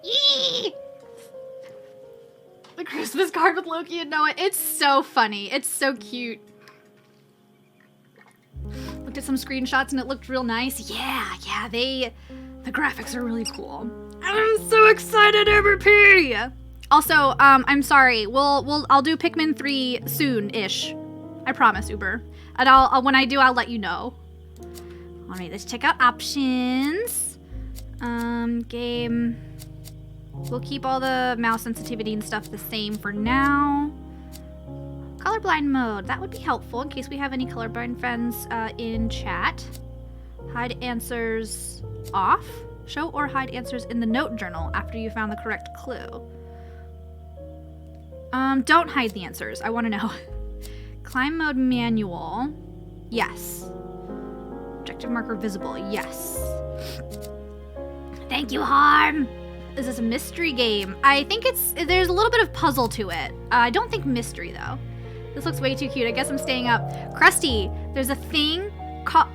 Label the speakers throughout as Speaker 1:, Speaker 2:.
Speaker 1: Eee! The Christmas card with Loki and Noah. It's so funny. It's so cute. Looked at some screenshots and it looked real nice. Yeah, the graphics are really cool. I'm so excited, MVP! Also, I'm sorry. I'll do Pikmin 3 soon-ish. I promise, Uber. And when I do, I'll let you know. All right, let's check out options. Game. We'll keep all the mouse sensitivity and stuff the same for now. Colorblind mode. That would be helpful in case we have any colorblind friends in chat. Hide answers off. Show or hide answers in the note journal after you found the correct clue. Don't hide the answers. I want to know. Climb mode manual. Yes. Objective marker visible. Yes. Thank you, Harm. Is this a mystery game? I think there's a little bit of puzzle to it. I don't think mystery, though. This looks way too cute. I guess I'm staying up. Krusty, there's a thing called...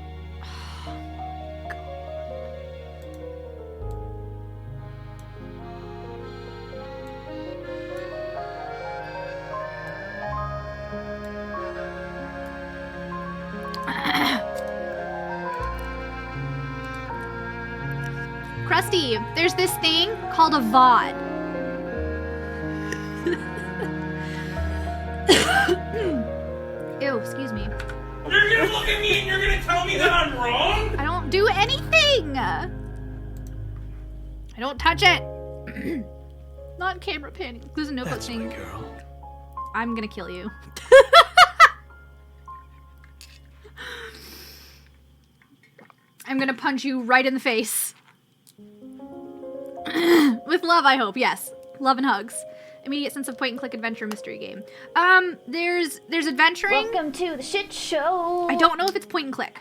Speaker 1: Krusty, there's this thing called a VOD. Ew, excuse me.
Speaker 2: You're gonna look at me and you're gonna tell me that I'm wrong?
Speaker 1: I don't do anything. I don't touch it. Not camera panning. There's a notebook thing.
Speaker 3: That's my girl.
Speaker 1: I'm gonna kill you. I'm gonna punch you right in the face. With love, I hope. Yes. Love and hugs. Immediate sense of point-and-click adventure mystery game. There's adventuring.
Speaker 4: Welcome to the shit show.
Speaker 1: I don't know if it's point-and-click.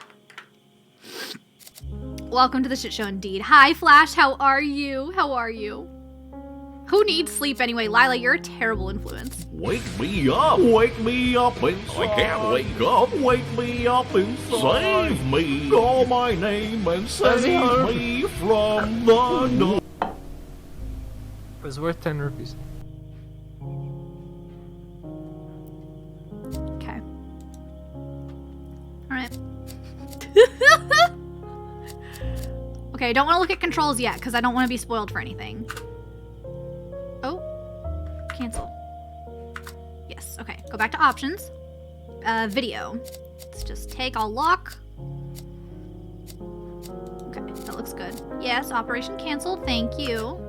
Speaker 1: Welcome to the shit show, indeed. Hi, Flash. How are you? How are you? Who needs sleep anyway? Lila, you're a terrible influence.
Speaker 5: Wake me up inside. I can't wake up. Wake me up inside. Save me. Call my name and save me from the door.
Speaker 3: It was worth 10 rupees.
Speaker 1: Okay. Alright. Okay, I don't want to look at controls yet, because I don't want to be spoiled for anything. Oh. Cancel. Yes, okay. Go back to options. Video. Let's just take a look. Okay, that looks good. Yes, operation canceled. Thank you.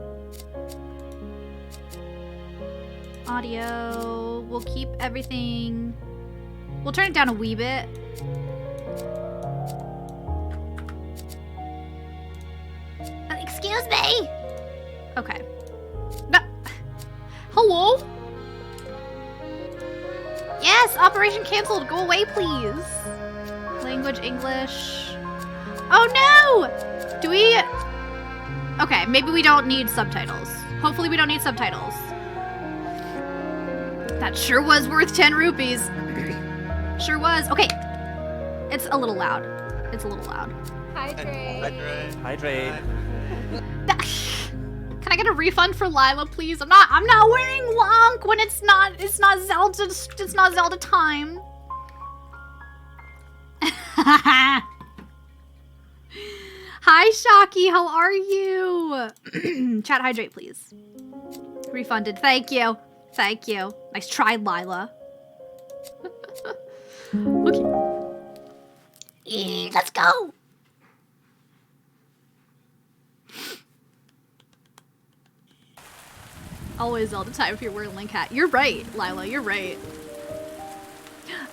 Speaker 1: Audio. We'll keep everything. We'll turn it down a wee bit. Excuse me. Okay. No. Hello? Yes, operation canceled. Go away, please. Language English. Oh no! Do we... Okay, maybe we don't need subtitles. Hopefully we don't need subtitles. That sure was worth 10 rupees. Sure was. Okay. It's a little loud. It's a little loud.
Speaker 4: Hydrate.
Speaker 6: Hydrate.
Speaker 1: Can I get a refund for Lila, please? I'm not wearing Wonk when it's not Zelda time. Hi, Shocky. How are you? Chat hydrate, please. Refunded. Thank you. Thank you. Nice try, Lila. Okay. Let's go. Always all the time if you're wearing Link hat. You're right, Lila. You're right.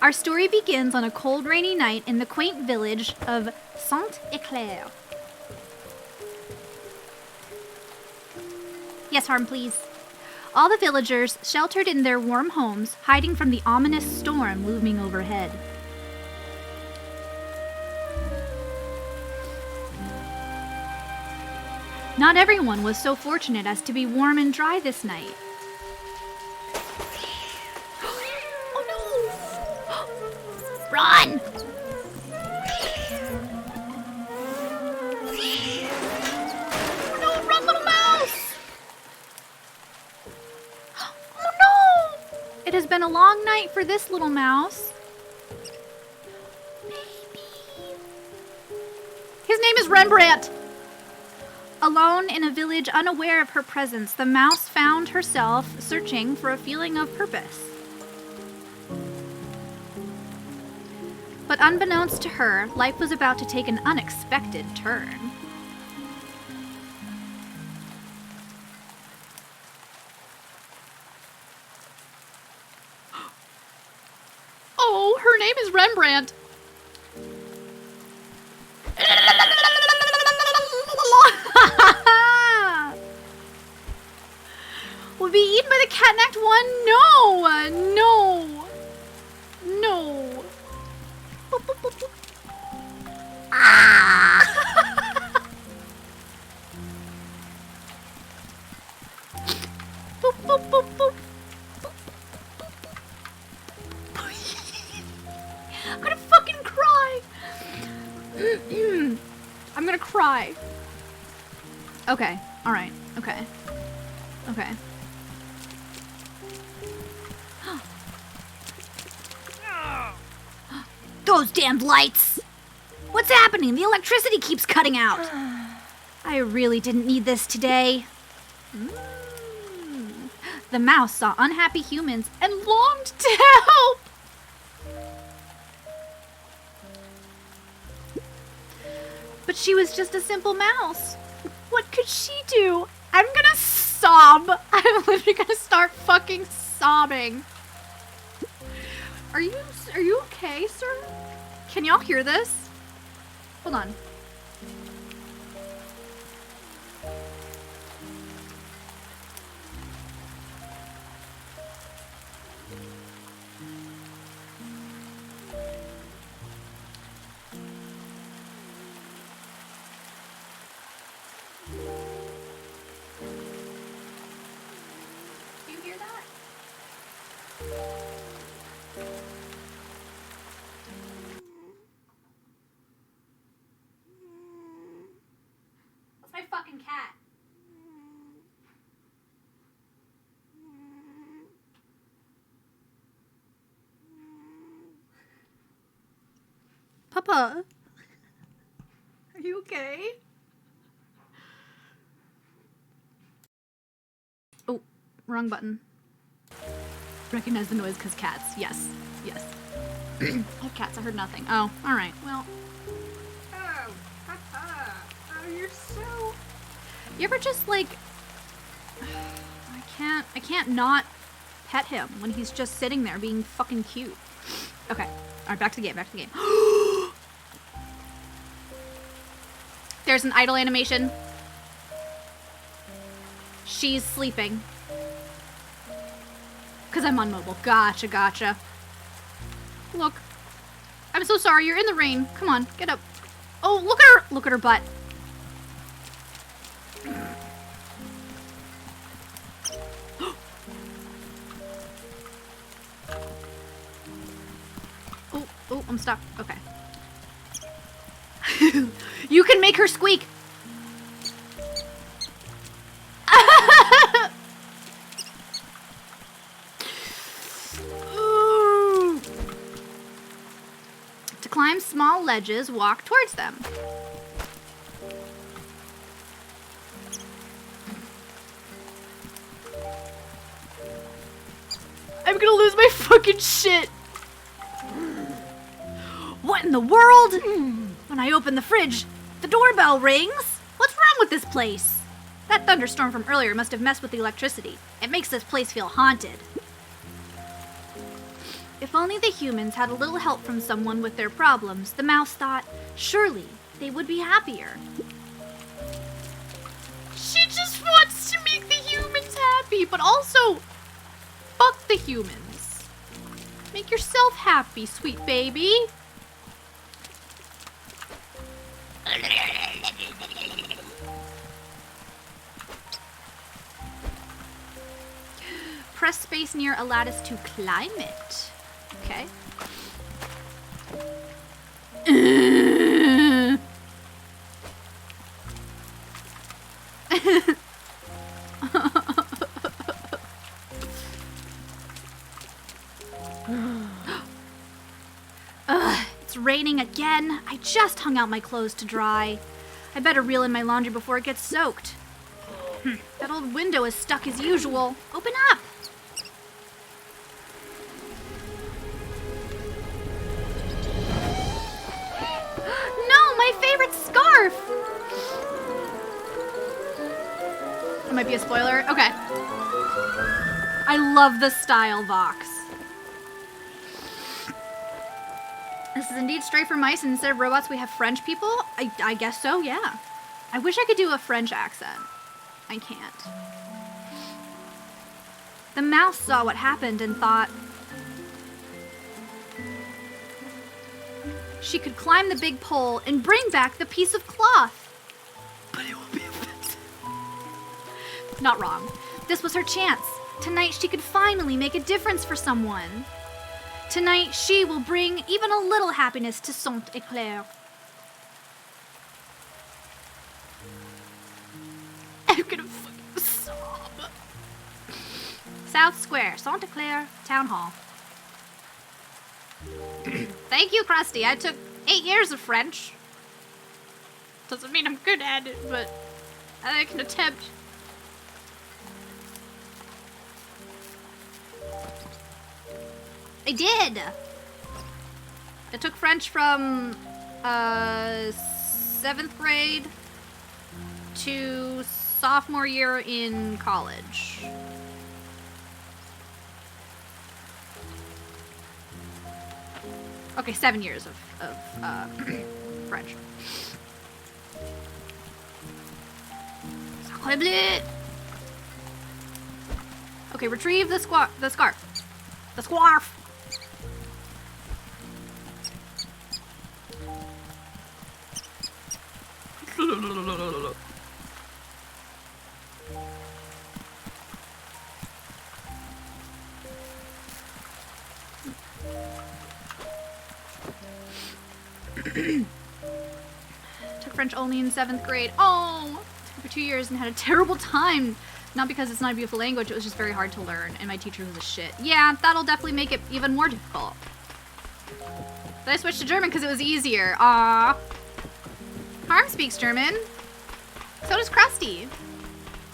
Speaker 1: Our story begins on a cold, rainy night in the quaint village of Saint-Éclair. Yes, Harm, please. All the villagers sheltered in their warm homes, hiding from the ominous storm looming overhead. Not everyone was so fortunate as to be warm and dry this night. Oh no! Run! Oh no, run, little mouse! has been a long night for this little mouse. Baby. His name is Rembrandt. Alone in a village, unaware of her presence, the mouse found herself searching for a feeling of purpose. But unbeknownst to her, life was about to take an unexpected turn. Oh, her name is Rembrandt. Will be eaten by the cat in Act 1? No! No! No! Boop, boop, boop, boop. Ah! Boop, boop, boop, boop. I'm gonna fucking cry! I'm gonna cry. Okay, alright, okay. Okay. Those damned lights! What's happening? The electricity keeps cutting out. I really didn't need this today. The mouse saw unhappy humans and longed to help. But she was just a simple mouse. What could she do? I'm gonna sob. I'm literally gonna start fucking sobbing. Are you okay, sir? Can y'all hear this? Hold on. Do you hear that? That's my fucking cat. Papa, are you okay? Oh, wrong button. Recognize the noise because cats. Yes, yes. I have cats. I heard nothing. Oh, all right. Well.
Speaker 3: Oh, Papa. Oh, you're so...
Speaker 1: You ever just like, I can't not pet him when he's just sitting there being fucking cute. Okay, all right, back to the game, back to the game. There's an idle animation. She's sleeping. Cause I'm on mobile. Gotcha, gotcha. Look, I'm so sorry, you're in the rain. Come on, get up. Oh, look at her butt. Oh, I'm stuck. Okay. You can make her squeak. Ooh. To climb small ledges, walk towards them. I'm gonna lose my fucking shit. What in the world? When I open the fridge, the doorbell rings. What's wrong with this place? That thunderstorm from earlier must have messed with the electricity. It makes this place feel haunted. If only the humans had a little help from someone with their problems, the mouse thought, surely they would be happier. She just wants to make the humans happy, but also, fuck the humans. Make yourself happy, sweet baby. Press space near a lattice to climb it. Okay. raining again. I just hung out my clothes to dry. I better reel in my laundry before it gets soaked. That old window is stuck as usual. Open up! No, my favorite scarf! That might be a spoiler. Okay. I love the style, Vox. This is indeed Stray for Mice, and instead of robots, we have French people? I guess so, yeah. I wish I could do a French accent. I can't. The mouse saw what happened and thought she could climb the big pole and bring back the piece of cloth. But it will be offensive. Not wrong. This was her chance. Tonight she could finally make a difference for someone. Tonight she will bring even a little happiness to Saint-Éclair. I'm gonna fucking sob. South Square, Saint-Éclair, Town Hall. Thank you, Krusty. I took 8 years of French. Doesn't mean I'm good at it, but I can attempt. I did! I took French from 7th grade to sophomore year in college. Okay, 7 years of French. Sacre bleu! Okay, retrieve the scarf. The scarf! Took French only in 7th grade. Oh! Took for 2 years and had a terrible time. Not because it's not a beautiful language, it was just very hard to learn, and my teacher was a shit. Yeah, that'll definitely make it even more difficult. But I switched to German because it was easier. Aww. Harm speaks German. So does Krusty.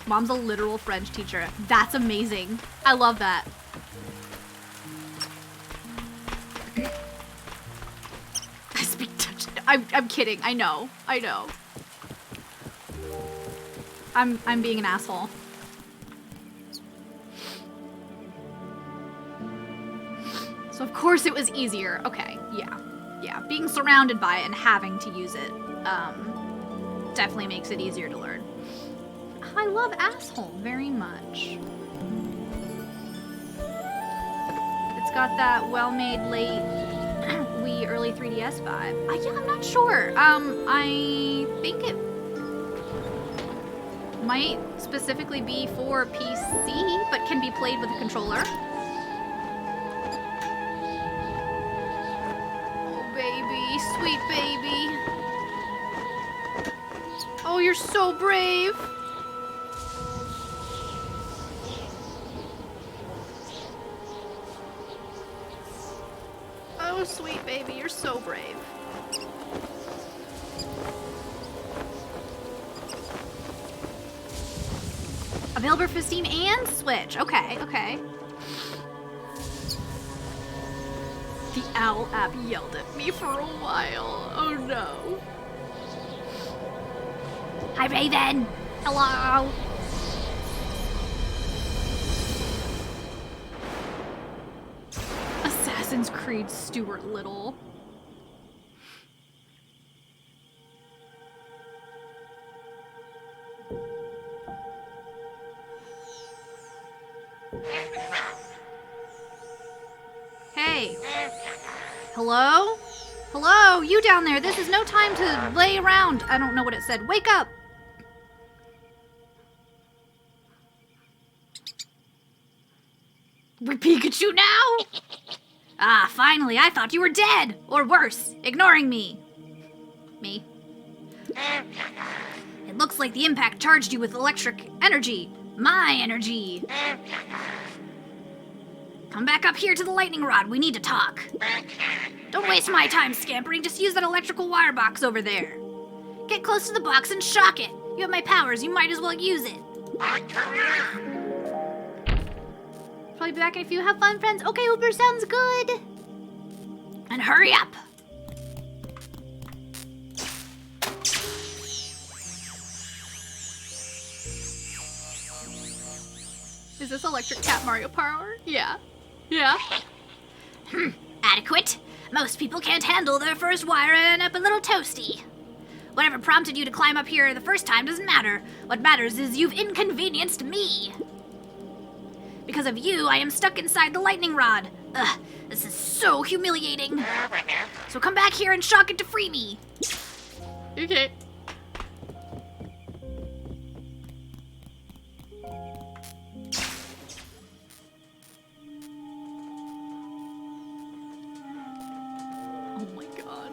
Speaker 1: Mom's a literal French teacher. That's amazing. I love that. I speak Dutch. I'm kidding. I know. I know. I'm being an asshole. So of course it was easier. Okay, yeah. Yeah, being surrounded by it and having to use it definitely makes it easier to learn. I love asshole very much. It's got that well-made late Wii early 3DS vibe. Yeah, I'm not sure. I think it might specifically be for PC, but can be played with a controller. Oh, baby. Sweet baby. Oh, you're so brave. Oh, sweet baby, you're so brave. Available for Steam and Switch. Okay, okay. The OWL app yelled at me for a while. Oh no. Hi, Raven. Hello. Assassin's Creed Stuart Little. Hey. Hello? Hello? You down there. This is no time to lay around. I don't know what it said. Wake up. We're Pikachu now? Ah, finally. I thought you were dead. Or worse, ignoring me. Me. It looks like the impact charged you with electric energy. My energy. Come back up here to the lightning rod. We need to talk. Don't waste my time scampering. Just use that electrical wire box over there. Get close to the box and shock it. You have my powers. You might as well use it. Probably be back in a few. Have fun, friends. Okay, Uber sounds good. And hurry up. Is this Electric Cat Mario Power? Yeah. Yeah. Adequate. Most people can't handle their first wire and end up a little toasty. Whatever prompted you to climb up here the first time doesn't matter. What matters is you've inconvenienced me. Because of you, I am stuck inside the lightning rod. Ugh, this is so humiliating. So come back here and shock it to free me. Okay. Oh my god.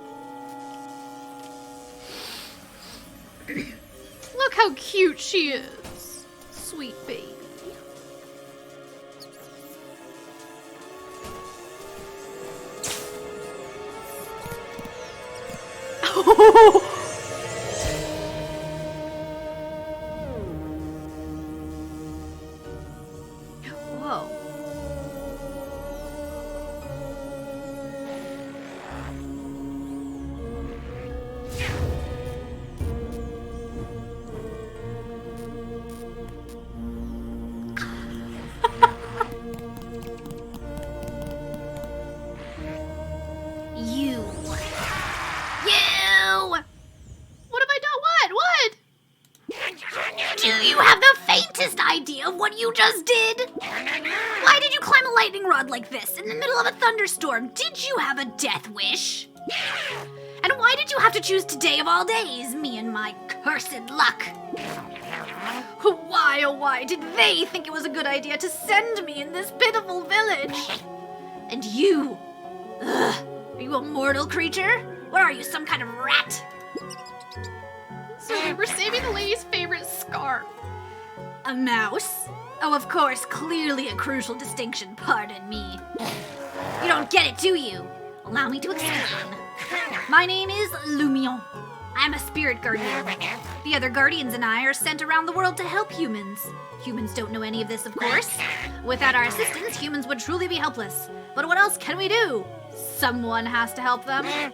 Speaker 1: Look how cute she is. Sweet baby. Whoa. You. What have I done? What? Do you have the faintest idea of what you just did? Why did you climb a lightning rod like this in the middle of a thunderstorm? Did you have a death wish? And why did you have to choose today of all days, me and my cursed luck? Why, oh why, did they think it was a good idea to send me in this pitiful village? And you? Ugh, are you a mortal creature? What are you, some kind of rat? So we're saving the lady's favorite scarf. A mouse? Oh, of course, clearly a crucial distinction, pardon me. You don't get it, do you? Allow me to explain. My name is Lumion. I'm a spirit guardian. The other guardians and I are sent around the world to help humans. Humans don't know any of this, of course. Without our assistance, humans would truly be helpless. But what else can we do? Someone has to help them.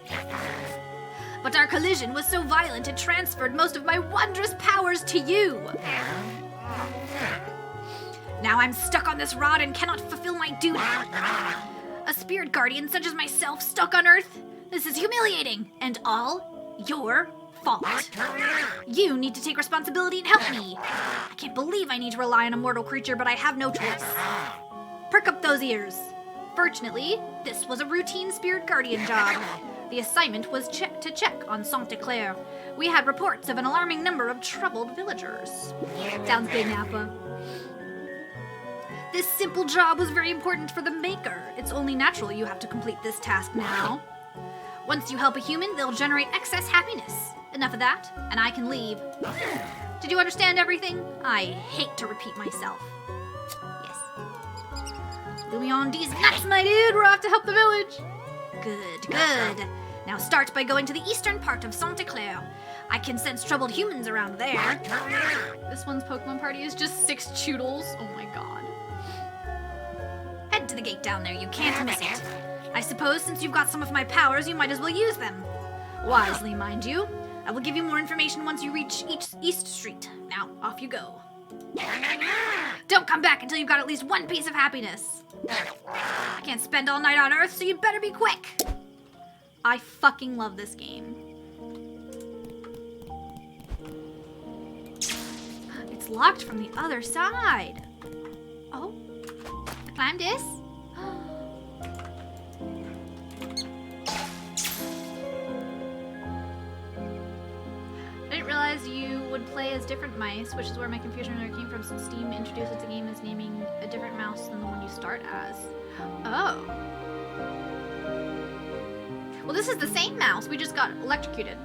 Speaker 1: But our collision was so violent it transferred most of my wondrous powers to you. Now I'm stuck on this rod and cannot fulfill my duty. A spirit guardian such as myself stuck on Earth? This is humiliating and all your fault. You need to take responsibility and help me. I can't believe I need to rely on a mortal creature, but I have no choice. Perk up those ears. Fortunately, this was a routine spirit guardian job. The assignment was to check on Santa Claire. We had reports of an alarming number of troubled villagers. Sounds good, Nappa. This simple job was very important for the Maker. It's only natural you have to complete this task now. Once you help a human, they'll generate excess happiness. Enough of that, and I can leave. Did you understand everything? I hate to repeat myself. Yes. Lumion D's nuts, my dude! We're off to help the village! Good. Now start by going to the eastern part of Santa Claire. I can sense troubled humans around there. This one's Pokemon party is just 6 Choodles. Oh my god. Head to the gate down there. You can't miss it. I suppose since you've got some of my powers, you might as well use them. Wisely, mind you. I will give you more information once you reach East Street. Now, off you go. Don't come back until you've got at least one piece of happiness. I can't spend all night on Earth, so you'd better be quick. I fucking love this game. It's locked from the other side. Oh, I climbed this. I didn't realize you would play as different mice, which is where my confusion really came from, since Steam introduced the game as naming a different mouse than the one you start as. Oh. Well, this is the same mouse, we just got electrocuted.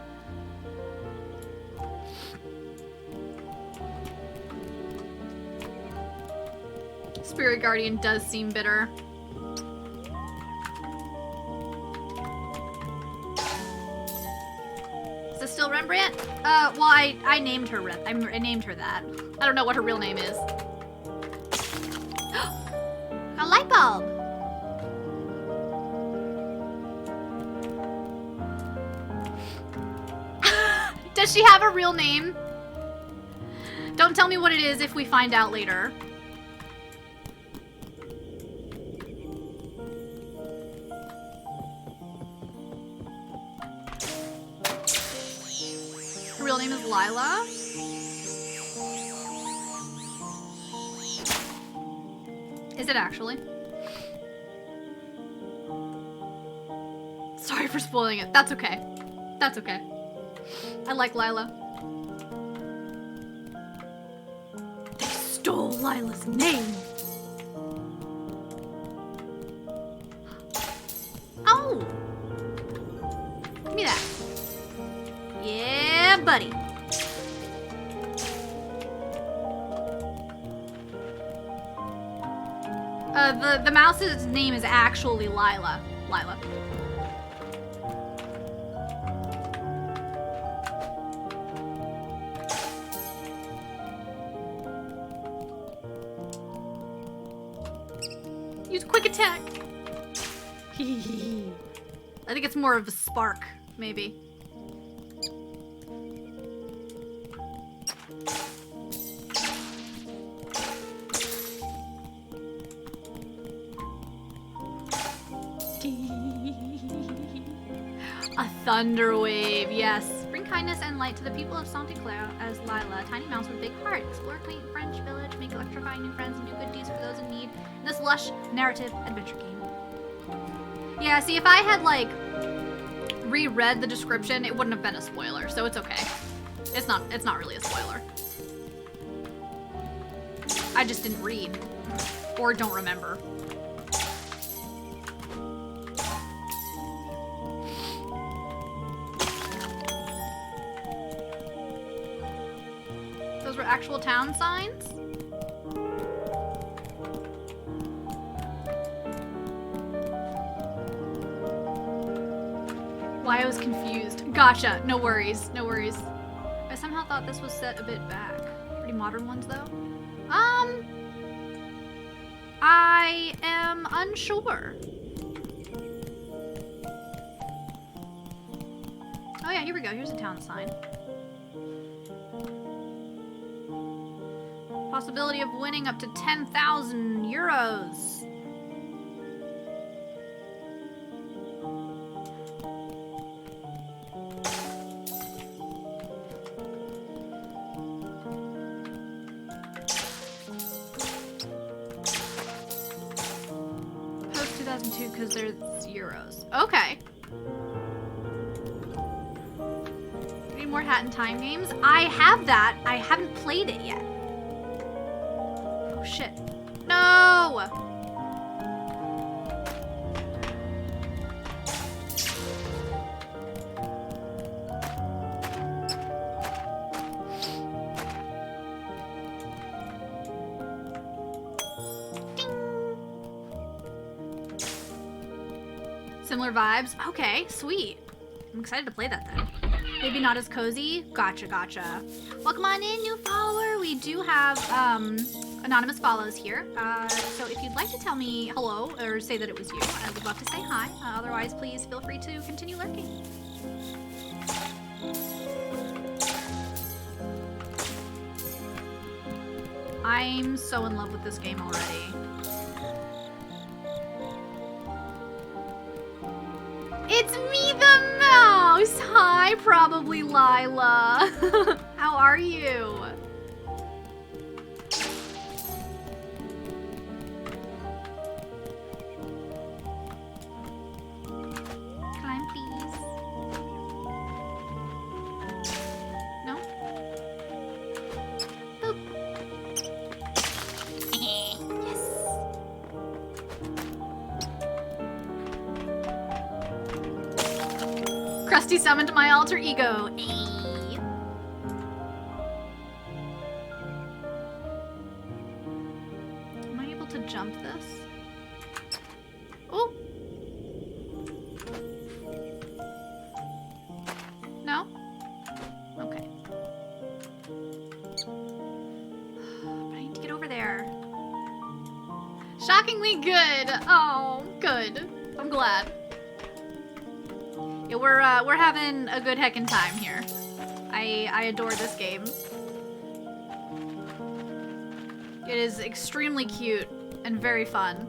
Speaker 1: Spirit Guardian does seem bitter. Rembrandt? Well, I named her I named her that. I don't know what her real name is. A light bulb! Does she have a real name? Don't tell me what it is if we find out later. Her real name is Lila. Is it actually? Sorry for spoiling it. That's okay. That's okay. I like Lila. They stole Lila's name. Oh! Give me that. Yeah, buddy. The mouse's name is actually Lila. Lila. Use quick attack. I think it's more of a spark, maybe. A thunder wave, yes. Bring kindness and light to the people of Santa Clara as Lila, a tiny mouse with a big heart. Explore a quaint French village, make electrifying new friends, and do good deeds for those in need in this lush narrative adventure game. Yeah, see, if I had, like, reread the description, it wouldn't have been a spoiler, so it's okay. It's not really a spoiler. I just didn't read. Or don't remember. Those were actual town signs? Why I was confused. Gotcha. No worries. No worries. I somehow thought this was set a bit back. Pretty modern ones, though. I am unsure. Oh yeah, here we go. Here's a town sign. Possibility of winning up to 10,000 euros. Post 2002 because there's euros. Okay. Need more Hat in Time games? I have that. I haven't played it yet. Oh shit. No! Similar vibes? Okay, sweet. I'm excited to play that then. Maybe not as cozy? Gotcha, gotcha. Welcome on in, new follower. We do have, anonymous follows here. So if you'd like to tell me hello or say that it was you, I would love to say hi. Otherwise, please feel free to continue lurking. I'm so in love with this game already. It's me, the mouse! Hi, probably Lila. How are you? Climb, please. No? Boop. Yes. Krusty summoned my alter ego. Am I able to jump this? Oh! No? Shockingly good. Oh, good. I'm glad. Yeah, we're having a good heckin' time here. I adore this game. It is extremely cute and very fun.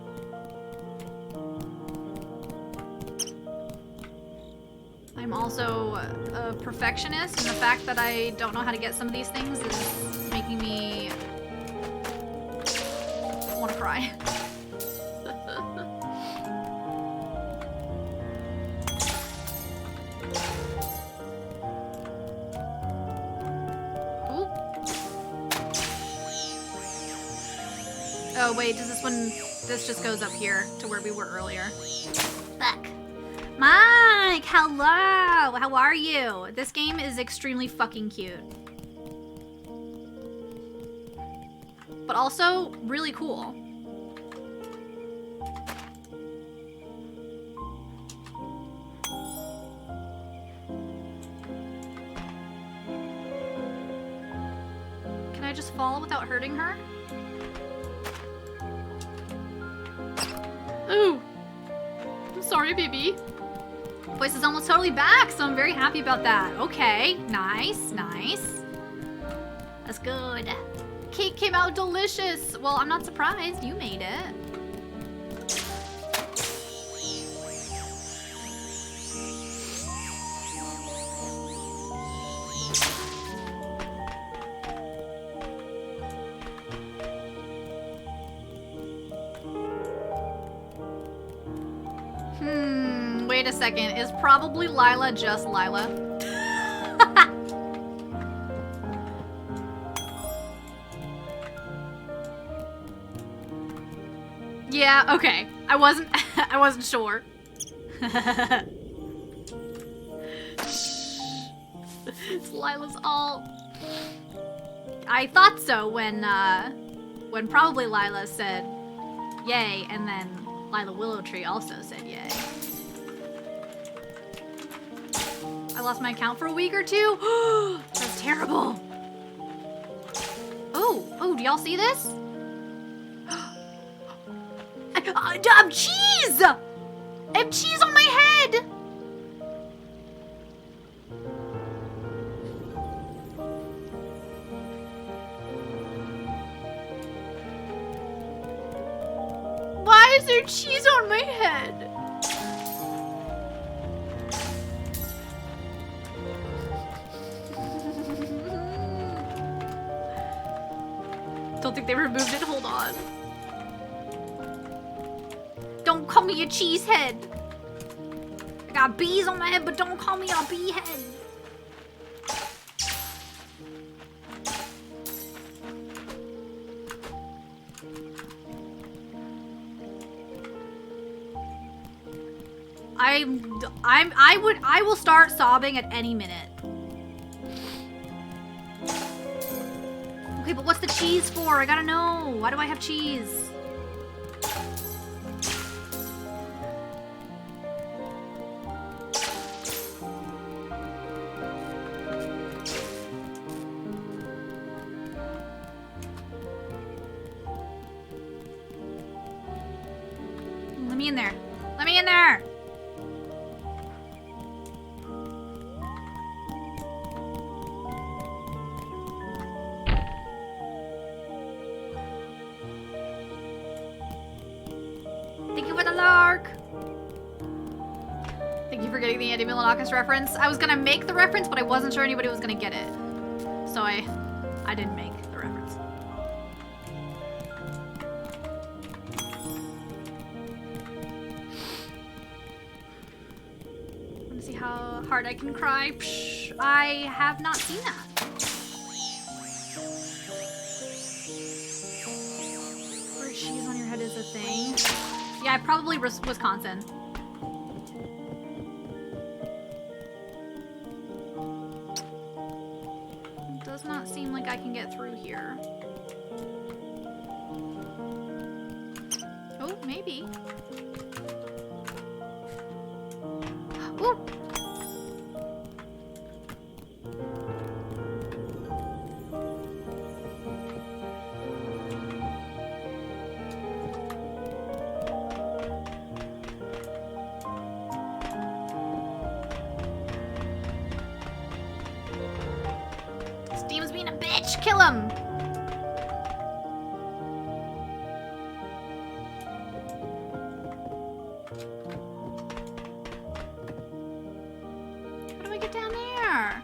Speaker 1: I'm also a perfectionist, and the fact that I don't know how to get some of these things is making me want to cry. Ooh. Oh wait, does this one? This just goes up here to where we were earlier. Fuck. Mike, hello! How are you? This game is extremely fucking cute. But also, really cool. Can I just fall without hurting her? Ooh! I'm sorry, baby. Voice is almost totally back, so I'm very happy about that. Okay, nice, nice. That's good. Cake came out delicious. Well, I'm not surprised. You made it. Wait a second. Is probably Lila just Lila? Yeah, okay. I wasn't sure. It's Lila's all. I thought so when probably Lila said yay, and then Lila Willowtree also said yay. I lost my account for a week or two. That's terrible. Oh, do y'all see this? I have cheese! I have cheese on my head! Why is there cheese on my head? Don't think they removed it. Hold on. Don't call me a cheesehead. I got bees on my head, but don't call me a bee head. I will start sobbing at any minute. Okay, but what's the cheese for? I gotta know. Why do I have cheese? Let me in there. Let me in there! Thank you for the lark! Thank you for getting the Andy Milonakis reference. I was gonna make the reference, but I wasn't sure anybody was gonna get it. So I didn't make the reference. Wanna see how hard I can cry? Psh, I have not seen that. Where cheese on your head is a thing. Yeah, probably Wisconsin. It does not seem like I can get through here. Oh, maybe. Ooh. bitch! Kill him! How do I get down there?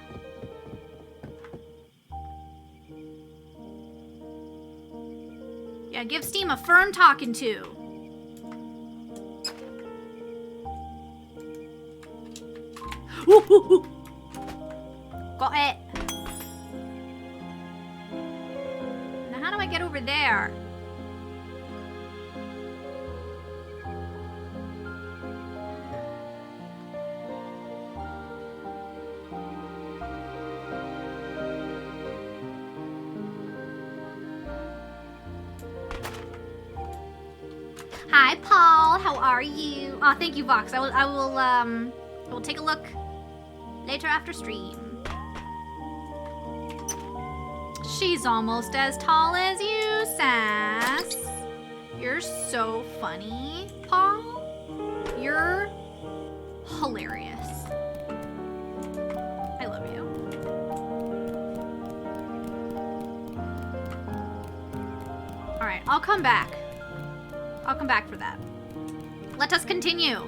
Speaker 1: Yeah, give Steam a firm talking to. Ooh, ooh, ooh. Got it. Now how do I get over there? Hi, Paul. How are you? Oh, thank you, Vox. I will take a look later after stream. She's almost as tall as you, Sass. You're so funny, Paul. You're hilarious. I love you. All right, I'll come back. I'll come back for that. Let us continue.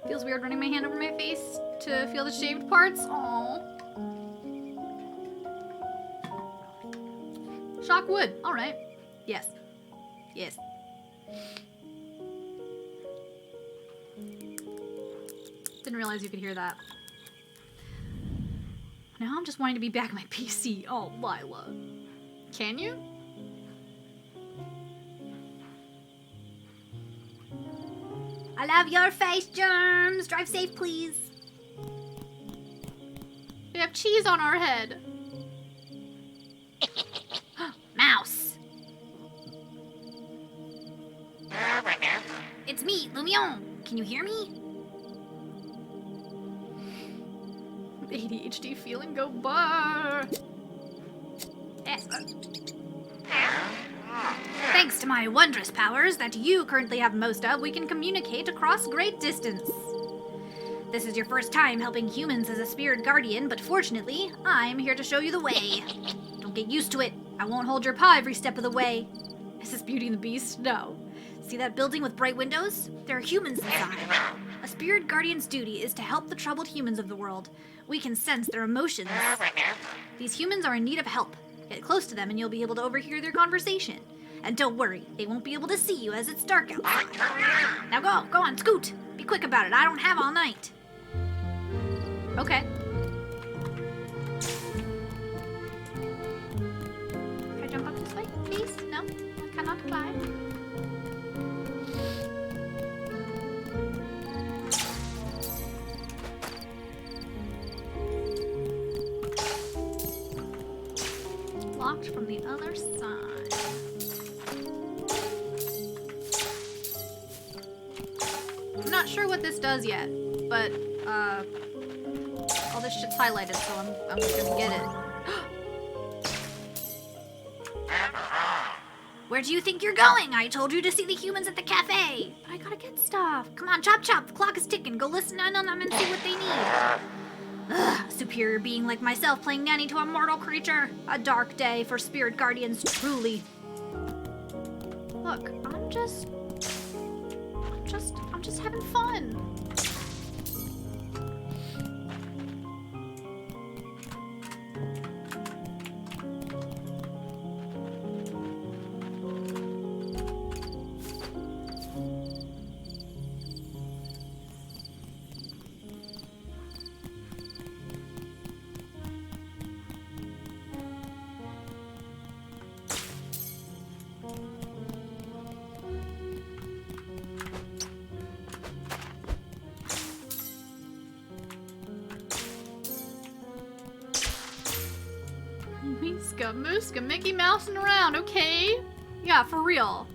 Speaker 1: Feels weird running my hand over my face to feel the shaved parts. Aww. Shock wood. All right. Yes. Yes. Didn't realize you could hear that. Now I'm just wanting to be back at my PC. Oh, Lila. Can you? I love your face, Germs. Drive safe, please. We have cheese on our head. Mouse. It's me, Lumion. Can you hear me? ADHD feeling go bar. Yes. Thanks to my wondrous powers that you currently have most of, we can communicate across great distance. This is your first time helping humans as a spirit guardian, but fortunately, I'm here to show you the way. Don't get used to it. I won't hold your paw every step of the way. Is this Beauty and the Beast? No. See that building with bright windows? There are humans inside. A spirit guardian's duty is to help the troubled humans of the world. We can sense their emotions. These humans are in need of help. Get close to them and you'll be able to overhear their conversation. And don't worry, they won't be able to see you as it's dark outside. Now go on, scoot. Be quick about it, I don't have all night. Okay. Can I jump up this way, please? No? I cannot climb. Locked from the other side. I'm not sure what this does yet, but all this shit's highlighted, so I'm just gonna get it. Where do you think you're going? I told you to see the humans at the cafe. But I gotta get stuff. Come on, chop chop. The clock is ticking. Go listen in on them and see what they need. Ugh, superior being like myself playing nanny to a mortal creature. A dark day for spirit guardians, truly. Look, I'm just having fun. Mooska, Mooska, Mickey Mousing around, okay? Yeah, for real.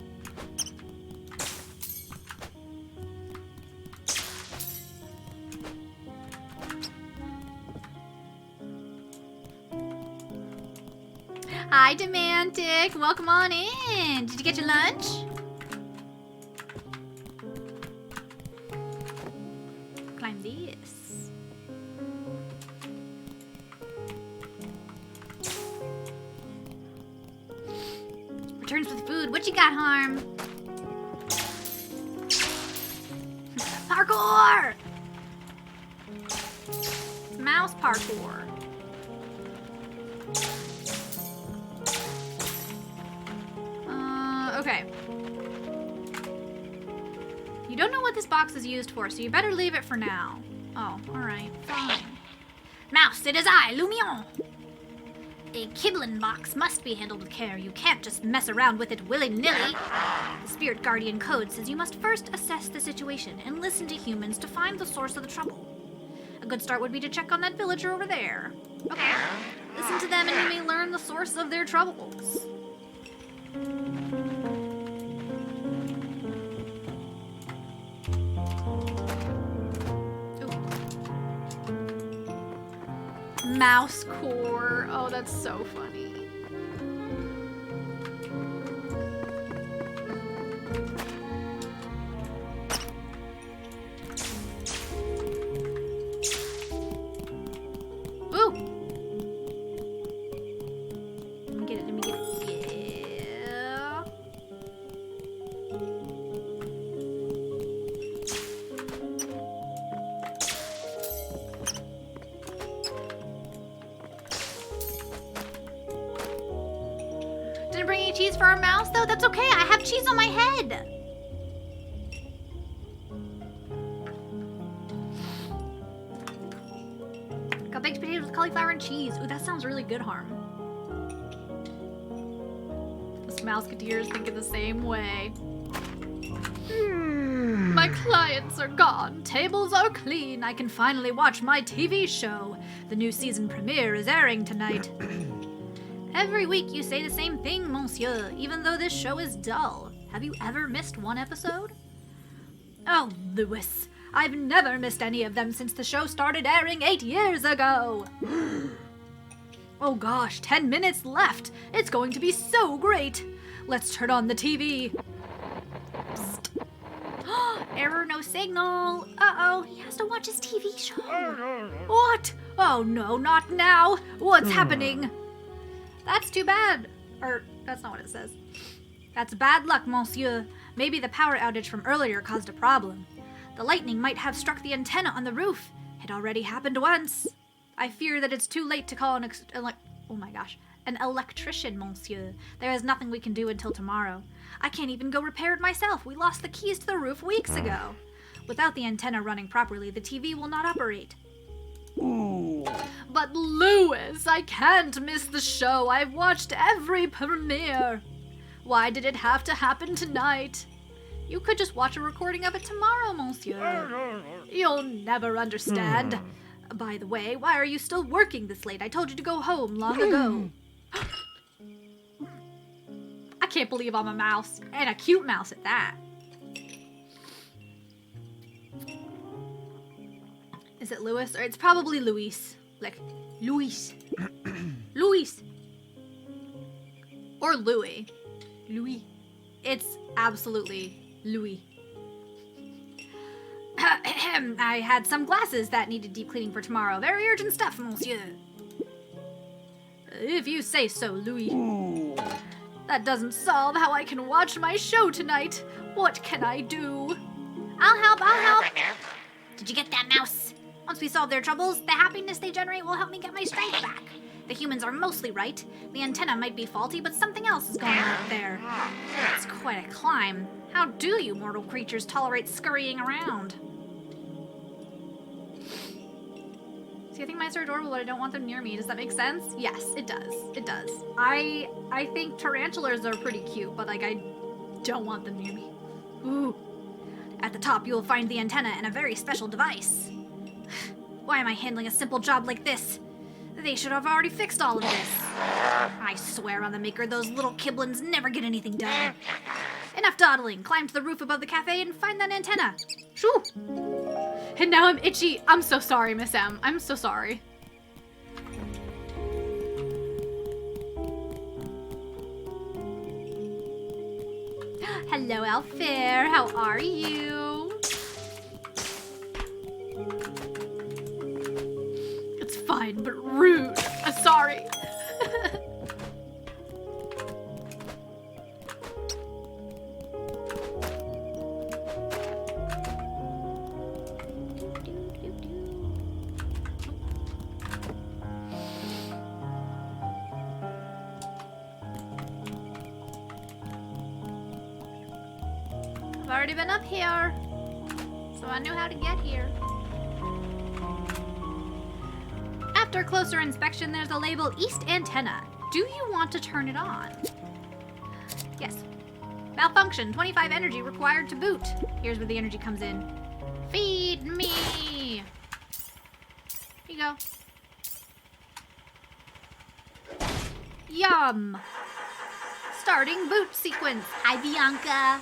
Speaker 1: Hi, Demantic. Welcome on in. Did you get your lunch? Climb this. Returns with food. What you got, Harm? Parkour! Mouse parkour. Okay. You don't know what this box is used for, so you better leave it for now. Oh, alright. Fine. Mouse, it is I, Lumion! A Kiblin box must be handled with care. You can't just mess around with it willy-nilly. The Spirit Guardian Code says you must first assess the situation and listen to humans to find the source of the trouble. A good start would be to check on that villager over there. Okay. Listen to them and you may learn the source of their troubles. Mouse core. Oh, that's so funny. Ooh. Let me get it. Yeah. Didn't bring any cheese for our mouse, though? That's okay. I have cheese on my head. Got baked potatoes with cauliflower and cheese. Ooh, that sounds really good, Harm. Us Mouseketeers thinking the same way. My clients are gone. Tables are clean. I can finally watch my TV show. The new season premiere is airing tonight. Every week you say the same thing, monsieur, even though this show is dull. Have you ever missed one episode? Oh, Lewis, I've never missed any of them since the show started airing 8 years ago. Oh gosh, 10 minutes left. It's going to be so great. Let's turn on the TV. Psst. Error, no signal. Uh-oh, he has to watch his TV show. What? Oh no, not now. What's happening? That's too bad. Or, that's not what it says. That's bad luck, monsieur. Maybe the power outage from earlier caused a problem. The lightning might have struck the antenna on the roof. It already happened once. I fear that it's too late to call an electrician, monsieur. There is nothing we can do until tomorrow. I can't even go repair it myself. We lost the keys to the roof weeks ago. Without the antenna running properly, the TV will not operate. But Lewis, I can't miss the show. I've watched every premiere. Why did it have to happen tonight? You could just watch a recording of it tomorrow, monsieur. You'll never understand. By the way, why are you still working this late? I told you to go home long ago. I can't believe I'm a mouse, and a cute mouse at that. Is it Louis? Or it's probably Luis. Like, Luis. Luis. Or Louis. Louis. It's absolutely Louis. I had some glasses that needed deep cleaning for tomorrow. Very urgent stuff, monsieur. If you say so, Louis. That doesn't solve how I can watch my show tonight. What can I do? I'll help. Did you get that, mouse? Once we solve their troubles, the happiness they generate will help me get my strength back. The humans are mostly right. The antenna might be faulty, but something else is going on up there. It's quite a climb. How do you mortal creatures tolerate scurrying around? See, I think mice are adorable, but I don't want them near me. Does that make sense? Yes, it does. It does. I think tarantulas are pretty cute, but like I don't want them near me. Ooh. At the top, you will find the antenna and a very special device. Why am I handling a simple job like this? They should have already fixed all of this. I swear on the maker, those little kiblins never get anything done. Enough dawdling. Climb to the roof above the cafe and find that antenna. Shoo! And now I'm itchy. I'm so sorry, Miss M. I'm so sorry. Hello, Alfair. How are you? It's fine, but rude. Sorry. I've already been up here, so I knew how to get here. After closer inspection, there's a label East Antenna. Do you want to turn it on? Yes. Malfunction, 25 energy required to boot. Here's where the energy comes in. Feed me! Here you go. Yum! Starting boot sequence. Hi, Bianca.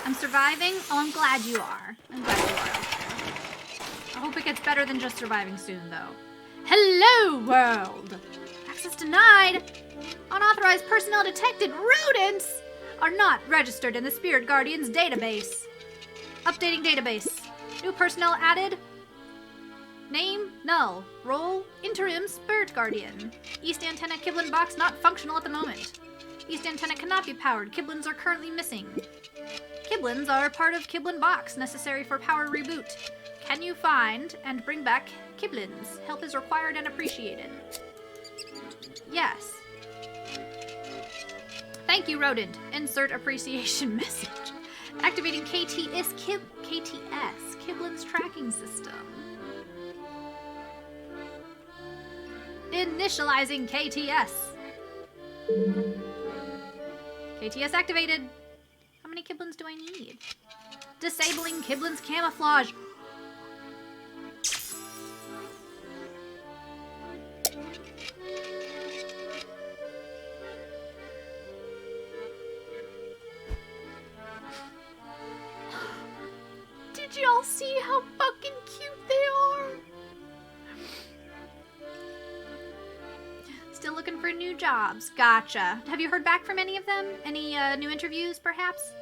Speaker 1: I'm surviving? Oh, I'm glad you are. I'm glad you are. I hope it gets better than just surviving soon, though. Hello, world! Access denied! Unauthorized personnel detected. Rodents are not registered in the Spirit Guardians database. Updating database. New personnel added. Name, null. Role, interim Spirit Guardian. East Antenna Kiblin box not functional at the moment. East Antenna cannot be powered. Kiblins are currently missing. Kiblins are part of Kiblin box, necessary for power reboot. Can you find and bring back Kiblins? Help is required and appreciated. Yes. Thank you, Rodent. Insert appreciation message. Activating KTS, Kiblin's tracking system. Initializing KTS. KTS activated. How many Kiblins do I need? Disabling Kiblin's camouflage. Did y'all see how fucking cute they are? Still looking for new jobs. Gotcha. Have you heard back from any of them? Any new interviews, perhaps?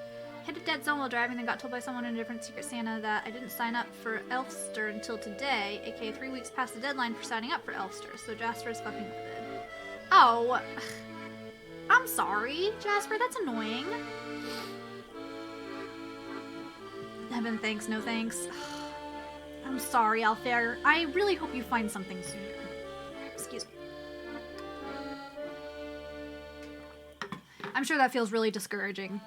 Speaker 1: Hit a dead zone while driving, then got told by someone in a different Secret Santa that I didn't sign up for Elfster until today, aka 3 weeks past the deadline for signing up for Elfster, so Jasper's fucking livid. Oh. I'm sorry, Jasper, that's annoying. Evan, thanks, no thanks. I'm sorry, Alfair. I really hope you find something soon. Excuse me. I'm sure that feels really discouraging.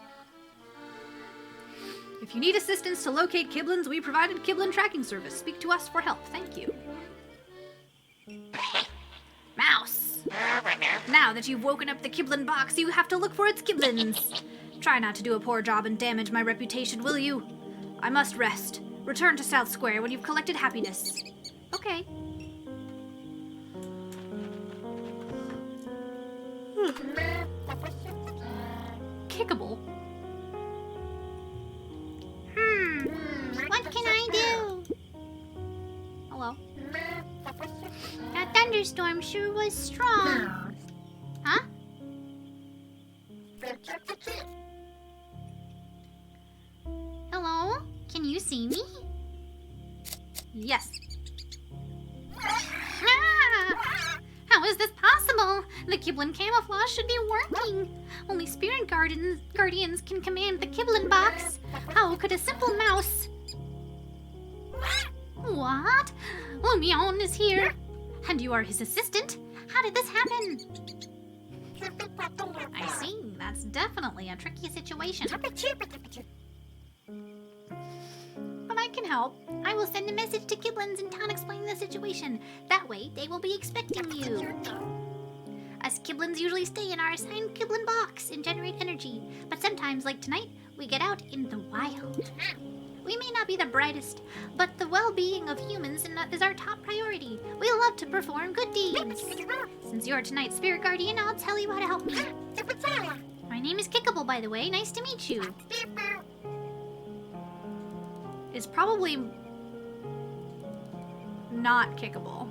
Speaker 1: If you need assistance to locate Kiblins, we provided Kiblin tracking service. Speak to us for help. Thank you. Mouse! Now that you've woken up the Kiblin box, you have to look for its Kiblins. Try not to do a poor job and damage my reputation, will you? I must rest. Return to South Square when you've collected happiness. Okay. Kickable.
Speaker 4: What can I do?
Speaker 1: Hello.
Speaker 4: That thunderstorm sure was strong. Huh? Hello? Can you see me?
Speaker 1: Yes.
Speaker 4: Ah! How is this possible? The Kiblin camouflage should be working. Only Spirit Guardians can command the Kiblin box. How could a simple mouse... What? Lumion is here. And you are his assistant? How did this happen? I see. That's definitely a tricky situation. But I can help. I will send a message to Kiblins in town explaining the situation. That way, they will be expecting you. Us Kiblins usually stay in our assigned Kiblin box and generate energy. But sometimes, like tonight, we get out in the wild. We may not be the brightest, but the well-being of humans is our top priority. We love to perform good deeds. Since you're tonight's Spirit Guardian, I'll tell you how to help me. My name is Kickable, by the way. Nice to meet you.
Speaker 1: It's probably not kickable.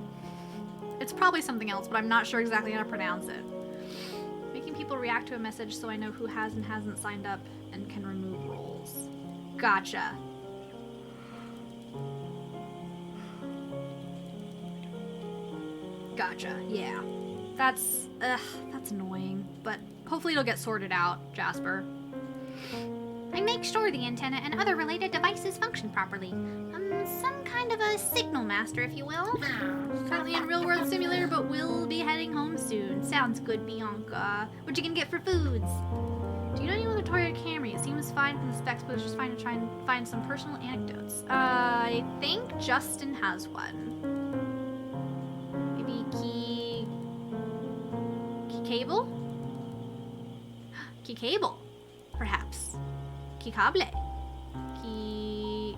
Speaker 1: It's probably something else, but I'm not sure exactly how to pronounce it. Making people people react to a message so I know who has and hasn't signed up and can remove roles. Gotcha. Gotcha, yeah. That's annoying, but hopefully it'll get sorted out, Jasper.
Speaker 4: I make sure the antenna and other related devices function properly. Some kind of a signal master, if you will.
Speaker 1: Currently in Real World Simulator, but will be heading home soon. Sounds good, Bianca. What you gonna get for foods? Do you know anyone with a Toyota Camry? It seems fine from the specs, but it's just fine to try and find some personal anecdotes. I think Justin has one. Maybe Key Cable? Key Cable, perhaps. Key Cable. Key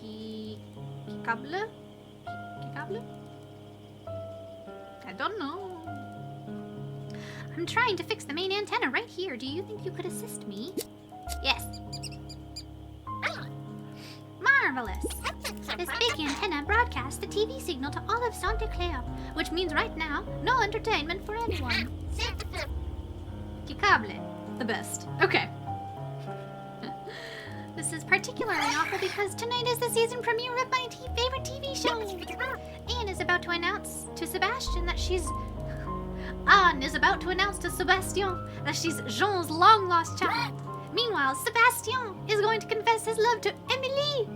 Speaker 1: Cable? Key Cable? I don't know.
Speaker 4: I'm trying to fix the main antenna right here. Do you think you could assist me? Yes. Marvelous. This big antenna broadcasts the TV signal to all of Santa Claire, which means right now, no entertainment for anyone.
Speaker 1: Key Cable. The best. Okay.
Speaker 4: This is particularly awful because tonight is the season premiere of my favorite TV show. Anne is about to announce to Sebastian that she's... Anne is about to announce to Sebastian that she's Jean's long-lost child. Meanwhile, Sebastian is going to confess his love to Emily.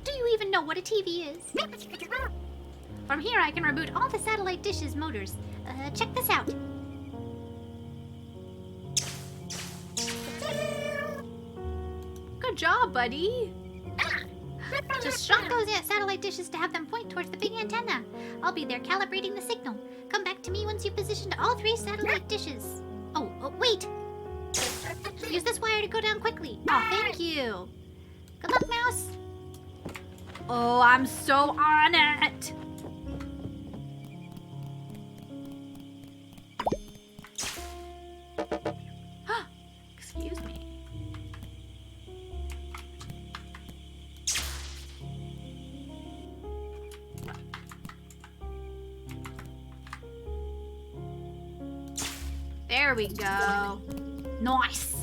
Speaker 4: Do you even know what a TV is? From here, I can reboot all the satellite dishes' motors. Check this out.
Speaker 1: Good job, buddy.
Speaker 4: Just shock those satellite dishes to have them point towards the big antenna. I'll be there calibrating the signal. Come back to me once you've positioned all 3 satellite dishes. Oh, wait! Use this wire to go down quickly.
Speaker 1: Oh, thank you.
Speaker 4: Good luck, Mouse.
Speaker 1: Oh, I'm so on it. Excuse me. There we go. Nice.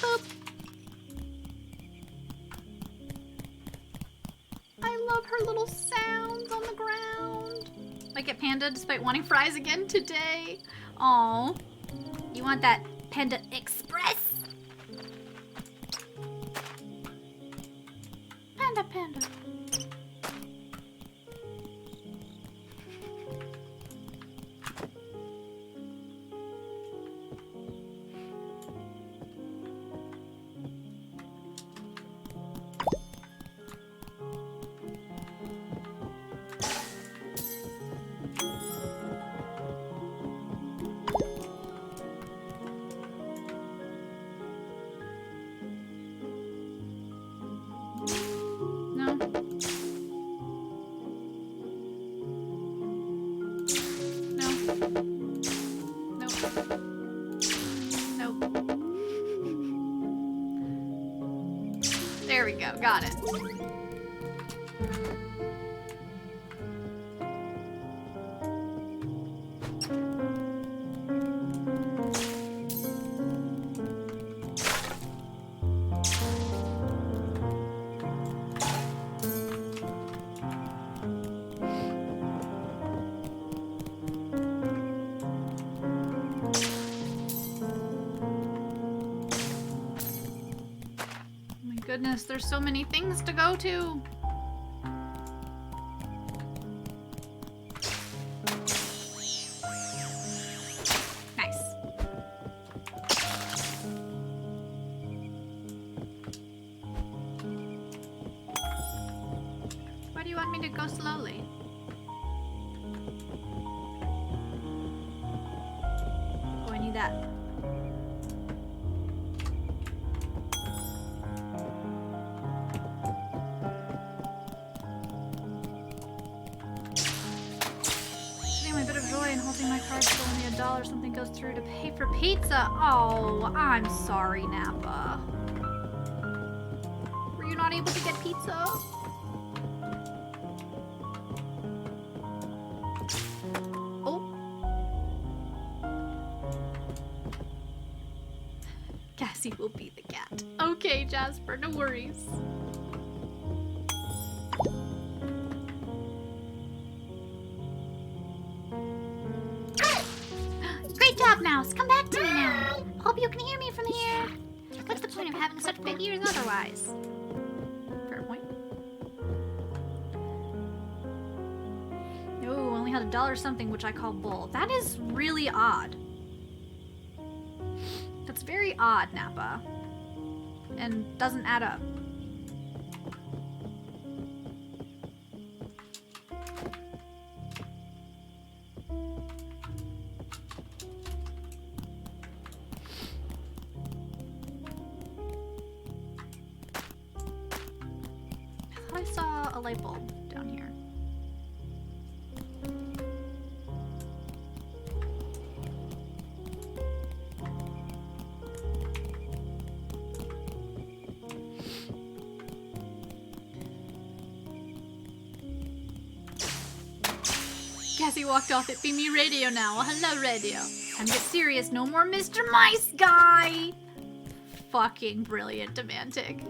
Speaker 1: Boop. I love her little sounds on the ground. Like at Panda, despite wanting fries again today. Aw. You want that Panda Express? Panda. No. Nope. There we go. Got it. Goodness, there's so many things to go to. Nice. Why do you want me to go slowly? Oh, I need that. My bit of joy in holding my cards for only $1 something goes through to pay for pizza. Oh, I'm sorry, Nappa. Were you not able to get pizza? Oh. Cassie will be the cat. Okay, Jasper, no worries.
Speaker 4: Great job, Mouse. Come back to me now. Hope you can hear me from here. What's the point of having such big ears otherwise?
Speaker 1: Fair point. No, only had $1 something, which I call bull. That is really odd. That's very odd, Nappa. And doesn't add up. I saw a light bulb down here. Cassie walked off. It be me radio now. Well, hello, radio. Time to get serious. No more Mr. Mice Guy. Fucking brilliant, Demantic.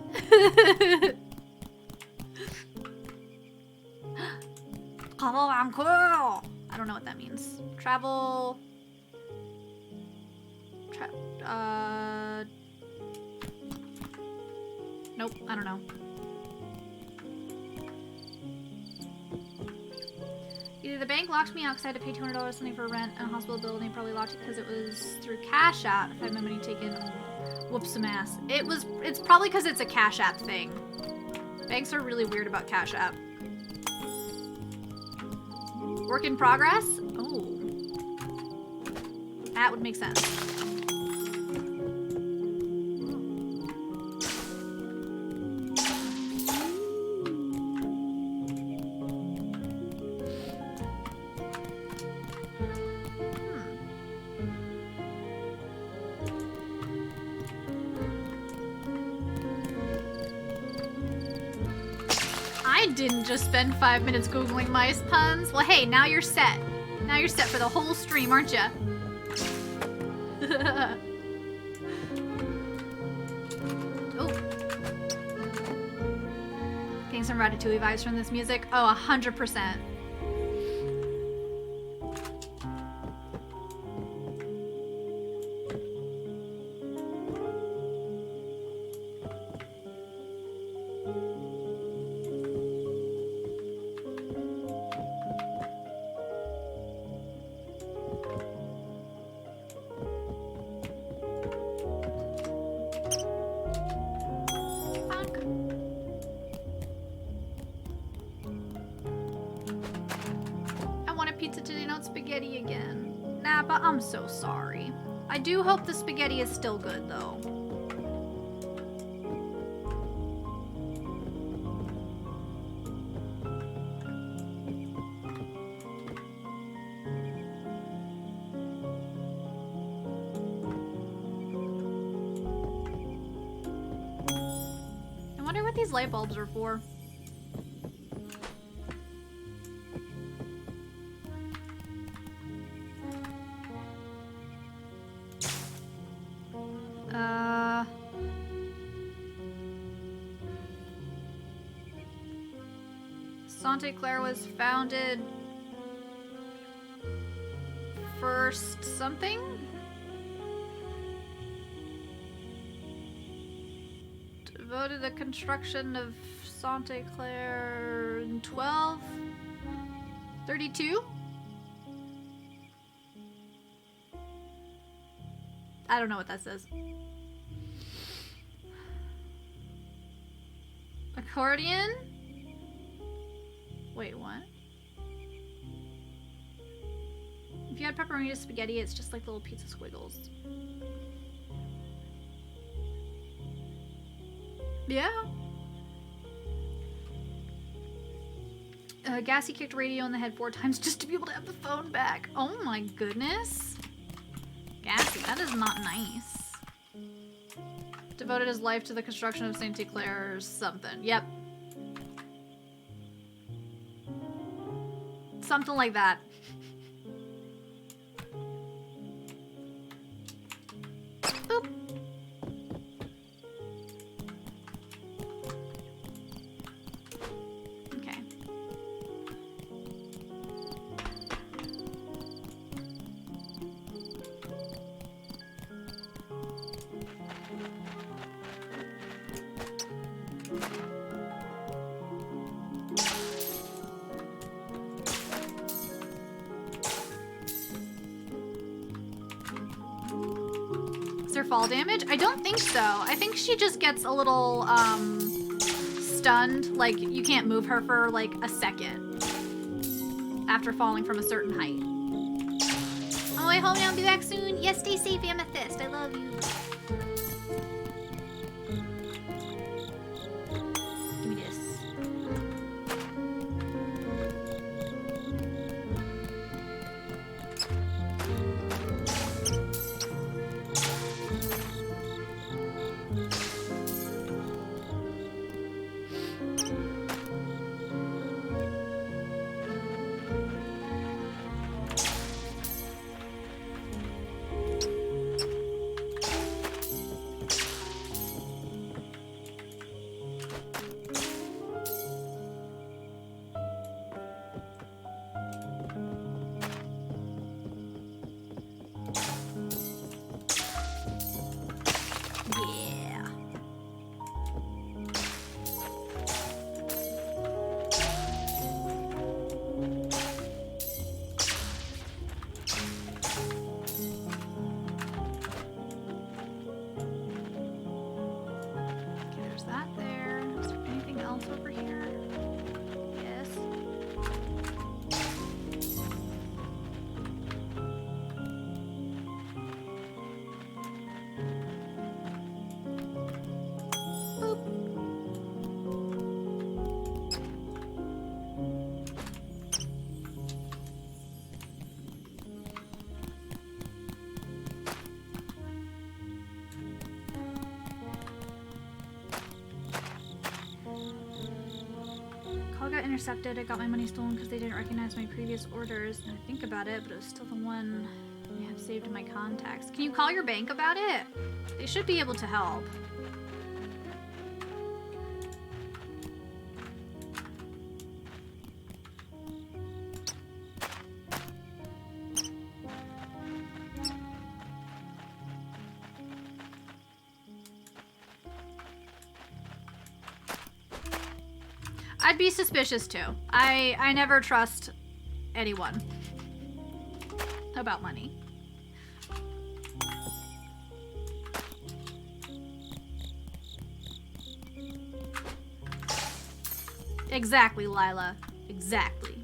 Speaker 1: I don't know what that means. Travel. Nope, I don't know. Either the bank locked me out because I had to pay $200 something for rent and a hospital bill, and they probably locked it because it was through Cash App. If I have my money taken, whoops some ass. It's probably because it's a Cash App thing. Banks are really weird about Cash App. Work in progress? Oh. That would make sense. I didn't just spend 5 minutes Googling mice puns. Well, hey, now you're set. Now you're set for the whole stream, aren't ya? Oh. Getting some Ratatouille vibes from this music. Oh, 100%. Spaghetti again. Nappa, I'm so sorry. I do hope the spaghetti is still good, though. I wonder what these light bulbs are for. Santa Clara was founded first something? Devoted the construction of Santa Clara in 1232? I don't know what that says. Accordion? Wait, what? If you had pepperoni to spaghetti, it's just like little pizza squiggles. Yeah. Gassy kicked radio in the head 4 times just to be able to have the phone back. Oh my goodness. spicy. That is not nice. Devoted his life to the construction of St. Clair or something. Yep. Something like that. Boop. Okay. Is there fall damage? I don't think so. I think she just gets a little, stunned. Like, you can't move her for, like, a second after falling from a certain height.
Speaker 4: Oh, I hope I'll be back soon. Yes, stay safe, Amethyst. I love you. Give me this. Yeah.
Speaker 1: Okay, there's that there. Is there anything else over here? Yes. Call got intercepted. I got my money stolen because they didn't recognize my previous orders. And I think about it, but it was still the one I have saved in my contacts. Can you call your bank about it? They should be able to help. I'd be suspicious too. I never trust anyone about money. Exactly, Lila. Exactly.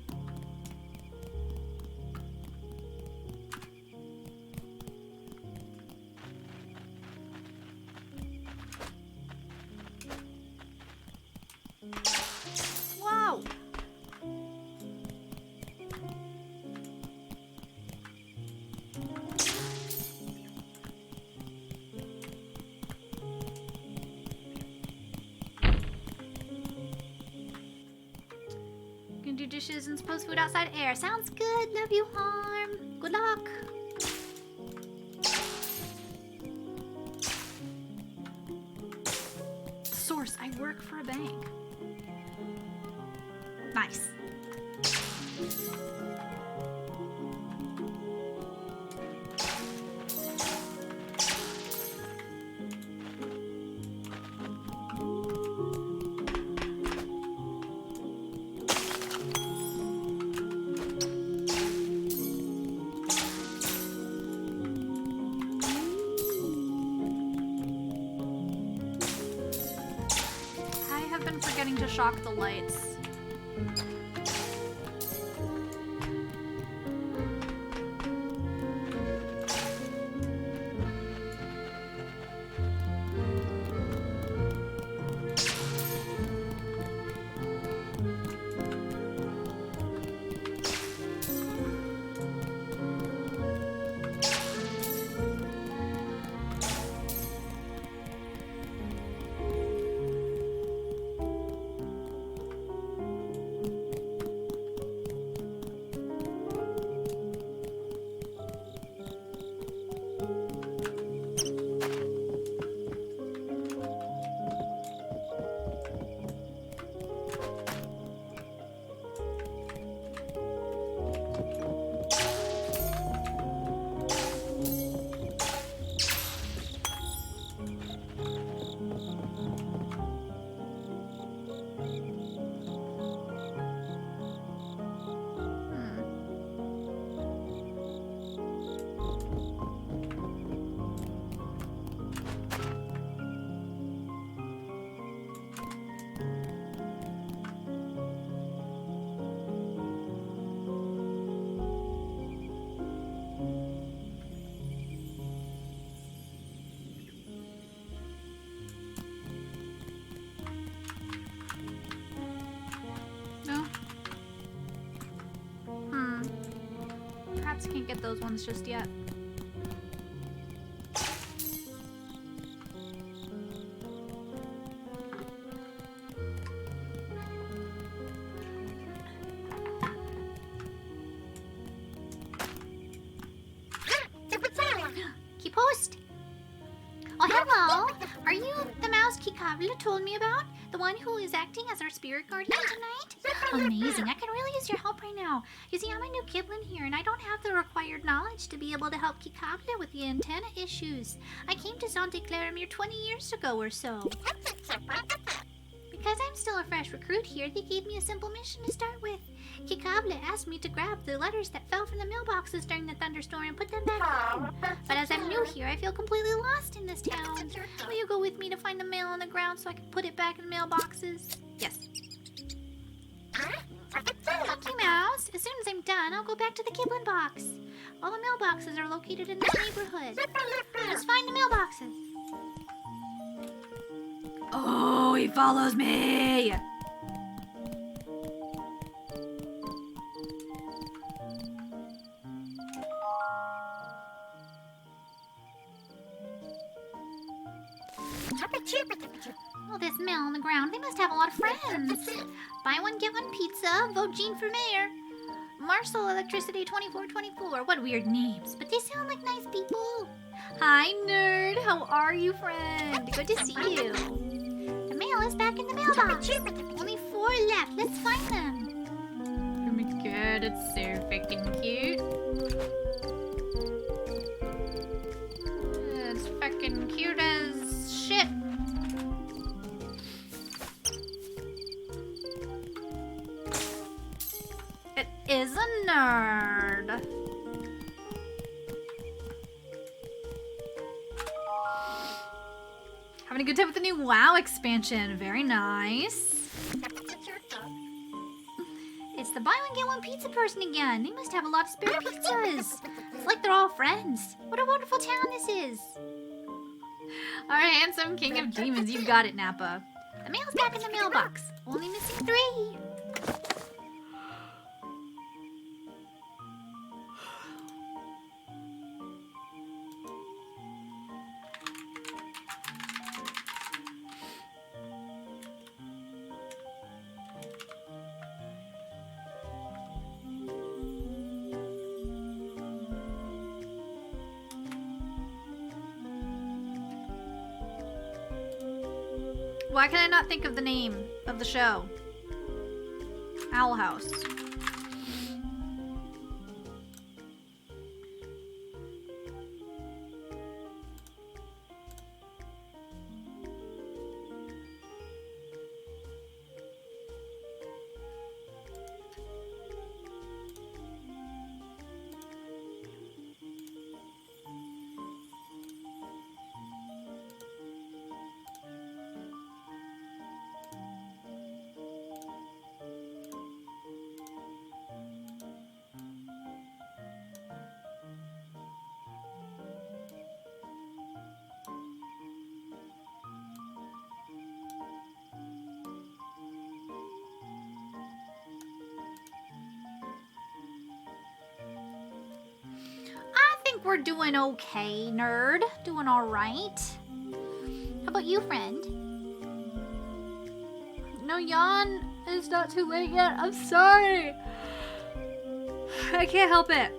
Speaker 1: Wow.
Speaker 4: Gonna do dishes and suppose food outside air. Sounds good. Love you, Harm. Good luck.
Speaker 1: Source, I work for a bank. Nice. I have been forgetting to shock the lights. can't get those ones just yet.
Speaker 4: Key post. Oh, hello. Are you the mouse Kikabla told me about? The one who is acting as our spirit guardian tonight? Amazing. I can really use your help right now. You see, I'm a new Kiblin here, and I don't have the required knowledge to be able to help Kikabla with the antenna issues. I came to Santa Claramere 20 years ago or so. Because I'm still a fresh recruit here, they gave me a simple mission to start with. Kikabla asked me to grab the letters that fell from the mailboxes during the thunderstorm and put them back home. But as I'm new here, I feel completely lost in this town. Will you go with me to find the mail on the ground so I can put it back in the mailboxes?
Speaker 1: Yes.
Speaker 4: Thank you, Mouse. As soon as I'm done, I'll go back to the Kiblin box. All the mailboxes are located in this neighborhood. Just find the mailboxes.
Speaker 1: Oh, he follows me!
Speaker 4: Oh, this mail on the ground. They must have a lot of friends. Buy one, get one pizza. Vote Jean for mayor. Marshall Electricity 2424. What weird names, but they sound like nice people.
Speaker 1: Hi, nerd. How are you, friend? Good to see you.
Speaker 4: The mail is back in the mailbox. Only 4 left. Let's find them.
Speaker 1: Oh my god, it's so freaking cute. It's fucking cute as shit. It is a nerd. Having a good time with the new WoW expansion. Very nice.
Speaker 4: It's the buy one, get one pizza person again. They must have a lot of spare pizzas. It's like they're all friends. What a wonderful town this is.
Speaker 1: Our handsome king of demons. You've got it, Nappa.
Speaker 4: The mail's back in the mailbox. Only missing 3.
Speaker 1: Why can I not think of the name of the show? Owl House. We're doing okay, nerd. Doing all right.
Speaker 4: How about you, friend?
Speaker 1: No, yawn. It's not too late yet. I'm sorry. I can't help it.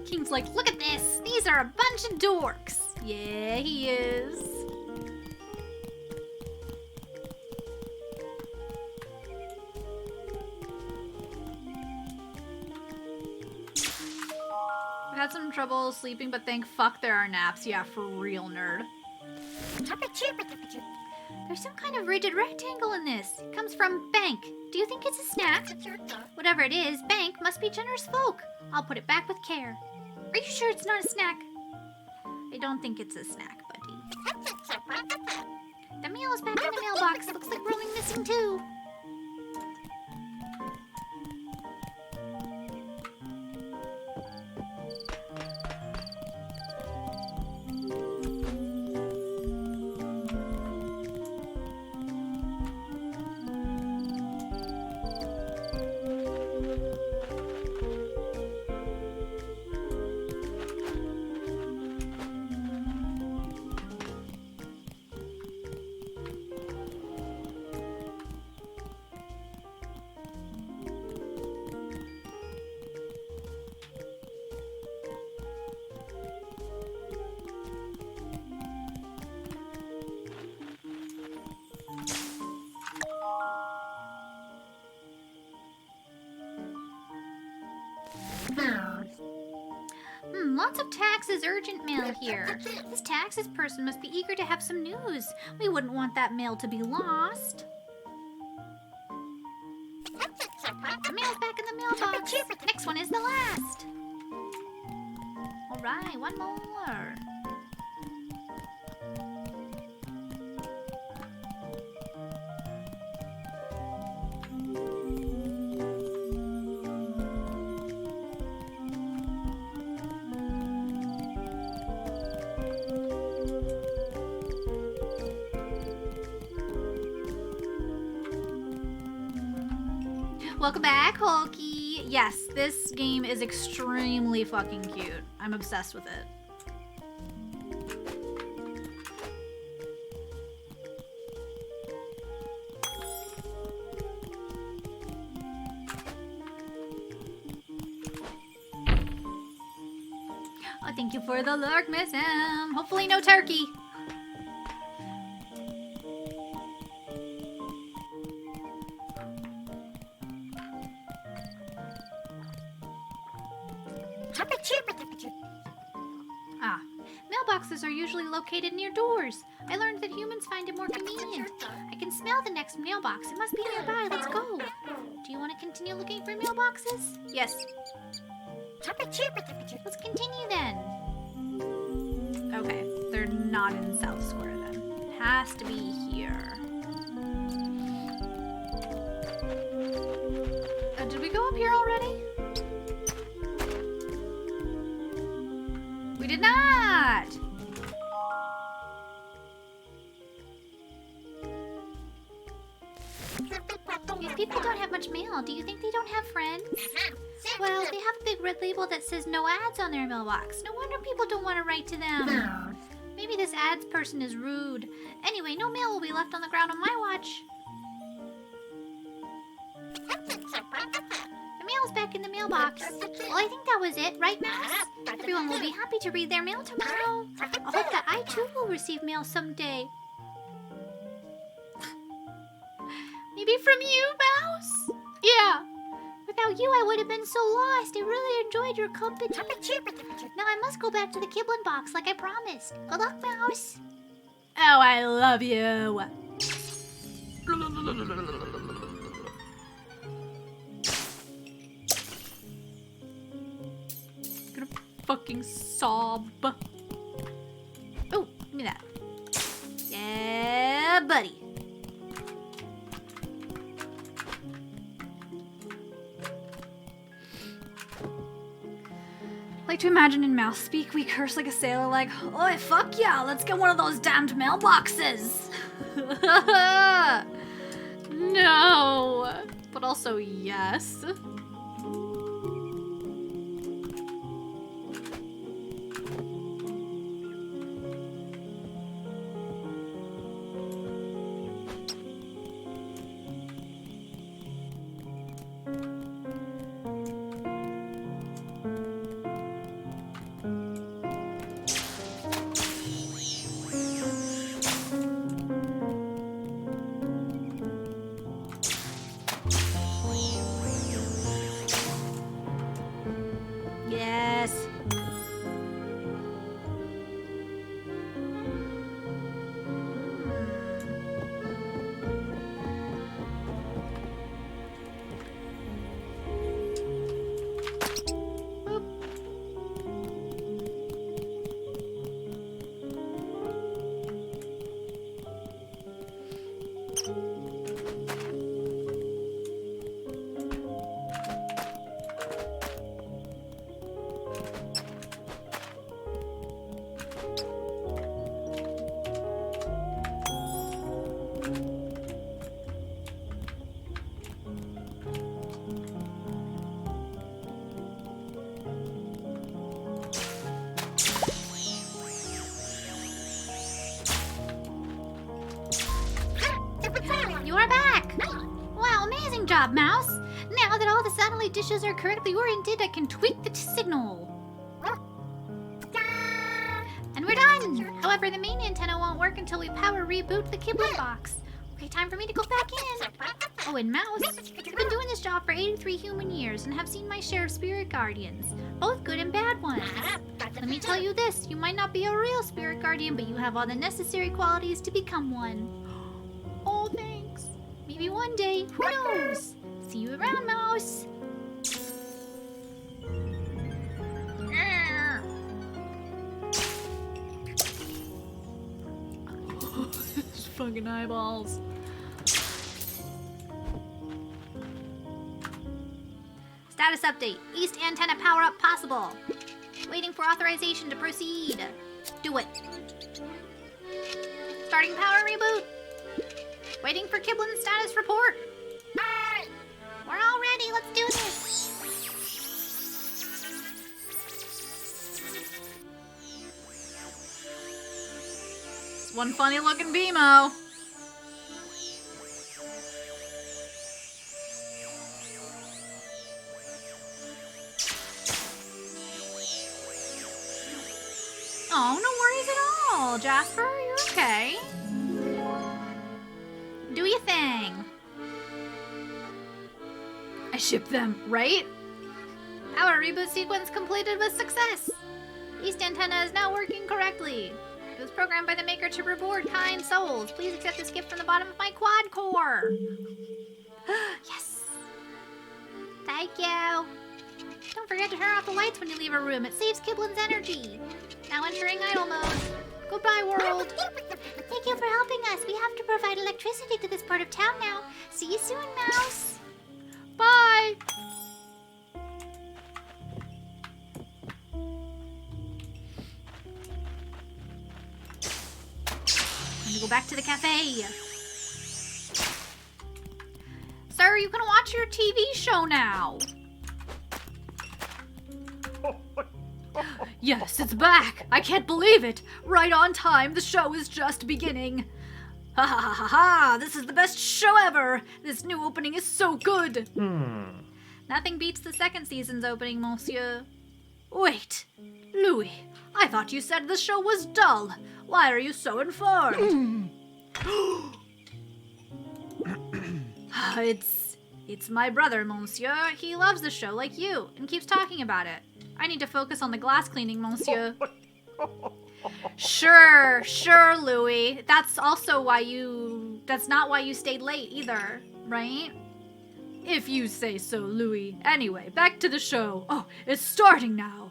Speaker 1: King's like, look at this. These are a bunch of dorks. Yeah, he is. Had some trouble sleeping, but thank fuck there are naps. Yeah, for real, nerd.
Speaker 4: There's some kind of rigid rectangle in this. It comes from Bank. Do you think it's a snack? Whatever it is, Bank must be generous folk. I'll put it back with care. Are you sure it's not a snack?
Speaker 1: I don't think it's a snack, buddy.
Speaker 4: The mail is back in the mailbox. Looks like we're only missing 2. Lots of taxes urgent mail here. This taxes person must be eager to have some news. We wouldn't want that mail to be lost. The mail's back in the mailbox. Next one is the last. Alright, one more.
Speaker 1: Welcome back, Hulky. Yes, this game is extremely fucking cute. I'm obsessed with it. Oh, thank you for the lurk, Miss M. Hopefully no turkey. Ah, mailboxes are usually located near doors. I learned that humans find it more convenient. I can smell the next mailbox. It must be nearby. Let's go. Do you want to continue looking for mailboxes? Yes. Let's continue then. Okay, they're not in South Square then. It has to be here. Did we go up here already? We did not!
Speaker 4: These people don't have much mail. Do you think they don't have friends? Well, they have a big red label that says no ads on their mailbox. No wonder people don't want to write to them. Maybe this ads person is rude. Anyway, no mail will be left on the ground on my watch. The mail's back in the mailbox. Well, I think that was it, right, Mouse? Everyone will be happy to read their mail tomorrow. I hope that I too will receive mail someday. Maybe from you, Mouse?
Speaker 1: Yeah.
Speaker 4: Without you, I would have been so lost. I really enjoyed your company. Now I must go back to the Kiblin box like I promised. Good luck, Mouse.
Speaker 1: Oh, I love you. Gonna fucking sob. Oh, give me that. Yeah, buddy. Like to imagine in mouse speak, we curse like a sailor, like, "Oi, fuck yeah, let's get one of those damned mailboxes." No, but also yes. Yes.
Speaker 4: You are back! Wow, amazing job, Mouse! Now that all the satellite dishes are correctly oriented, I can tweak the signal. And we're done! However, the main antenna won't work until we power reboot the Kiblin box. Okay, time for me to go back in. Oh, and Mouse, I've been doing this job for 83 human years and have seen my share of spirit guardians, both good and bad ones. Let me tell you this, you might not be a real spirit guardian, but you have all the necessary qualities to become one.
Speaker 1: Oh, thanks.
Speaker 4: Maybe one day, who knows? See you around, Mouse.
Speaker 1: Those fucking eyeballs.
Speaker 4: Status update. East antenna power up possible. Waiting for authorization to proceed. Do it. Starting power reboot. Waiting for Kiblin's status report. We're all ready. Let's do this.
Speaker 1: It's one funny looking BMO. Oh, no worries at all, Jasper. You're okay.
Speaker 4: Do your thing.
Speaker 1: I ship them, right?
Speaker 4: Power reboot sequence completed with success. East antenna is now working correctly. It was programmed by the maker to reward kind souls. Please accept this gift from the bottom of my quad core. Yes. Thank you. Don't forget to turn off the lights when you leave a room. It saves Kiblin's energy. Now entering idle mode. Goodbye, world. Thank you for helping us. We have to provide electricity to this part of town now. See you soon, Mouse.
Speaker 1: Bye.
Speaker 4: Time to go back to the cafe. Sir, you can watch your TV show now.
Speaker 1: Yes, it's back. I can't believe it. Right on time. The show is just beginning. Ha ha ha ha ha. This is the best show ever. This new opening is so good.
Speaker 4: Nothing beats the second season's opening, Monsieur.
Speaker 1: Wait, Louis, I thought you said the show was dull. Why are you so informed? It's my brother, Monsieur. He loves the show like you and keeps talking about it. I need to focus on the glass cleaning, Monsieur. Sure, Louis. That's not why you stayed late either, right? If you say so, Louis. Anyway, back to the show. Oh, it's starting now.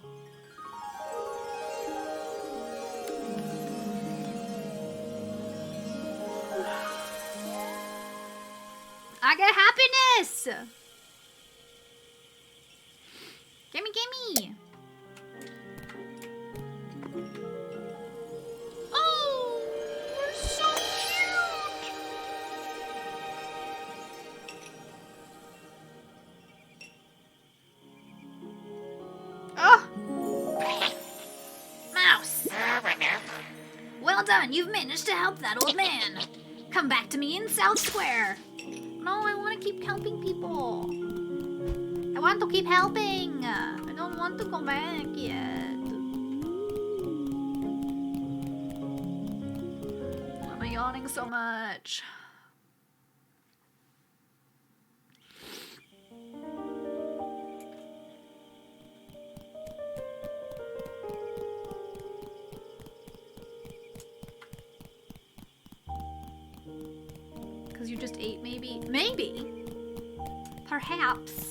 Speaker 1: I get happiness!
Speaker 4: Gimme! Oh, you're so cute!
Speaker 1: Oh!
Speaker 4: Mouse! Well done, you've managed to help that old man. Come back to me in South Square. No, I want to keep helping people. I want to keep helping. I don't want to go back yet.
Speaker 1: Why am I yawning so much? Because you just ate, maybe? Maybe! Perhaps.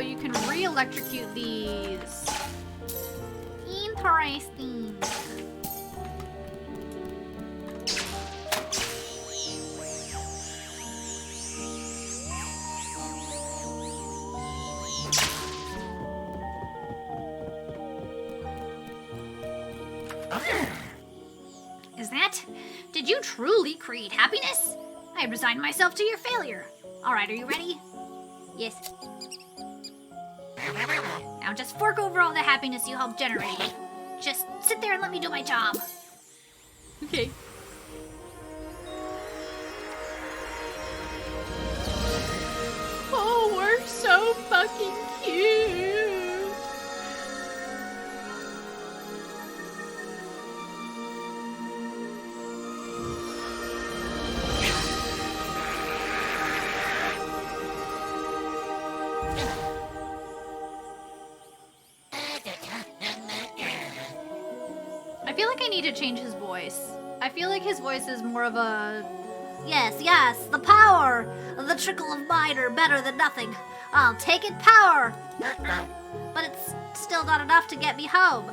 Speaker 1: You can re-electrocute these.
Speaker 4: Interesting. Is that? Did you truly create happiness? I resign myself to your failure. All right, are you ready? Yes. Now just fork over all the happiness you helped generate. Just sit there and let me do my job.
Speaker 1: Okay. so fucking cute. I feel like I need to change his voice. I feel like his voice is more of a...
Speaker 4: Yes, yes, the power of the trickle of mine are better than nothing. I'll take it, power. But it's still not enough to get me home.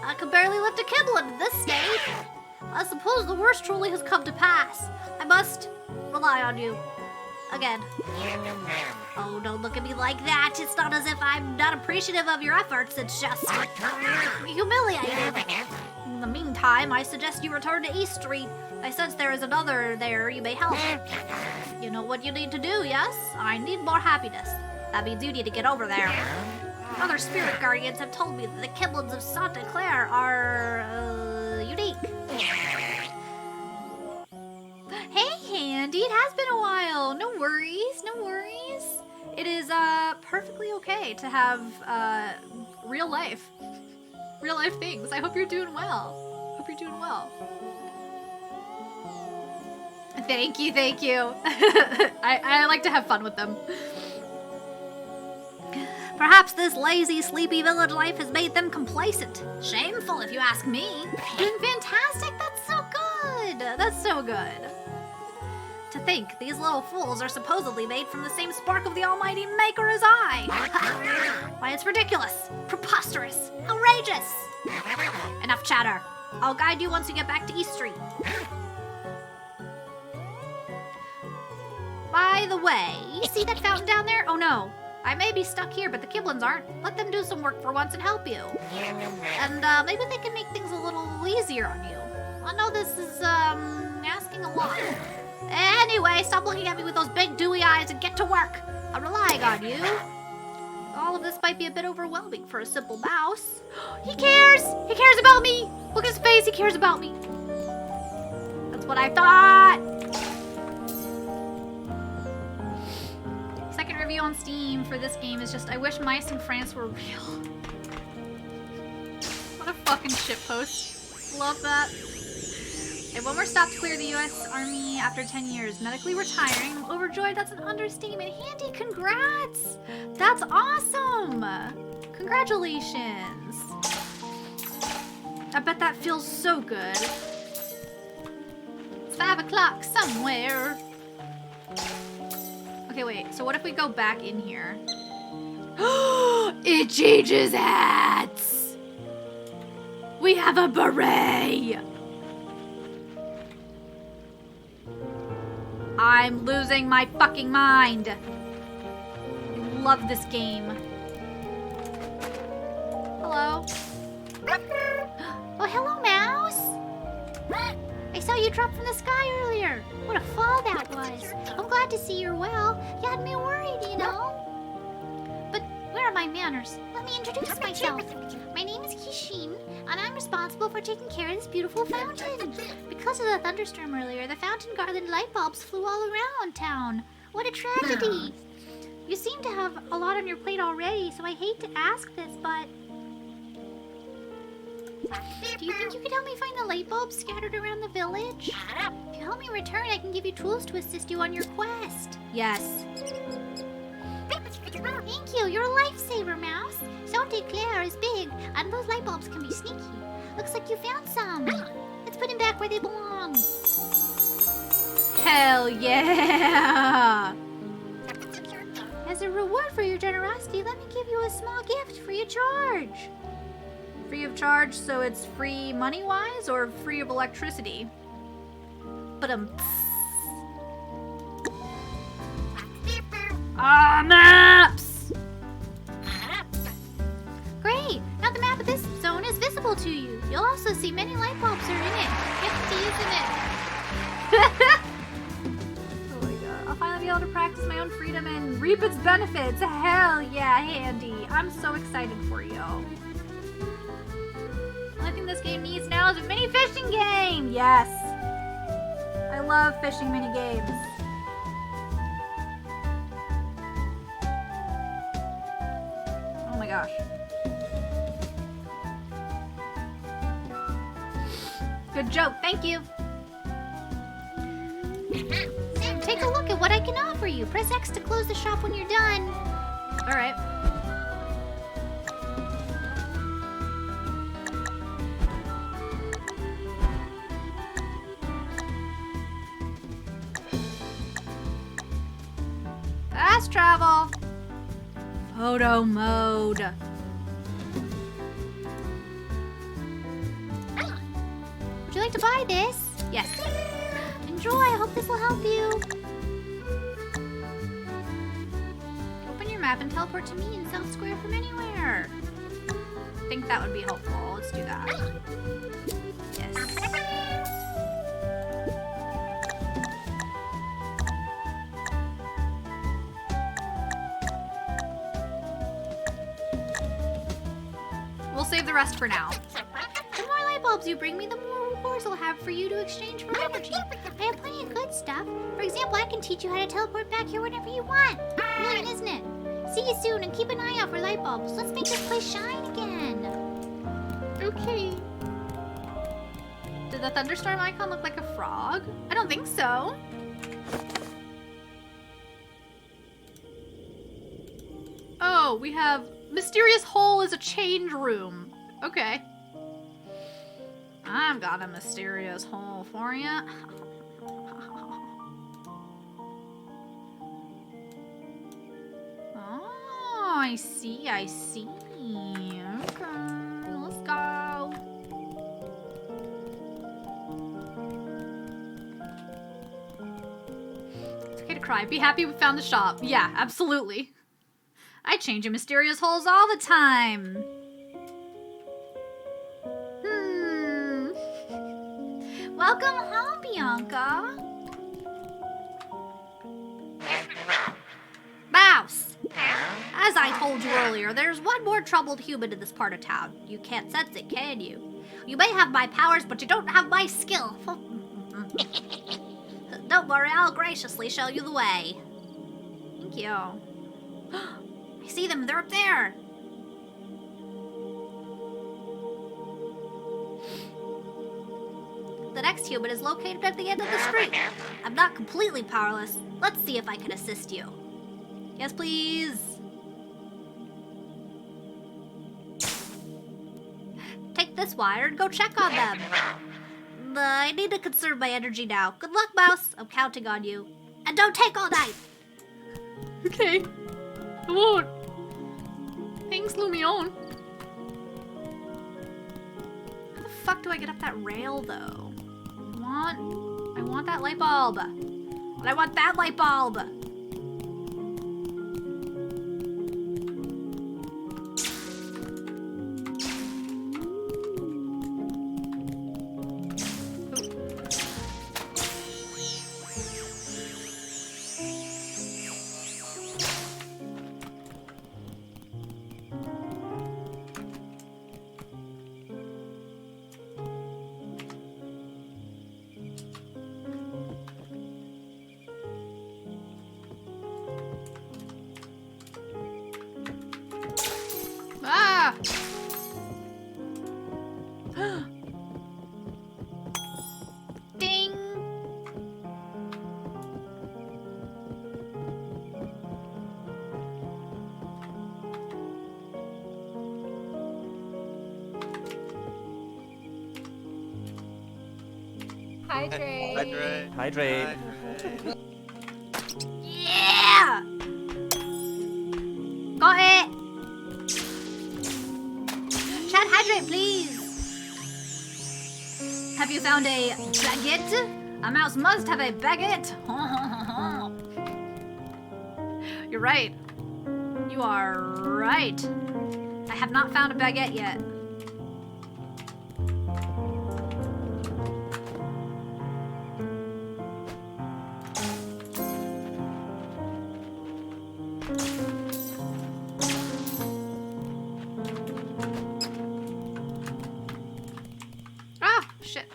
Speaker 4: I can barely lift a Kiblin in this state. I suppose the worst truly has come to pass. I must rely on you. Again. Oh, don't look at me like that. It's not as if I'm not appreciative of your efforts. It's just humiliating. In the meantime, I suggest you return to East Street. I sense there is another there you may help. You know what you need to do, yes? I need more happiness. That means you need to get over there. Other spirit guardians have told me that the Kiblins of Santa Claire are, unique.
Speaker 1: Hey, Handy, it has been a while. No worries, no worries. It is perfectly okay to have real life things. I hope you're doing well. Hope you're doing well. Thank you, thank you. I like to have fun with them.
Speaker 4: Perhaps this lazy, sleepy village life has made them complacent. Shameful, if you ask me.
Speaker 1: Doing fantastic. That's so good. That's so good.
Speaker 4: To think these little fools are supposedly made from the same spark of the almighty maker as I. Why, it's ridiculous, preposterous, outrageous. Enough chatter. I'll guide you once you get back to East Street. By the way, you see that fountain down there? Oh no, I may be stuck here, but the Kiblins aren't. Let them do some work for once and help you. And maybe they can make things a little easier on you. I know this is asking a lot. Anyway, stop looking at me with those big dewy eyes and get to work. I'm relying on you. All of this might be a bit overwhelming for a simple mouse.
Speaker 1: He cares! He cares about me! Look at his face, he cares about me.
Speaker 4: That's what I thought.
Speaker 1: Second review on Steam for this game is just, I wish Mice in France were real. What a fucking shitpost. Love that. Okay, one more stop to clear the U.S. Army after 10 years. Medically retiring. I'm overjoyed. That's an understatement. Handy, congrats! That's awesome! Congratulations. I bet that feels so good. It's 5 o'clock somewhere. Okay, wait. So what if we go back in here? It changes hats! We have a beret! I'm losing my fucking mind. I love this game. Hello?
Speaker 4: Oh, hello, Mouse. I saw you drop from the sky earlier. What a fall that was. I'm glad to see you're well. You had me worried, you know. But where are my manners? Let me introduce myself. My name is Kishin, and I'm responsible for taking care of this beautiful fountain. Because of the thunderstorm earlier, the fountain garland light bulbs flew all around town. What a tragedy. You seem to have a lot on your plate already, so I hate to ask this, but... do you think you could help me find the light bulbs scattered around the village? If you help me return, I can give you tools to assist you on your quest.
Speaker 1: Yes.
Speaker 4: Thank you, you're a lifesaver, Mouse. Sainte Claire is big, and those light bulbs can be sneaky. Looks like you found some. Let's put them back where they belong.
Speaker 1: Hell yeah!
Speaker 4: As a reward for your generosity, let me give you a small gift free of charge.
Speaker 1: Free of charge, so it's free money-wise or free of electricity? But maps!
Speaker 4: Great! Now the map of this zone is visible to you. You'll also see many light bulbs are in it. Fifty, isn't it?
Speaker 1: Oh my god. I'll finally be able to practice my own freedom and reap its benefits. Hell yeah, Handy. I'm so excited for you. The only thing this game needs now is a mini fishing game! Yes! I love fishing mini games. gosh. Good joke, thank you.
Speaker 4: Take a look at what I can offer you. Press X to close the shop when you're done.
Speaker 1: Alright. Fast travel. Photo mode.
Speaker 4: Would you like to buy this?
Speaker 1: Yes.
Speaker 4: Enjoy. I hope this will help you.
Speaker 1: Open your map and teleport to me in South Square from anywhere. I think that would be helpful. Let's do that. Yes. We'll save the rest for now.
Speaker 4: The more light bulbs you bring me, the more rewards I'll have for you to exchange for energy. I have plenty of good stuff. For example, I can teach you how to teleport back here whenever you want. Brilliant, isn't it? See you soon, and keep an eye out for light bulbs. Let's make this place shine again.
Speaker 1: Okay. Did the thunderstorm icon look like a frog? I don't think so. Oh, we have mysterious hole is a change room. Okay. I've got a mysterious hole for you. Oh, I see, I see. Okay, let's go. It's okay to cry. Be happy we found the shop. Yeah, absolutely. I change in mysterious holes all the time.
Speaker 4: Welcome home, Bianca.
Speaker 1: Mouse! As I told you earlier, there's one more troubled human in this part of town. You can't sense it, can you? You may have my powers, but you don't have my skill. Don't worry, I'll graciously show you the way. Thank you. I see them, they're up there. The next human is located at the end of the street. I'm not completely powerless. Let's see if I can assist you. Yes, please. Take this wire and go check on them. I need to conserve my energy now. Good luck, Mouse. I'm counting on you. And don't take all night. Okay. I won't. Thanks, Lumion. How the fuck do I get up that rail, though? I want that light bulb. And I want that light bulb. Ah! Ding!
Speaker 3: Hydrate.
Speaker 6: Hydrate.
Speaker 1: Yeah! Got it! Chat, hydrate, please! Have you found a baguette? A mouse must have a baguette! You're right. You are right. I have not found a baguette yet. Ah, shit.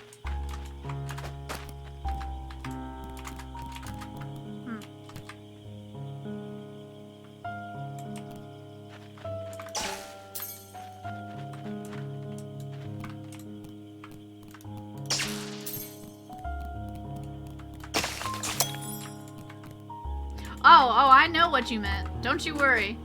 Speaker 1: Oh, I know what you meant. Don't you worry.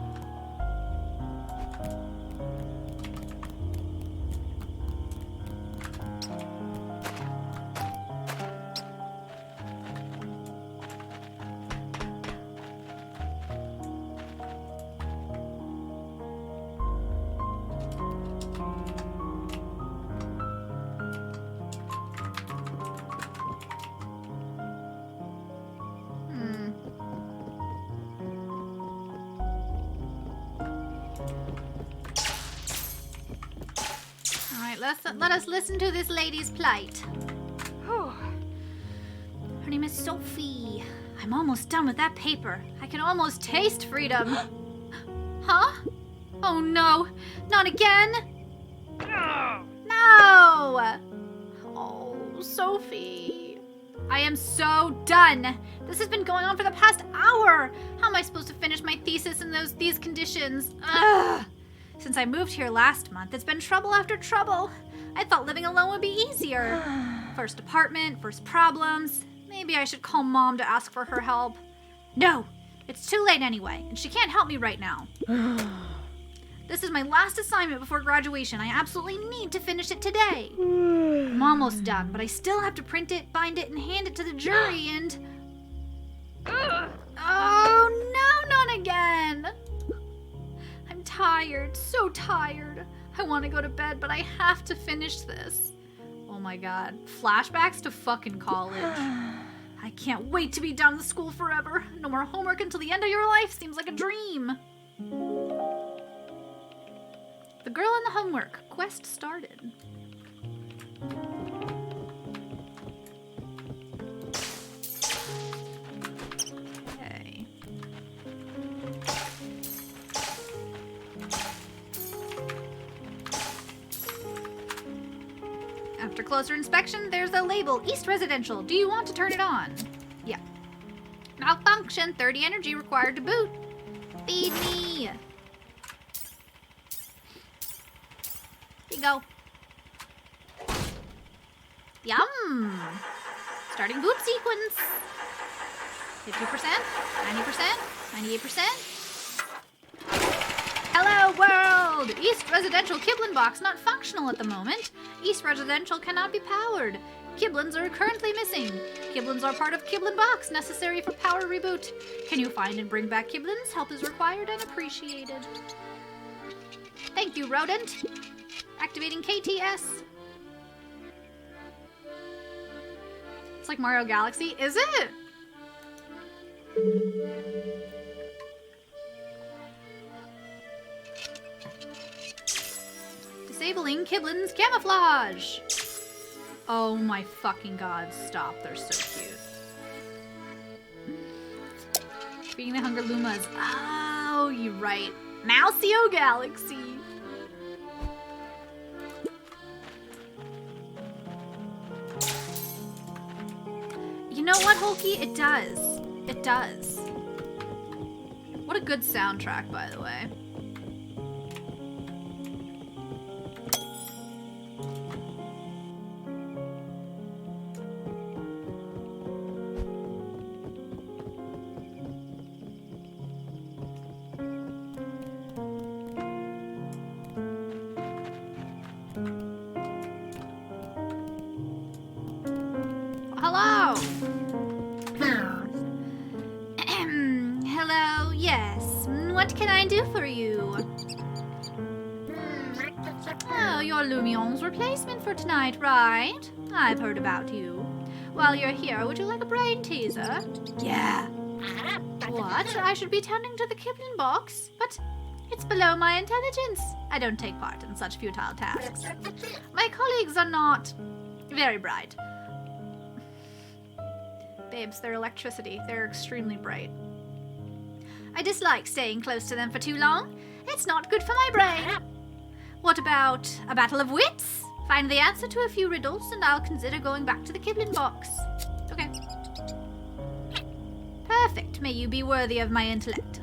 Speaker 1: Let us listen to this lady's plight. Her name is Sophie. I'm almost done with that paper. I can almost taste freedom. Huh? Oh no, not again. No! Oh, Sophie. I am so done. This has been going on for the past hour. How am I supposed to finish my thesis in these conditions? Ugh. Since I moved here last month, it's been trouble after trouble. I thought living alone would be easier. First apartment, first problems. Maybe I should call Mom to ask for her help. No, it's too late anyway, and she can't help me right now. This is my last assignment before graduation. I absolutely need to finish it today. I'm almost done, but I still have to print it, bind it, and hand it to the jury, and... Oh, no, not again. I'm tired, so tired. I want to go to bed, but I have to finish this. Oh my god. Flashbacks to fucking college. I can't wait to be done with school forever. No more homework until the end of your life seems like a dream. The girl and the homework. Quest started. Okay. After closer inspection, there's a label, East Residential. Do you want to turn it on? Yeah. Malfunction, 30 energy required to boot. Feed me. Here you go. Yum. Starting boot sequence. 50%, 90%, 98%. Hello, world! East Residential Kiblin box not functional at the moment. East Residential cannot be powered. Kiblins are currently missing. Kiblins are part of Kiblin box, necessary for power reboot. Can you find and bring back Kiblins? Help is required and appreciated. Thank you, rodent. Activating KTS. It's like Mario Galaxy, is it? Disabling Kiblin's camouflage. Oh my fucking god, stop. They're so cute. Being the Hunger Lumas. Oh, you're right. Malcio Galaxy. You know what, Hulky? It does. It does. What a good soundtrack, by the way. Hello. Hello, yes. What can I do for you? Oh, you're Lumion's replacement for tonight, right? I've heard about you. While you're here, would you like a brain teaser? Yeah. What? I should be tending to the Kiblin box? But it's below my intelligence. I don't take part in such futile tasks. My colleagues are not very bright. Babes, they're electricity. They're extremely bright. I dislike staying close to them for too long. It's not good for my brain. What about a battle of wits? Find the answer to a few riddles and I'll consider going back to the Kiblin box. Okay. Perfect. May you be worthy of my intellect.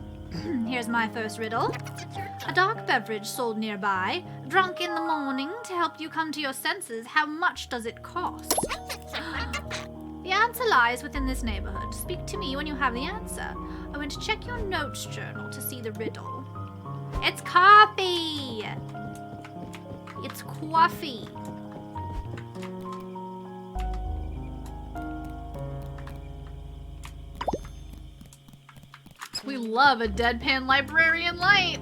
Speaker 1: Here's my first riddle. A dark beverage sold nearby, drunk in the morning to help you come to your senses. How much does it cost? The answer lies within this neighborhood. Speak to me when you have the answer. I going to check your notes journal to see the riddle. It's coffee! It's coffee. We love a deadpan librarian light.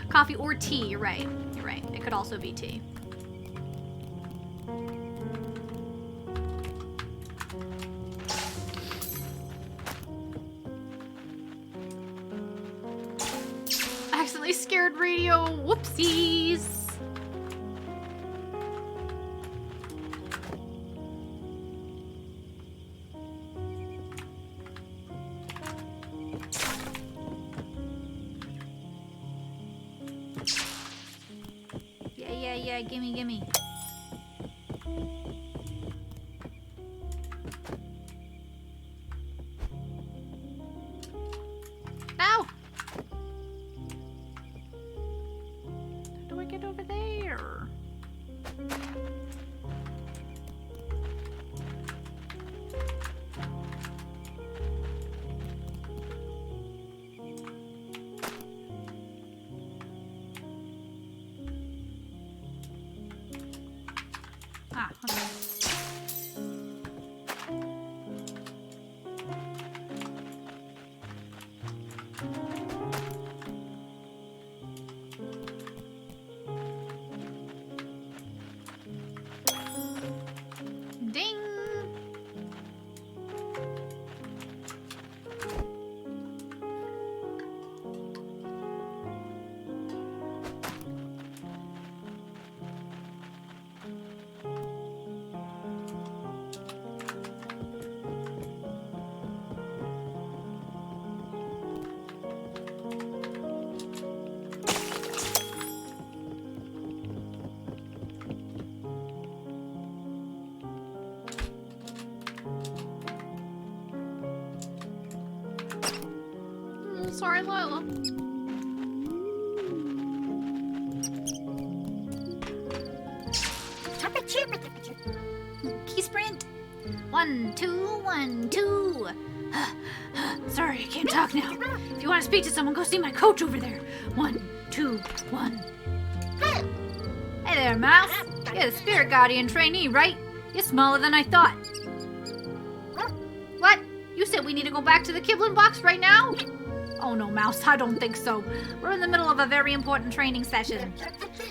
Speaker 1: Coffee or tea, you're right. You're right. It could also be tea. Accidentally scared radio. Whoopsies. Yeah, gimme. No! How do I get over there? Ah, okay. Ding! Sorry, Lila. Key sprint. 1, 2, 1, 2. Sorry, I can't talk now. If you want to speak to someone, go see my coach over there. 1, 2, 1. Hey there, Mouse. You're the Spirit Guardian trainee, right? You're smaller than I thought. What? You said we need to go back to the Kiblin box right now? Oh no, Mouse, I don't think so. We're in the middle of a very important training session.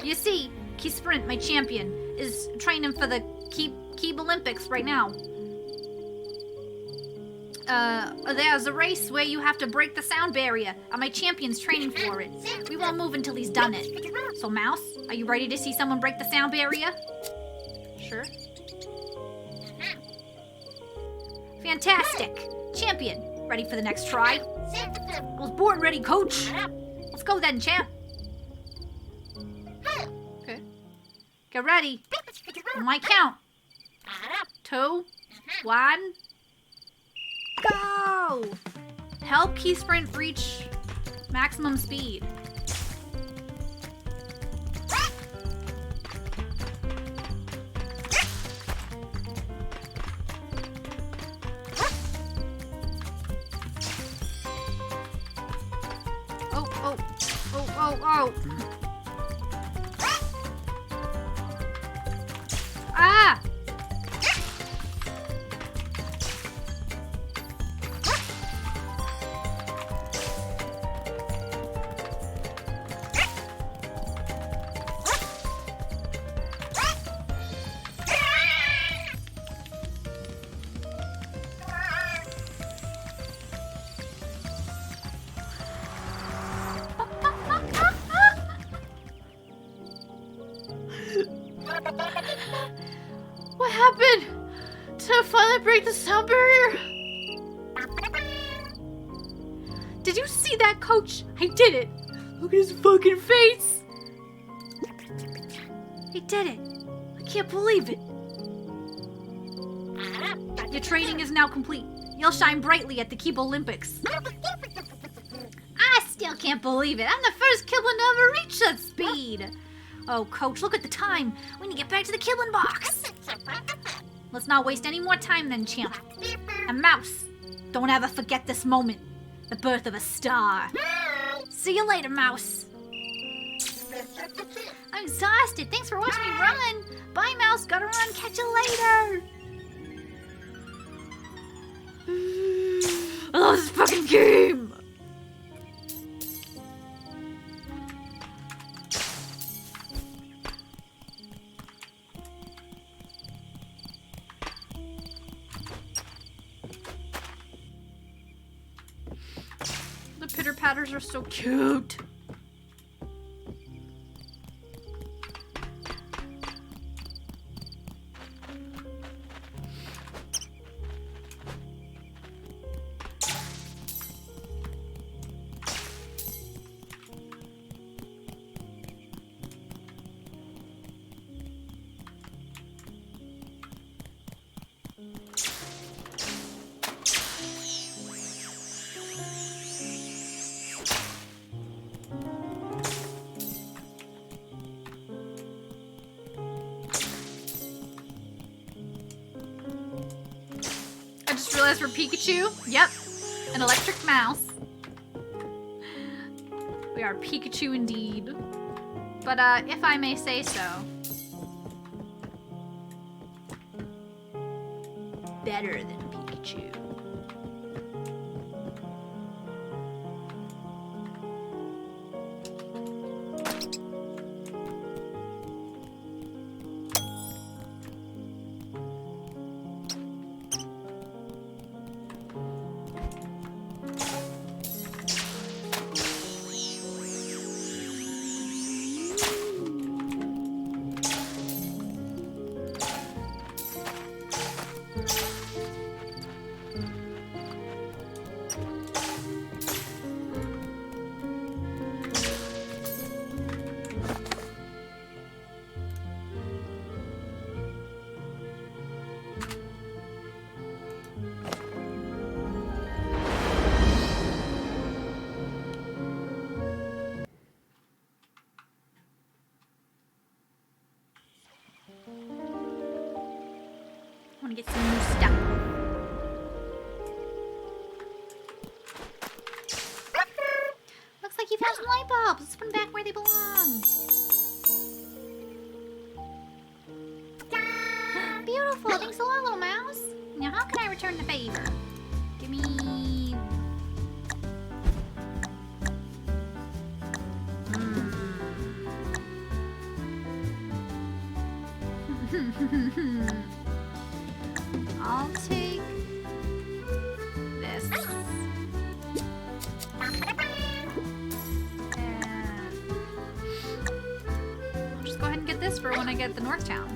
Speaker 1: You see, Key Sprint, my champion, is training for the Keeb Olympics right now. There's a race where you have to break the sound barrier, and my champion's training for it. We won't move until he's done it. So, Mouse, are you ready to see someone break the sound barrier? Sure. Fantastic. Champion, ready for the next try? I was born ready, coach. Let's go then, champ. Okay. Get ready. On my count. 2, 1. Go! Help Key Sprint reach maximum speed. Oh. Ah! What happened? Did I finally break the sound barrier? Did you see that, coach? I did it. Look at his fucking face. He did it. I can't believe it. Your training is now complete. You'll shine brightly at the Keeb Olympics. I still can't believe it. I'm the first Kiblin to ever reach that speed. Oh, coach, look at the time. We need to get back to the Kiblin box. Let's not waste any more time then, champ. And Mouse, don't ever forget this moment. The birth of a star. See you later, mouse.
Speaker 4: I'm exhausted. Thanks for watching me run. Bye, mouse. Gotta run. Catch you later.
Speaker 1: Oh, this fucking game! The pitter patters are so cute. Realize we're Pikachu. Yep. An electric mouse. We are Pikachu indeed. But if I may say so. Better than Pikachu. I want to get some new stuff.
Speaker 4: Looks like you found some light bulbs. Let's put them back where they belong. Beautiful. Thanks a lot, little mouse. Now, how can I return the favor? Give me...
Speaker 1: I'll take this. And I'll just go ahead and get this for when I get the North Town.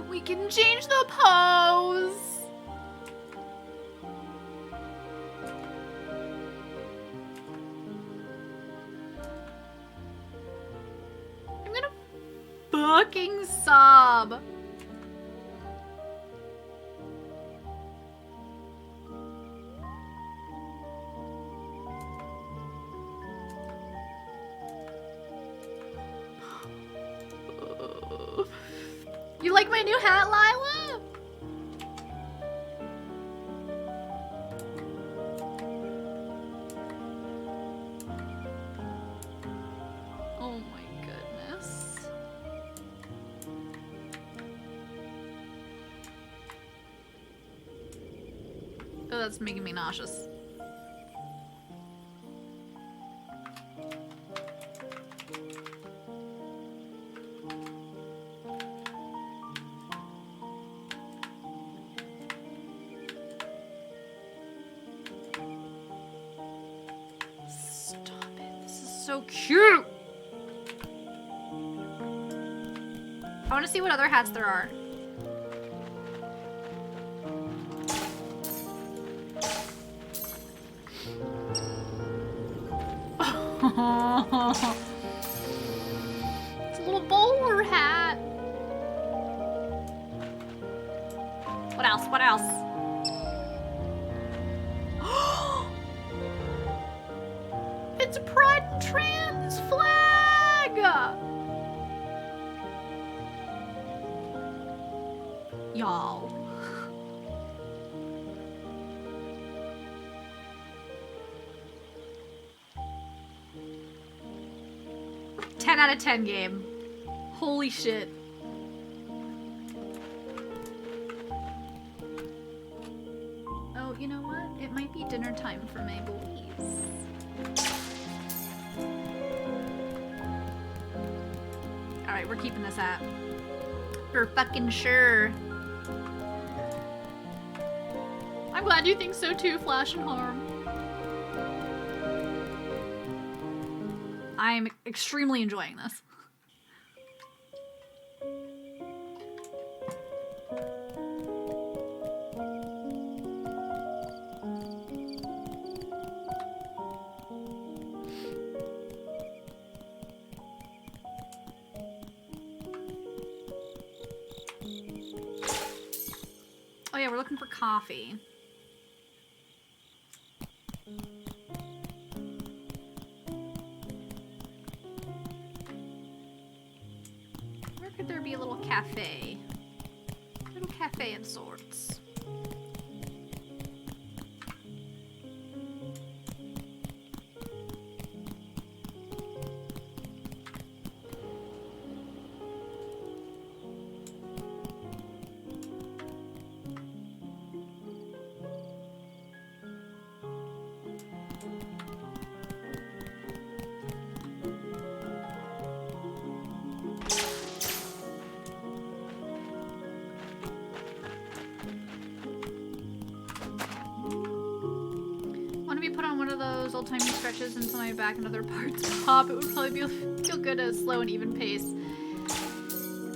Speaker 1: We can change the pose. I'm gonna fucking sob. You like my new hat, Lila? Oh my goodness. Oh, that's making me nauseous. Stop it. This is so cute. I want to see what other hats there are. It's a little bowler hat. What else? What else? trans flag! Y'all. 10 out of 10 game. Holy shit. Oh, you know what? It might be dinner time for my boys. Alright, we're keeping this app. For fucking sure. I'm glad you think so too, Flash and Harm. I'm extremely enjoying this. Oh yeah, we're looking for coffee. Where could there be a little cafe? A little cafe of sorts. Want to be put on one of those old-timey stretches until my back and other parts pop. It would probably feel good at a slow and even pace.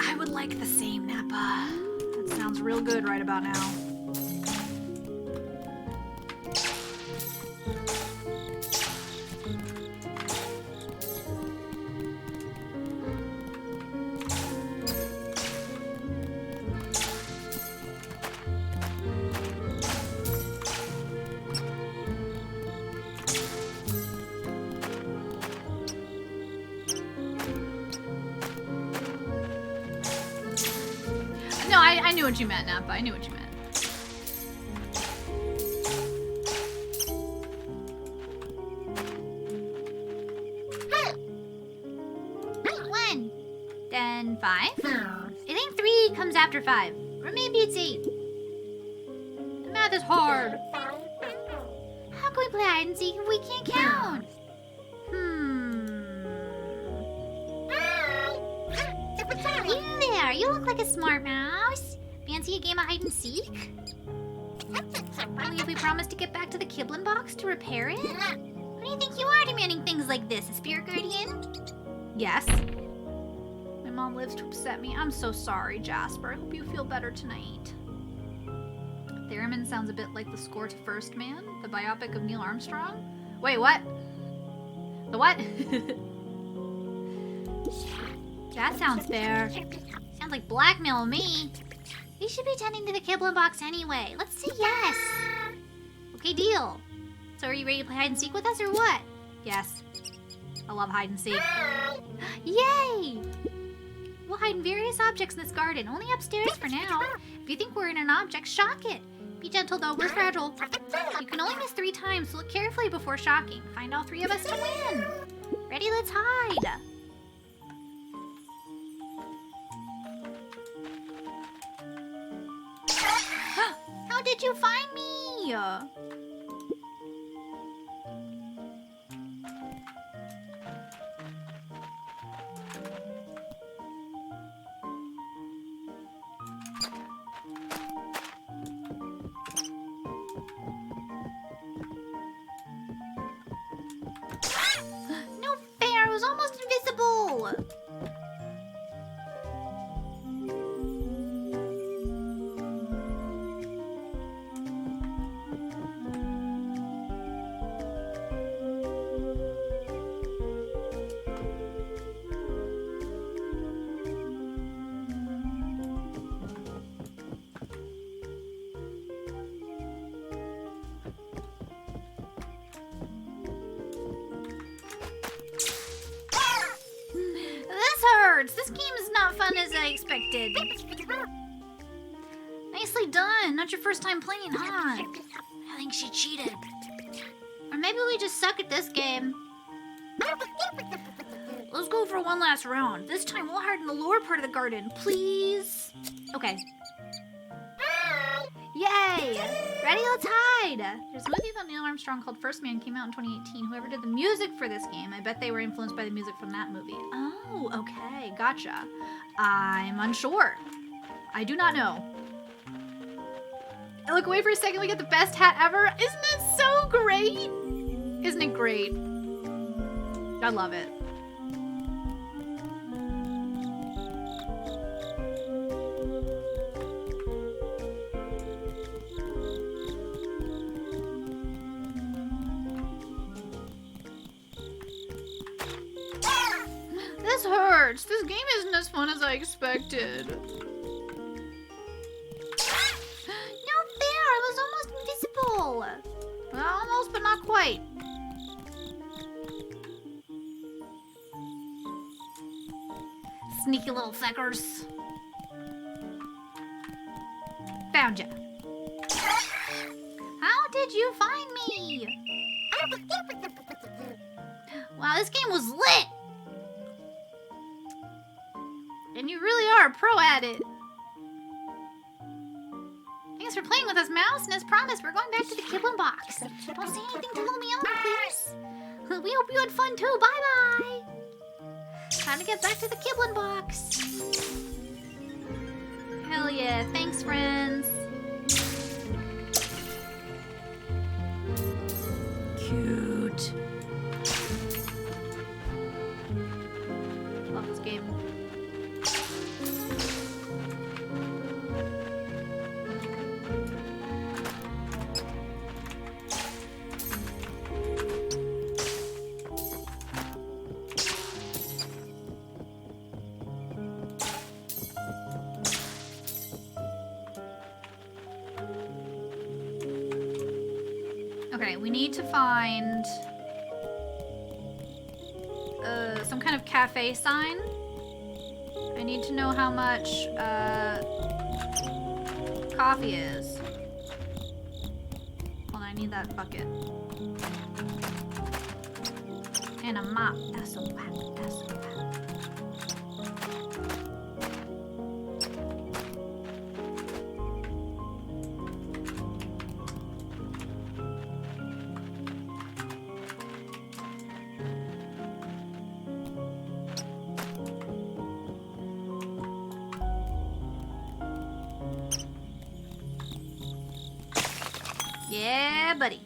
Speaker 1: I would like the same, Nappa. That sounds real good right about now. No, I knew what you meant, Nappa. I knew what you meant.
Speaker 4: One. Then 5. I think 3 comes after 5. Or maybe it's 8.
Speaker 1: The math is hard.
Speaker 4: How can we play hide and seek if we can't count? You there, you look like a smart mouse. Fancy a game of hide and seek? Only if we promise to get back to the Kiblin box to repair it? What do you think you are demanding things like this, a spirit guardian?
Speaker 1: Yes. My mom lives to upset me. I'm so sorry, Jasper. I hope you feel better tonight. Theremin sounds a bit like the score to First Man, the biopic of Neil Armstrong. Wait, what? The what?
Speaker 4: That sounds fair. Sounds like blackmail to me. We should be tending to the Kiblin box anyway. Let's say yes. Okay, deal. So are you ready to play hide and seek with us or what?
Speaker 1: Yes. I love hide and seek.
Speaker 4: Yay! We'll hide in various objects in this garden, only upstairs for now. If you think we're in an object, shock it. Be gentle though, we're fragile. You can only miss 3 times, so look carefully before shocking. Find all 3 of us to win. Ready, let's hide. How did you find me? No fair, it was almost invisible. fun as I expected. Nicely done. Not your first time playing, huh? I think she cheated. Or maybe we just suck at this game. Let's go for one last round. This time we'll hide in the lower part of the garden, please. Okay. Yay! Ready? Let's hide! There's a movie about Neil Armstrong called First Man, came out in 2018. Whoever did the music for this game, I bet they were influenced by the music from that movie. Oh, okay. Gotcha. I'm unsure. I do not know. I look away for a second, we get the best hat ever. Isn't it so great? Isn't it great? I love it. This hurts. This game isn't as fun as I expected. Not fair. I was almost invisible. Well, almost, but not quite. Sneaky little feckers. Found ya. How did you find me? Wow, this game was lit. And you really are a pro at it. Thanks for playing with us, Mouse. And as promised, we're going back to the Kiblin box. Don't say anything to Lumion, please. We hope you had fun too. Bye-bye. Time to get back to the Kiblin box. Hell yeah. Thanks, friends. Cute. Love this game. Okay, we need to find some kind of cafe sign. I need to know how much coffee is. Hold on, I need that bucket. And a mop. That's a whack. That's a whack. Yeah, buddy.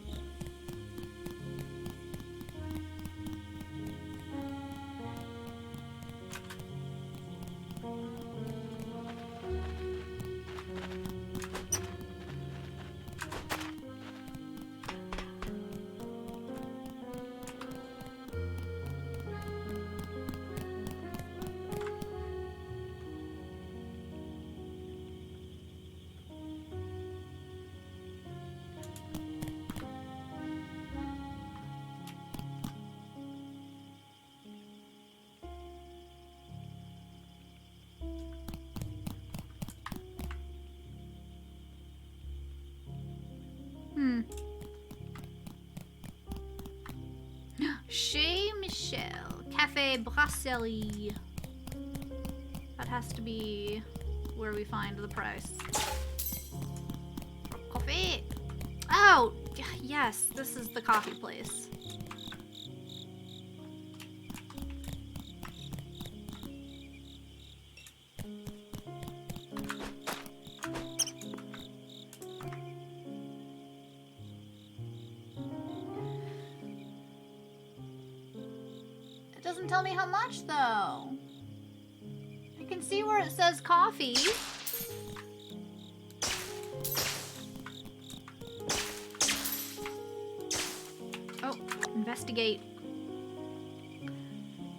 Speaker 4: Chez Michel, Cafe Brasserie. That has to be where we find the price. Coffee. Oh, yes, this is the coffee place. It doesn't tell me how much, though. I can see where it says coffee. Oh, investigate.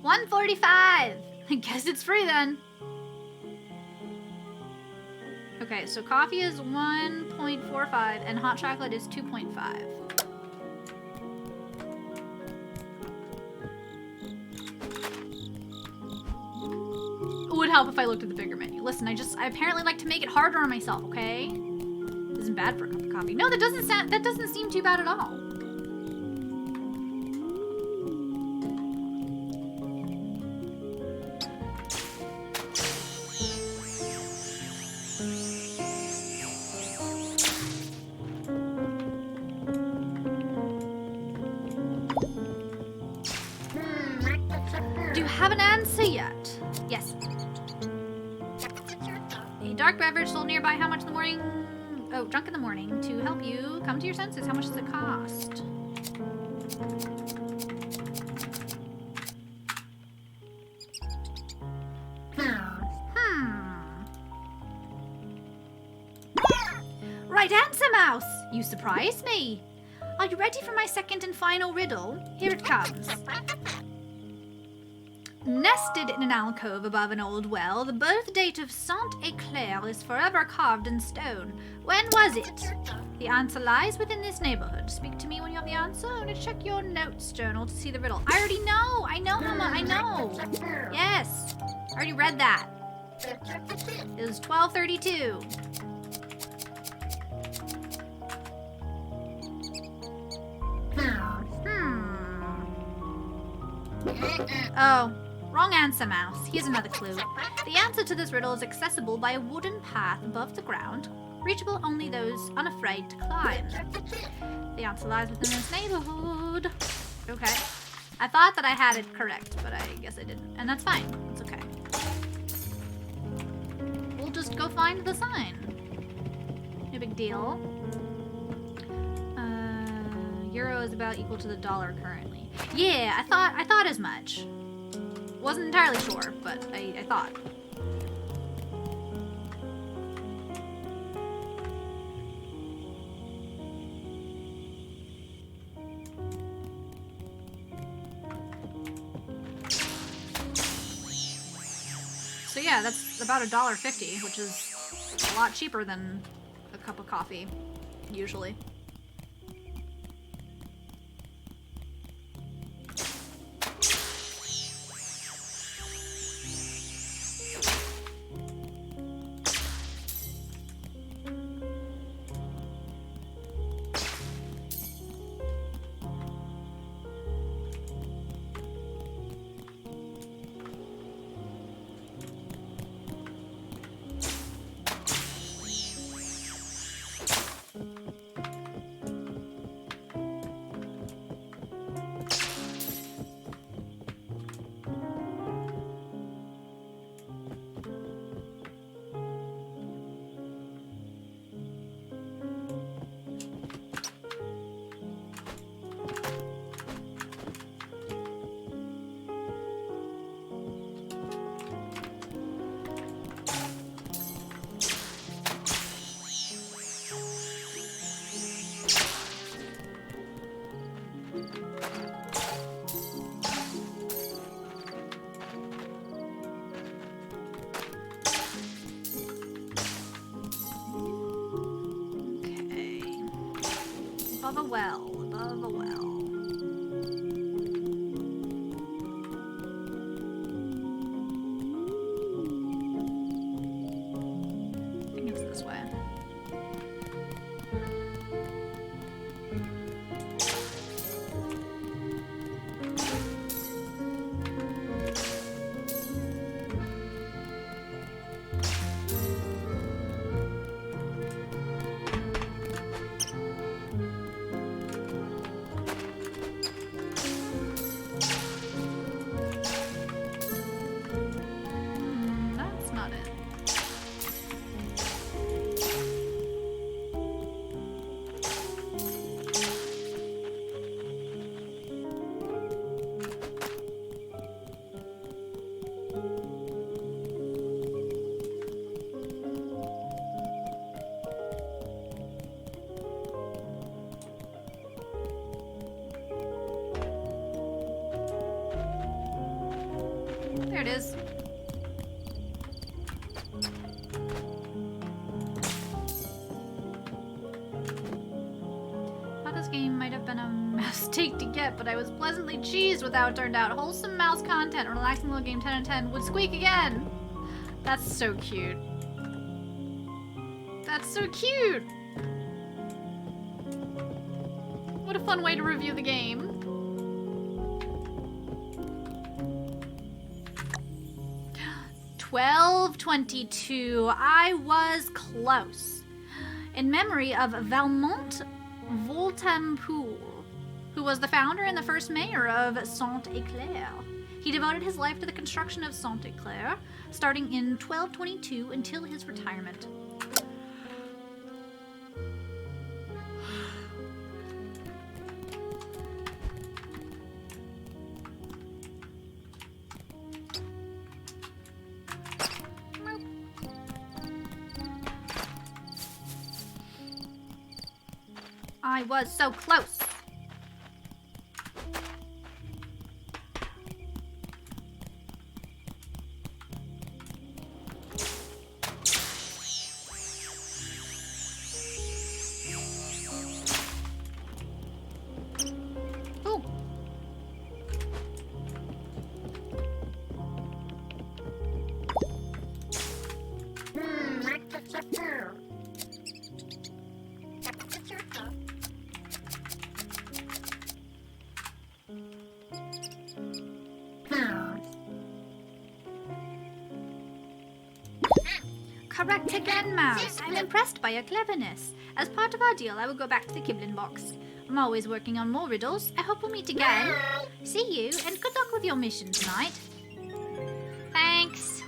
Speaker 4: $1.45. I guess it's free then. Okay, so coffee is 1.45 and hot chocolate is 2.5. It would
Speaker 1: would help if I looked at the bigger menu. Listen, I apparently like to make it harder on myself, okay? This isn't bad for a cup of coffee. No, that doesn't seem too bad at all. Do you have an answer yet? Yes. A dark beverage sold nearby. How much in the morning? Oh, drunk in the morning. To help you come to your senses. How much does it cost? Right answer, Mouse. You surprised me. Are you ready for my second and final riddle? Here it comes. Nested in an alcove above an old well, the birth date of Saint Eclair is forever carved in stone. When was it? The answer lies within this neighborhood. Speak to me when you have the answer. I'm going to check your notes journal to see the riddle. I already know. I know, Mama. I know. Yes. I already read that. It was 1232. Oh. Wrong answer, Mouse. Here's another clue. The answer to this riddle is accessible by a wooden path above the ground, reachable only those unafraid to climb. The answer lies within this neighborhood. Okay. I thought that I had it correct, but I guess I didn't. And that's fine. It's okay. We'll just go find the sign. No big deal. Euro is about equal to the dollar currently. Yeah, I thought as much. Wasn't entirely sure, but I thought. So yeah, that's about $1.50, which is a lot cheaper than a cup of coffee, usually. Above a well, above a well. I think it's this way. That's not it. There it is. Thought this game might have been a mistake to get, but I was pleasantly cheesed with how it turned out. Wholesome mouse content, relaxing little game 10 out of 10 would squeak again. That's so cute. That's so cute. What a fun way to review the game. $12.22. I was close. In memory of Valmont Voltampour, who was the founder and the first mayor of Saint-Éclair. He devoted his life to the construction of Saint-Éclair, starting in 1222 until his retirement. I was so close. Ooh. Correct again, Mouse. I'm impressed by your cleverness. As part of our deal, I will go back to the Kiblin box. I'm always working on more riddles. I hope we'll meet again. See you, and good luck with your mission tonight. Thanks.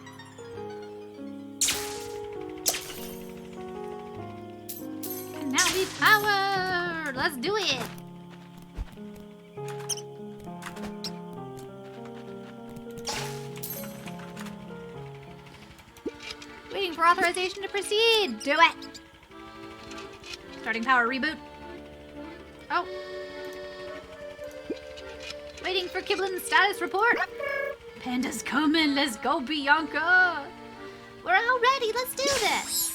Speaker 1: Can now be powered. Let's do it. Waiting for authorization to proceed. Do it. Starting power reboot. Oh. Waiting for Kiblin's status report. Panda's coming. Let's go, Bianca. We're all ready. Let's do this.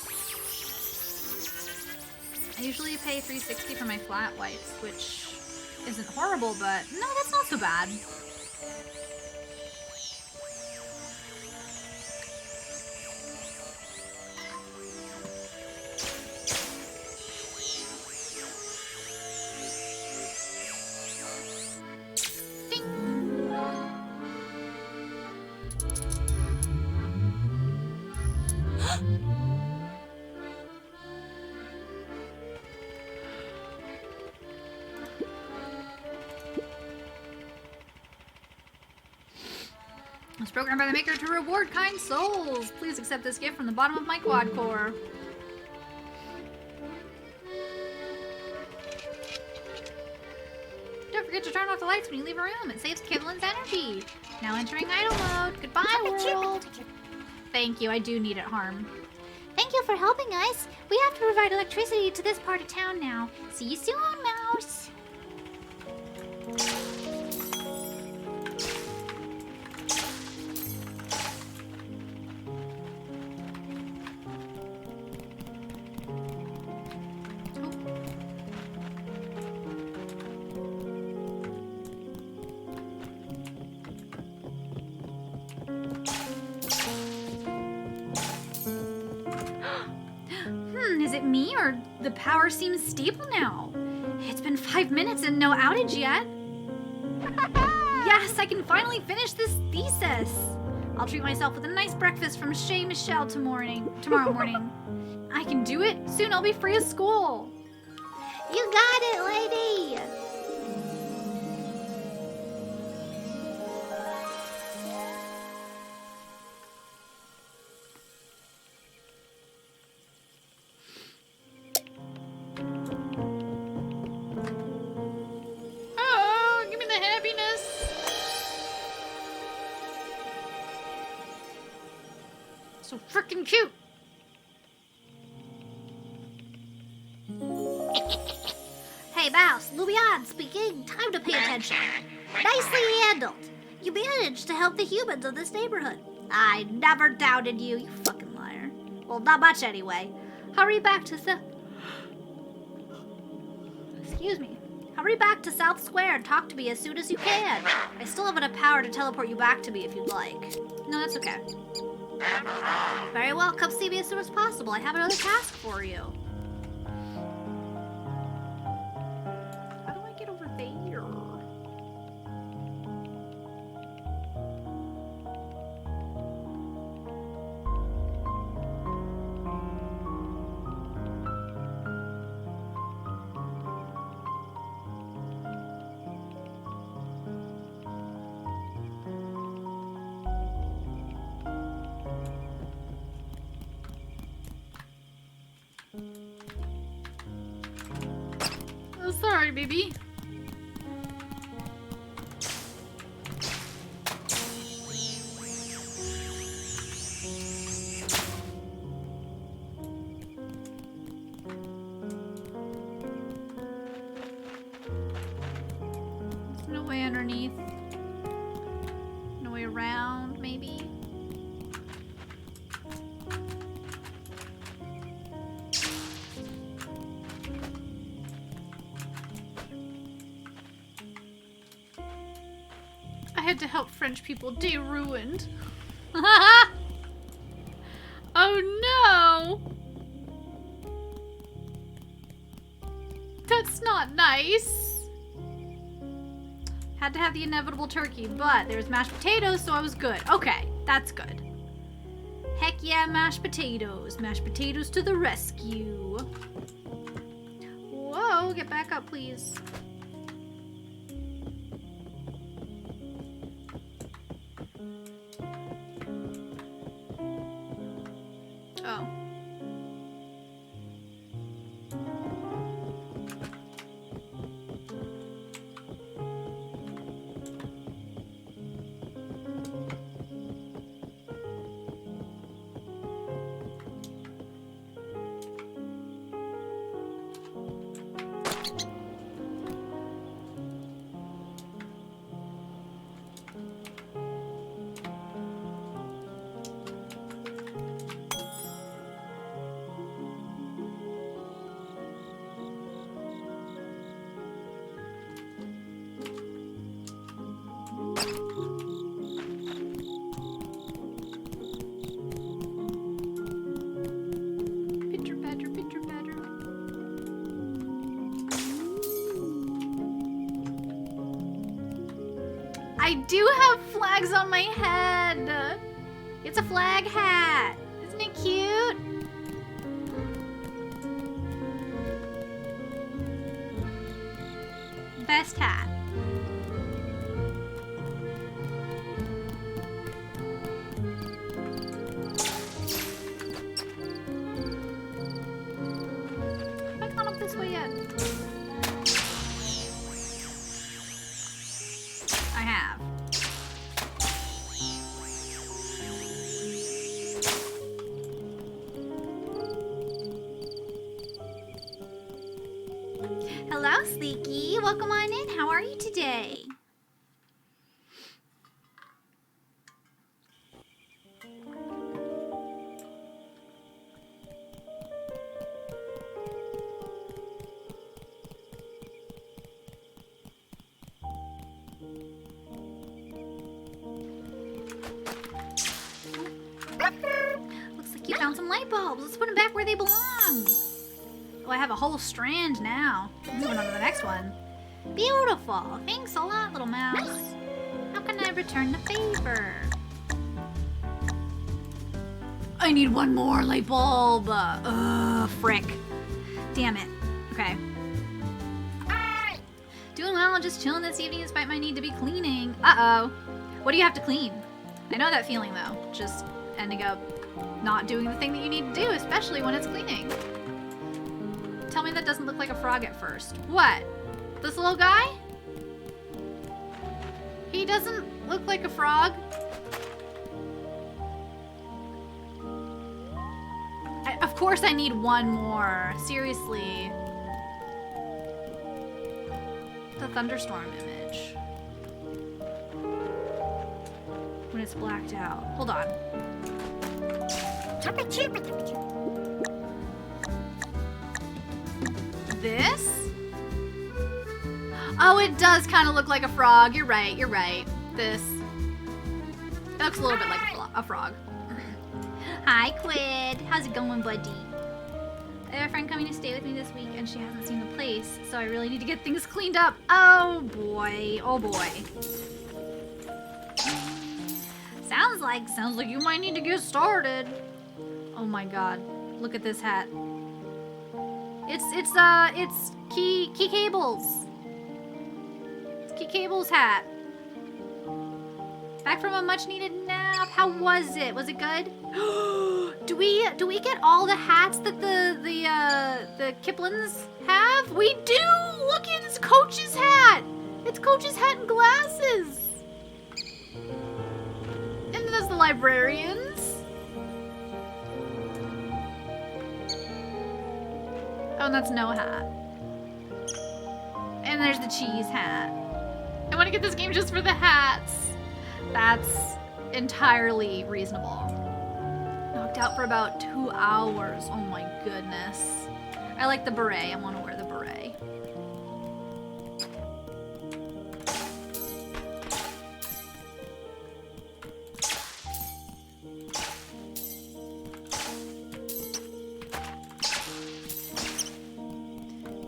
Speaker 1: I usually pay $3.60 for my flat whites, which isn't horrible, but no, that's not so bad. It's programmed by the maker to reward kind souls. Please accept this gift from the bottom of my quad core. Don't forget to turn off the lights when you leave a room. It saves Kiblin's energy. Now entering idle mode. Goodbye, world. Thank you. I do need it, Harm.
Speaker 4: Thank you for helping us. We have to provide electricity to this part of town now. See you soon, Mouse.
Speaker 1: Is it me or the power seems stable now? It's been 5 minutes and no outage yet. Yes, I can finally finish this thesis. I'll treat myself with a nice breakfast from Chez Michel tomorrow morning. I can do it. Soon I'll be free of school.
Speaker 4: You got it, lady.
Speaker 1: So freaking cute.
Speaker 4: Hey, Mouse, Lumion speaking. Time to pay attention. Nicely handled. You managed to help the humans of this neighborhood. I never doubted you, you fucking liar. Well, not much anyway. Hurry back to Excuse me. Hurry back to South Square and talk to me as soon as you can. I still have enough power to teleport you back to me if you'd like.
Speaker 1: No, that's okay. Very well, come see me as soon as possible. I have another task for you. How do I get over there? Oh, sorry, baby. There's no way underneath. No way around, maybe. I had to help French people. Day ruined. Oh no! That's not nice. Had to have the inevitable turkey, but there's mashed potatoes, so I was good. Okay, that's good. Heck yeah, mashed potatoes. Mashed potatoes to the rescue. Whoa, get back up, please. Oh. Pitter patter, pitter patter. I do have flags on my head. It's a flag hat. Isn't it cute? Best hat. Have I gone up this way yet? I have. Hello, Sleeky. Welcome on in. How are you today? Looks like you found some light bulbs. Let's put them back where they belong. Oh, I have a whole strand now. Moving on to the next one. Beautiful. Thanks a lot, little mouse. How can I return the favor? I need one more light bulb. Frick. Damn it. Okay. Doing well, just chilling this evening despite my need to be cleaning. Uh-oh. What do you have to clean? I know that feeling, though. Just ending up not doing the thing that you need to do, especially when it's cleaning. Tell me that doesn't look like a frog at first. What? This little guy? He doesn't look like a frog. Of course I need one more. Seriously. The thunderstorm image. When it's blacked out. Hold on. This? Oh, it does kind of look like a frog. You're right, you're right. This. It looks a little bit like a frog. Hi, Quid. How's it going, buddy? I have a friend coming to stay with me this week, and she hasn't seen the place, so I really need to get things cleaned up. Oh boy. Oh boy. Sounds like you might need to get started. Oh my god. Look at this hat. It's Key Cable's. It's Key Cable's hat. Back from a much needed nap. How was it? Was it good? Do we get all the hats that the Kiplins have? We do! Look, it's Coach's hat! It's Coach's hat and glasses! And there's the librarians. Oh, and that's no hat. And there's the cheese hat. I want to get this game just for the hats. That's entirely reasonable. Knocked out for about 2 hours. Oh my goodness. I like the beret. I want to wear the beret.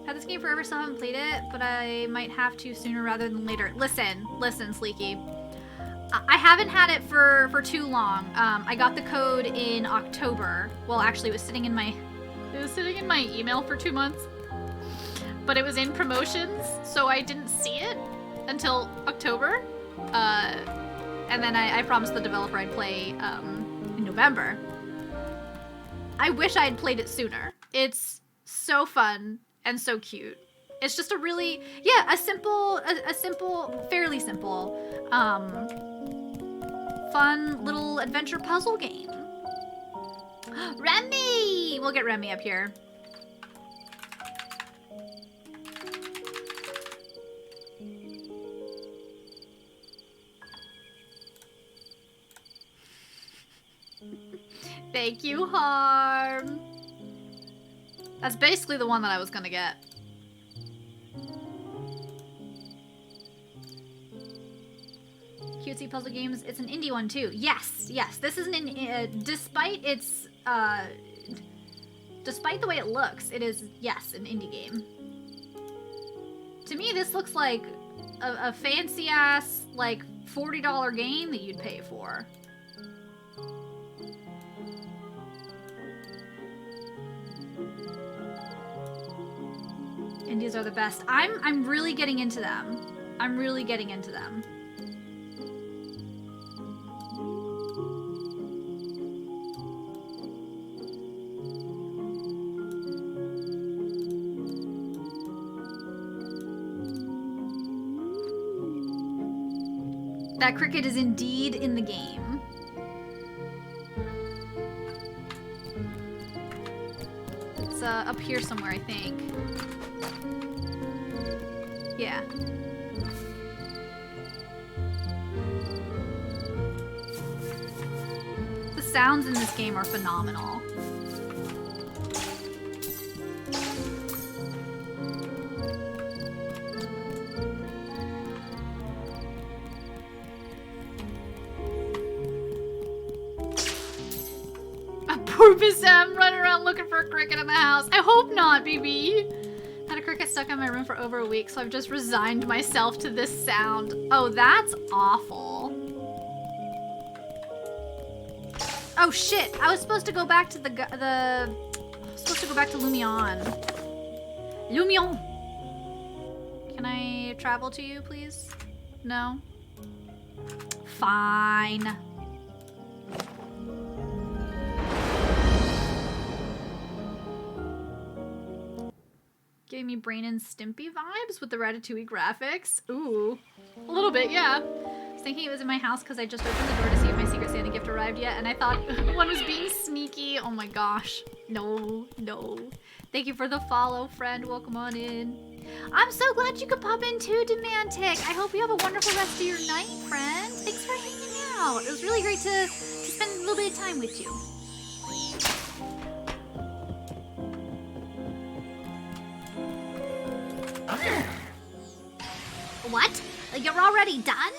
Speaker 1: Had this game forever, still haven't played it, but I might have to sooner rather than later. Listen, Sleeky. I haven't had it for too long. I got the code in October. Well, actually, it was sitting in my email for 2 months, but it was in promotions, so I didn't see it until October. And then I promised the developer I'd play in November. I wish I had played it sooner. It's so fun and so cute. It's just a really, yeah, a simple, fairly simple, fun little adventure puzzle game. Remy! We'll get Remy up here. Thank you, Harm. That's basically the one that I was gonna get. Cutesy puzzle games. It's an indie one too. Yes. This is an despite its despite the way it looks, it is, yes, an indie game. To me, this looks like a fancy ass like $40 game that you'd pay for. Indies are the best. I'm really getting into them. I'm really getting into them. That cricket is indeed in the game. It's up here somewhere, I think. Yeah. The sounds in this game are phenomenal. Poor Bissam running around looking for a cricket in the house. I hope not, BB. Had a cricket stuck in my room for over a week, so I've just resigned myself to this sound. Oh, that's awful. Oh shit! I was supposed to go back to I was supposed to go back to Lumion. Lumion. Can I travel to you, please? No. Fine. Giving me Brain and Stimpy vibes with the Ratatouille graphics. Ooh, a little bit, yeah. I was thinking it was in my house because I just opened the door to see if my Secret Santa gift arrived yet, and I thought one was being sneaky. Oh my gosh. No. Thank you for the follow, friend. Welcome on in. I'm so glad you could pop in too, Demantic. I hope you have a wonderful rest of your night, friend. Thanks for hanging out. It was really great to spend a little bit of time with you.
Speaker 4: What? You're already done?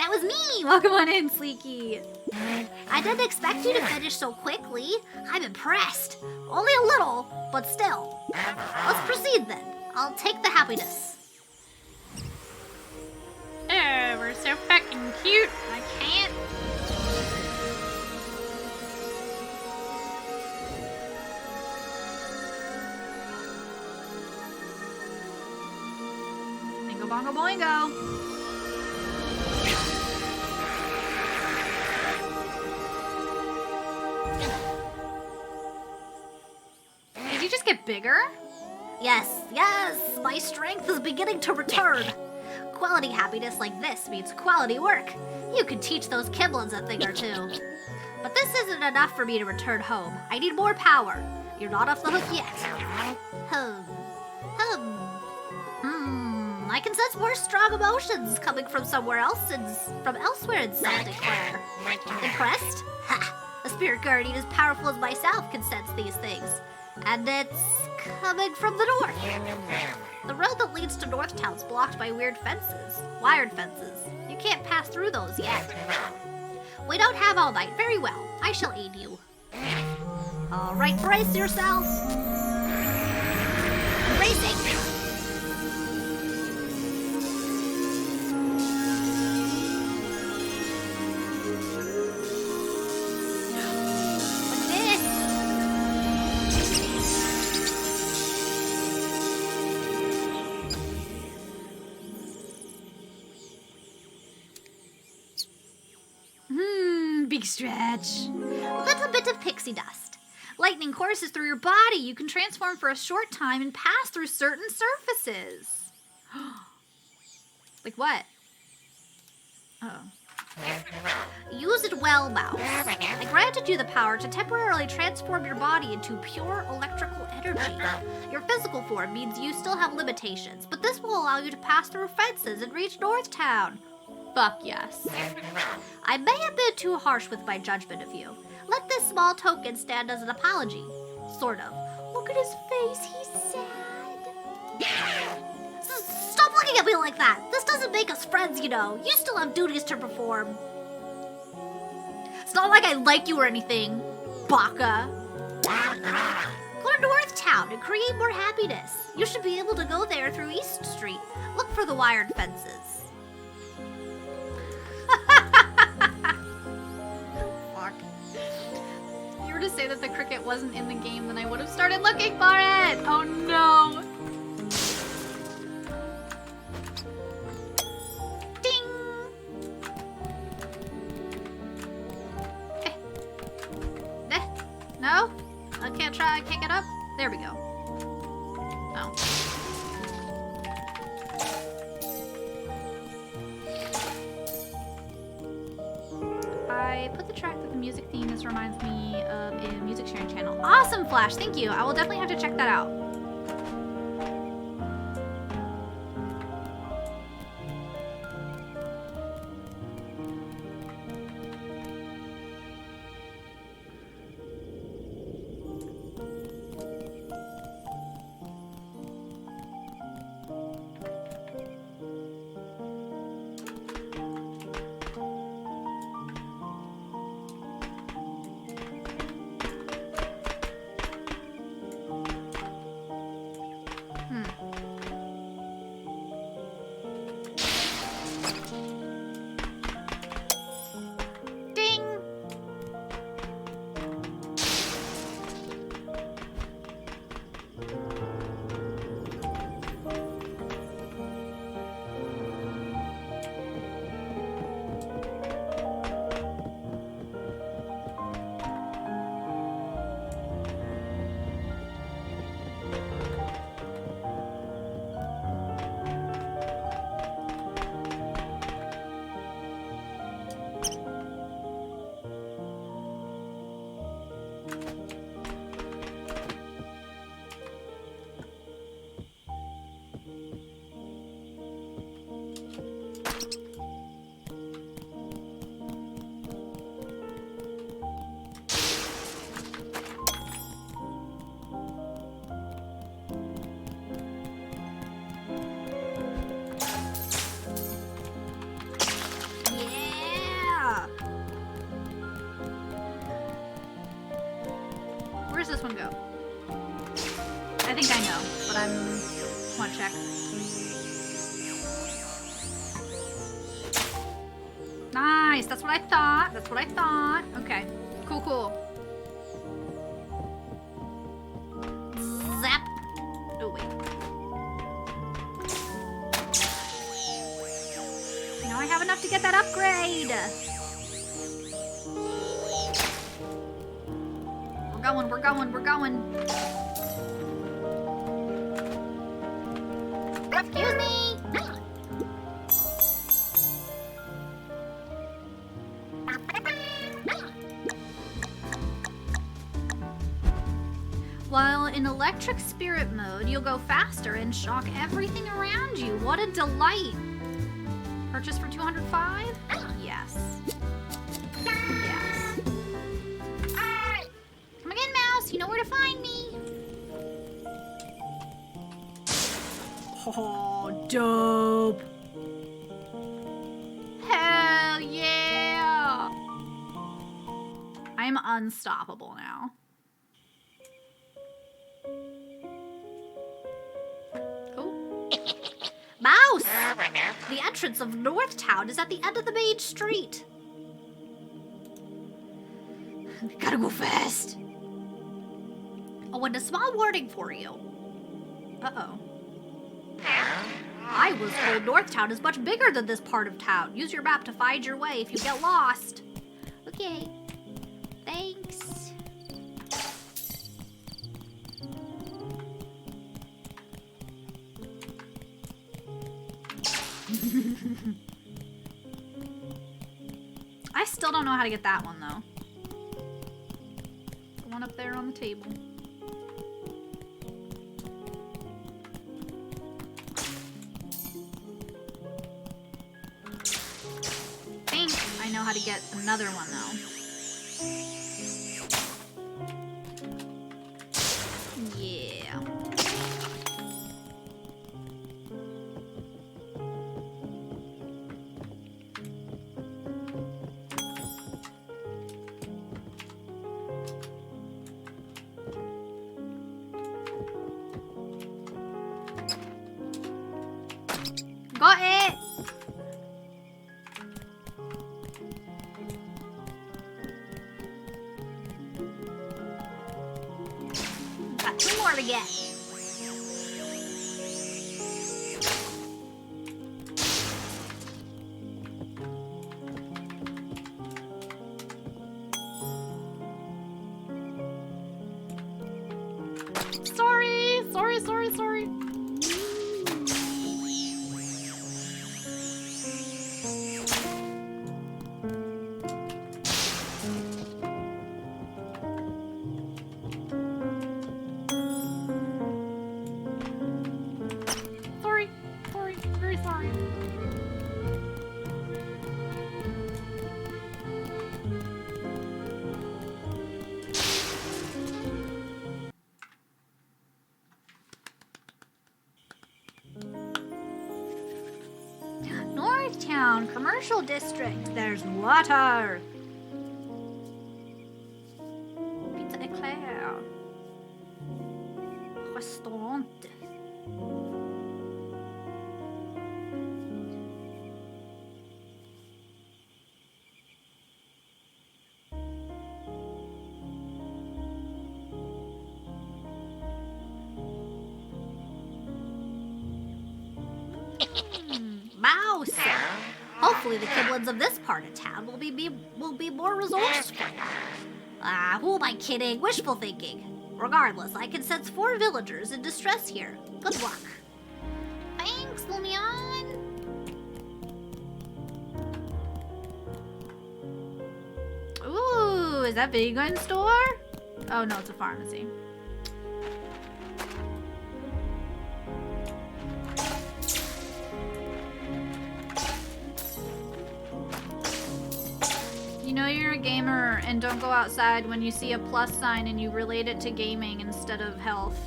Speaker 4: That was me!
Speaker 1: Welcome on in, Sleeky.
Speaker 4: I didn't expect you to finish so quickly. I'm impressed. Only a little, but still. Let's proceed then. I'll take the happiness.
Speaker 1: Oh, we're so fucking cute.
Speaker 4: I can't.
Speaker 1: Bingo bongo boingo. Did you just get bigger?
Speaker 4: Yes, yes, my strength is beginning to return. Quality happiness like this means quality work. You can teach those Kiblins a thing or two. But this isn't enough for me to return home. I need more power. You're not off the hook yet. I can sense more strong emotions coming from somewhere else and from elsewhere in Celtic Claire. Impressed? Ha! A spirit guardian as powerful as myself can sense these things. And it's coming from the north. The road that leads to Northtown's blocked by weird fences. Wired fences. You can't pass through those yet. We don't have all night. Very well. I shall aid you. Alright, brace yourself. Racing. What's this?
Speaker 1: Big stretch.
Speaker 4: Little bit of pixie dust. Lightning courses through your body. You can transform for a short time and pass through certain surfaces.
Speaker 1: Like what? Oh.
Speaker 4: Use it well, Mouse. I granted you the power to temporarily transform your body into pure electrical energy. Your physical form means you still have limitations, but this will allow you to pass through fences and reach Northtown.
Speaker 1: Fuck yes.
Speaker 4: I may have been too harsh with my judgment of you. Let this small token stand as an apology. Sort of. Look at his face, he's sad. Stop looking at me like that. This doesn't make us friends, you know. You still have duties to perform. It's not like I like you or anything, Baka. Go to Northtown and create more happiness. You should be able to go there through East Street. Look for the wired fences.
Speaker 1: Fuck. If you were to say that the cricket wasn't in the game, then I would have started looking for it. Oh no.
Speaker 4: Ding!
Speaker 1: No? I can't try. I can't get up. There we go. Oh. I put the track with the music theme. This reminds me of a music sharing channel. Awesome, Flash. Thank you. I will definitely have to check that out. Nice. That's what I thought. That's what I thought. Okay. Cool, cool.
Speaker 4: Zap.
Speaker 1: Oh, wait. Now I have enough to get that upgrade. We're going, we're going, we're going.
Speaker 4: Excuse me.
Speaker 1: While in electric spirit mode, you'll go faster and shock everything around you. What a delight. Purchase for 205? Yes. Yes.
Speaker 4: Come again, Mouse. You know where to find me.
Speaker 1: Oh, dope. Hell yeah. I'm unstoppable now. Oh. Mouse! The entrance of North Town is at the end of the main street. Gotta go fast. Oh, and a small warning for you. Uh-oh. I was told North Town is much bigger than this part of town. Use your map to find your way if you get lost.
Speaker 4: Okay. Thanks.
Speaker 1: I still don't know how to get that one, though. The one up there on the table. I think I know how to get another one, though. Yeah. Got it!
Speaker 4: Got 2 more to get.
Speaker 1: Sorry. Sorry, very sorry. Northtown Commercial District. There's water. Pizza Eclair. Restaurant. Mouse. Hopefully the Kiblins of this part of town will be more resourceful. Who am I kidding? Wishful thinking. Regardless, I can sense 4 villagers in distress here. Good luck.
Speaker 4: Thanks, Lumion.
Speaker 1: Ooh, is that Big Gun store? Oh no, it's a pharmacy. You know you're a gamer and don't go outside when you see a plus sign and you relate it to gaming instead of health.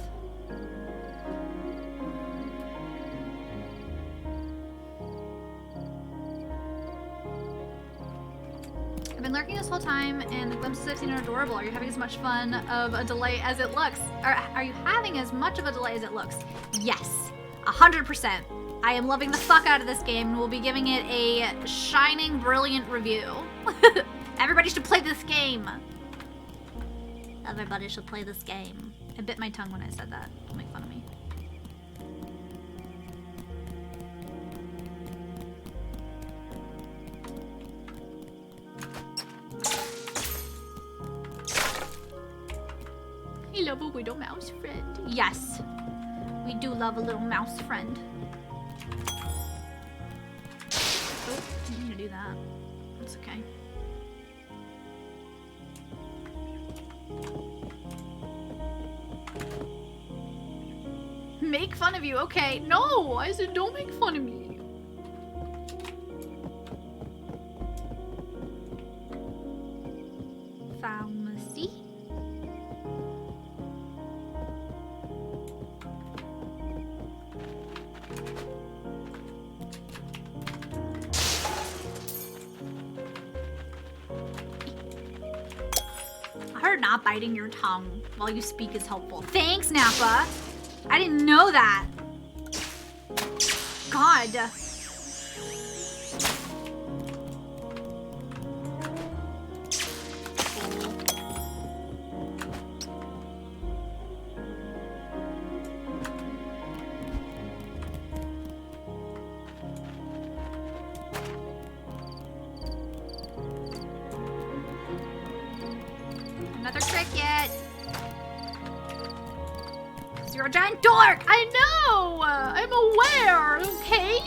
Speaker 1: I've been lurking this whole time and the glimpses I've seen are adorable. Are you having as much fun of a delay as it looks? Or are you having as much of a delay as it looks? Yes. 100%. I am loving the fuck out of this game and will be giving it a shining, brilliant review. Everybody should play this game. Everybody should play this game. I bit my tongue when I said that. Don't make fun of me. You love a little mouse friend. Yes, we do love a little mouse friend. Oh, I'm gonna do that. That's okay. Make fun of you, okay? No, I said don't make fun of me. Pharmacy. I heard not biting your tongue while you speak is helpful. Thanks, Nappa. I didn't know that. God. Another cricket. You're a giant dork! I know! I'm aware, okay?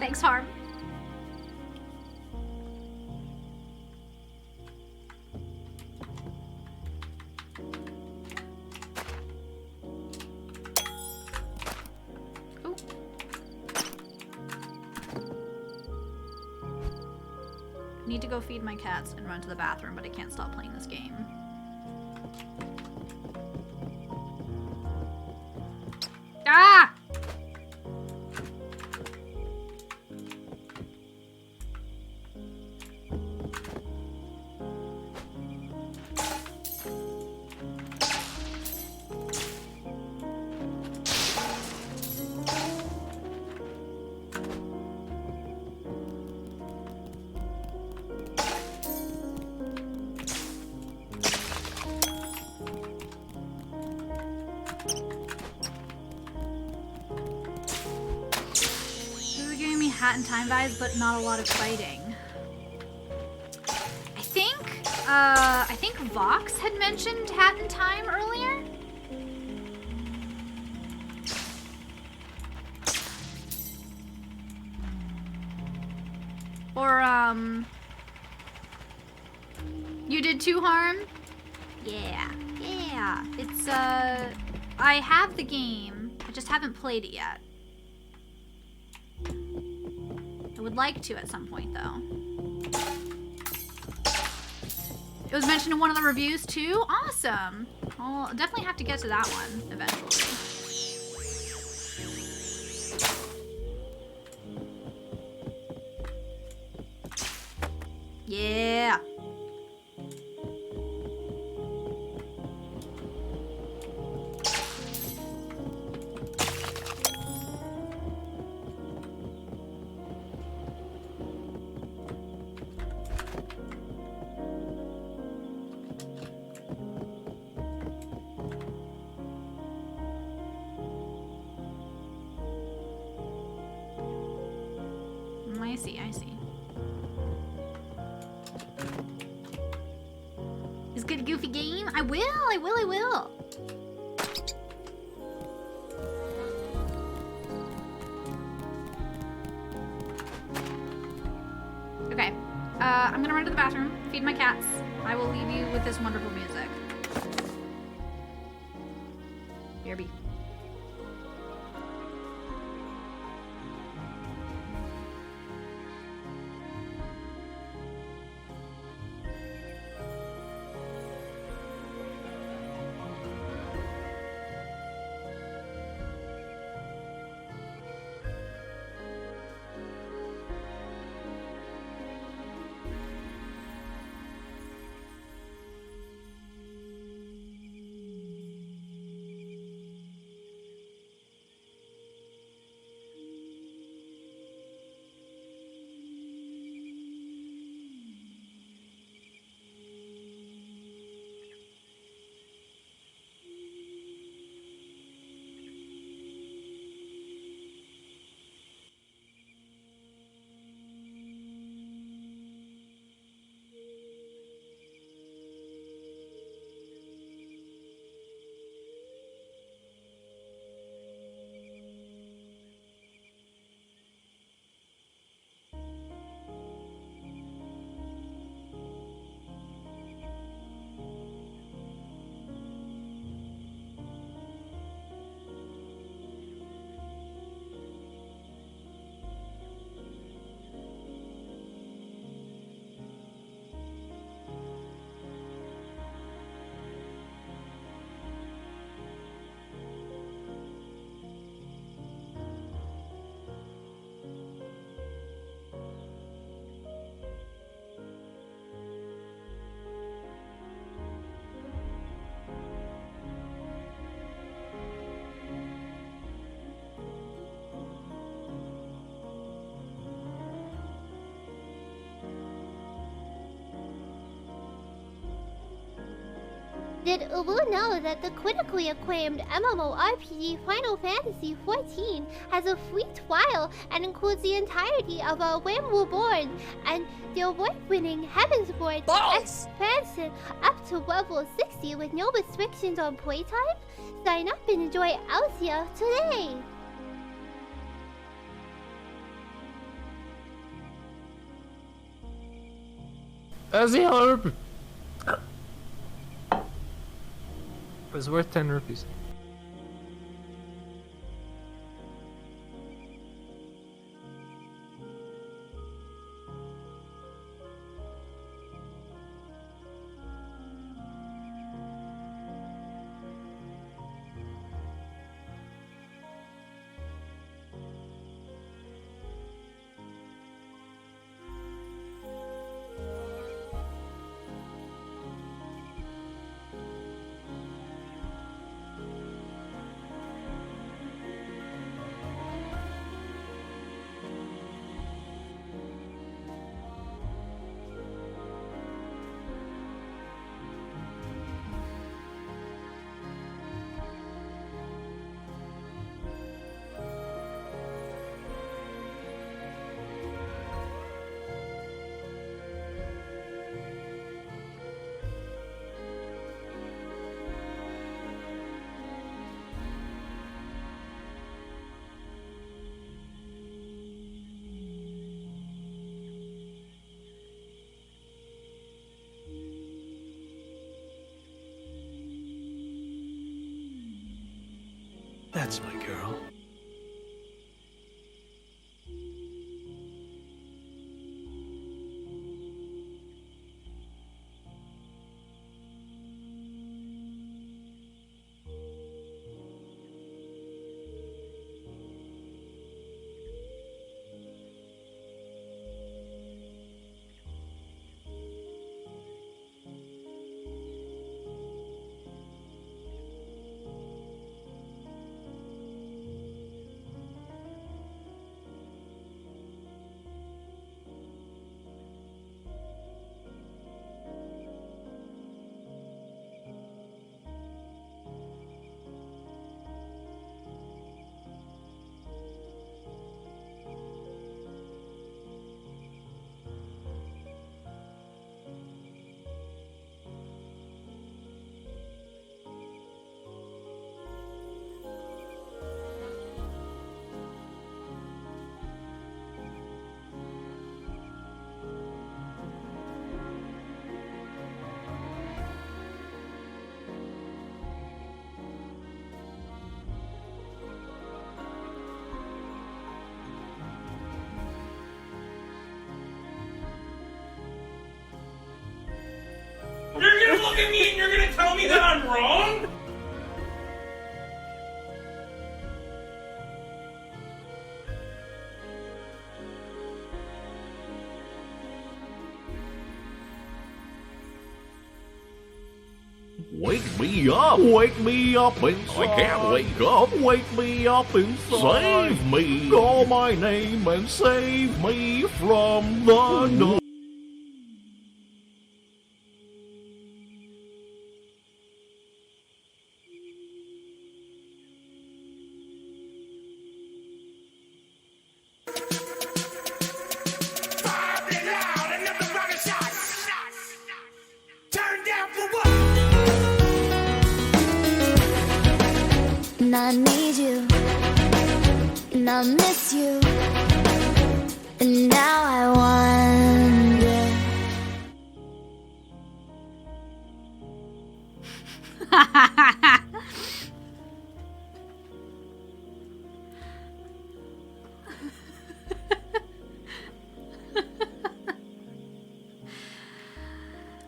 Speaker 1: Thanks, Harm. Ooh. I need to go feed my cats and run to the bathroom, but I can't stop playing this game. Ah! Hat in Time vibes, but not a lot of fighting. I think Vox had mentioned Hat in Time earlier. Or, you did too, Harm? Yeah. It's, I have the game. I just haven't played it yet. I would like to at some point, though. It was mentioned in one of the reviews, too? Awesome! I'll definitely have to get to that one eventually. Yeah! I see. Is good a goofy game? I will. Okay. I'm gonna run to the bathroom, feed my cats. I will leave you with this wonderful music. BRB.
Speaker 6: Did Ulu know that the critically acclaimed MMORPG Final Fantasy XIV has a free trial and includes the entirety of Realm Reborn and the award-winning Heavensborn expansion up to level 60 with no restrictions on playtime? Sign up and enjoy Alcia today!
Speaker 7: That's the hell rupee. It was worth 10 rupees.
Speaker 5: That's my girl.
Speaker 2: You're gonna look at me and you're gonna tell me that I'm wrong?
Speaker 5: Wake me up inside. I can't wake up. Wake me up inside. Save me. Call my name and save me from the dark.
Speaker 6: And I need you, and I miss you, and now I wonder.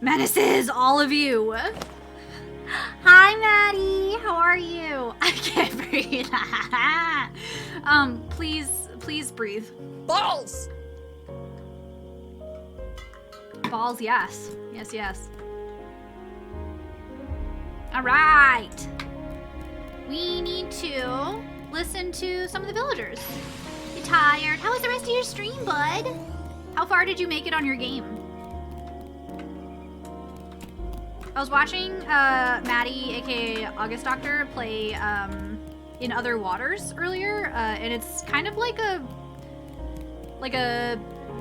Speaker 1: Menaces, all of you. Hi, Maddie. How are you? I can't breathe. Please breathe.
Speaker 3: Balls!
Speaker 1: Balls, yes. Yes. All right. We need to listen to some of the villagers. You tired? How was the rest of your stream, bud? How far did you make it on your game? I was watching Maddie, aka August Doctor, play In Other Waters earlier, and it's kind of like a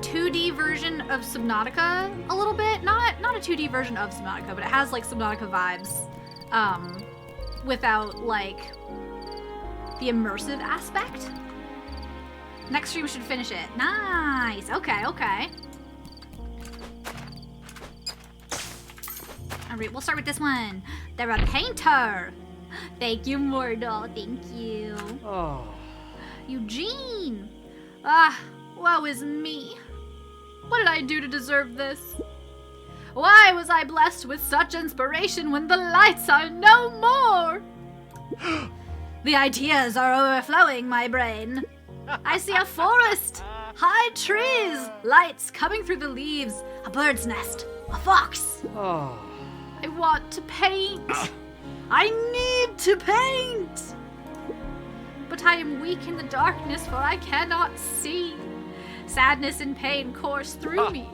Speaker 1: 2D version of Subnautica a little bit. Not a 2D version of Subnautica, but it has like Subnautica vibes, without like the immersive aspect. Next stream should finish it. Nice. Okay. All right, we'll start with this one. They're a painter. Thank you, Mordal. Thank you.
Speaker 7: Oh.
Speaker 1: Eugene. Woe is me. What did I do to deserve this? Why was I blessed with such inspiration when the lights are no more? The ideas are overflowing my brain. I see a forest, high trees, lights coming through the leaves, a bird's nest, a fox.
Speaker 7: Oh.
Speaker 1: I want to paint. I need to paint. But I am weak in the darkness, for I cannot see. Sadness and pain course through me.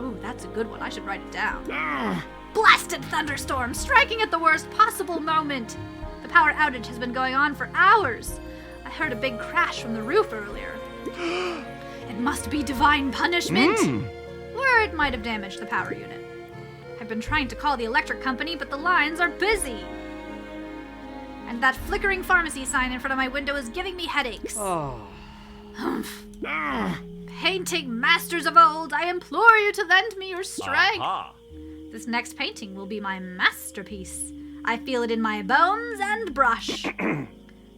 Speaker 1: Ooh, that's a good one. I should write it down. Blasted thunderstorm striking at the worst possible moment. The power outage has been going on for hours. I heard a big crash from the roof earlier. It must be divine punishment. Or it might have damaged the power unit. I've been trying to call the electric company, but the lines are busy. And that flickering pharmacy sign in front of my window is giving me headaches.
Speaker 7: Oh.
Speaker 1: Humph. Painting masters of old, I implore you to lend me your strength. This next painting will be my masterpiece. I feel it in my bones and brush.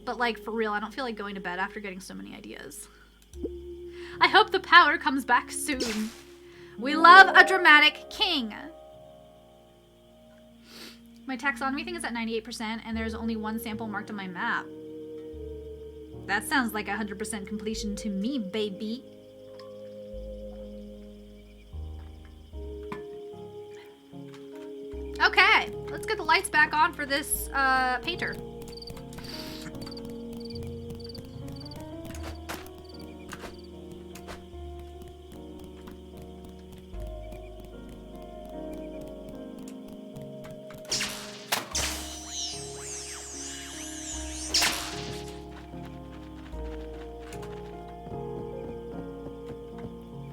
Speaker 1: But like, for real, I don't feel like going to bed after getting so many ideas. I hope the power comes back soon. We love a dramatic king. My taxonomy thing is at 98%, and there's only one sample marked on my map. That sounds like 100% completion to me, baby. Okay, let's get the lights back on for this painter.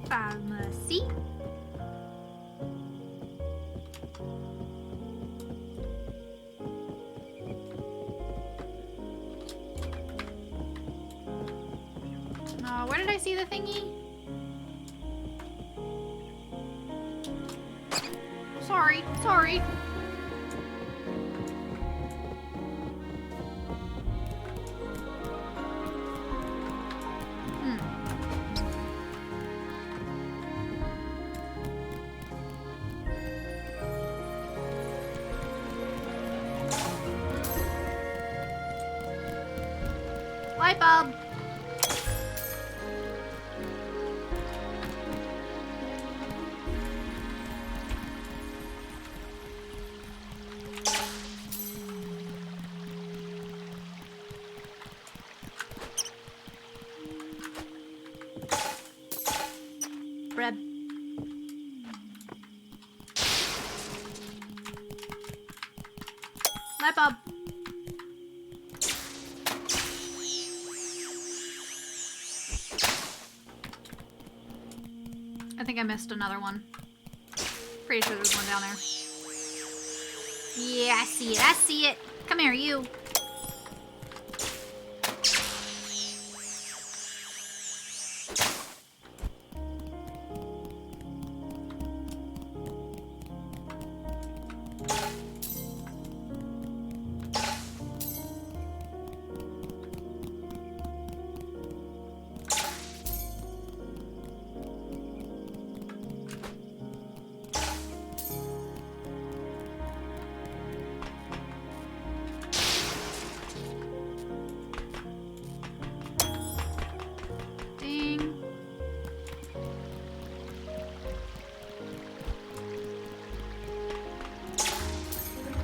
Speaker 1: Pharmacy. Where did I see the thingy? Sorry. Light bulb. Bread. Light bulb. I think I missed another one. Pretty sure there's one down there. Yeah, I see it. Come here, you.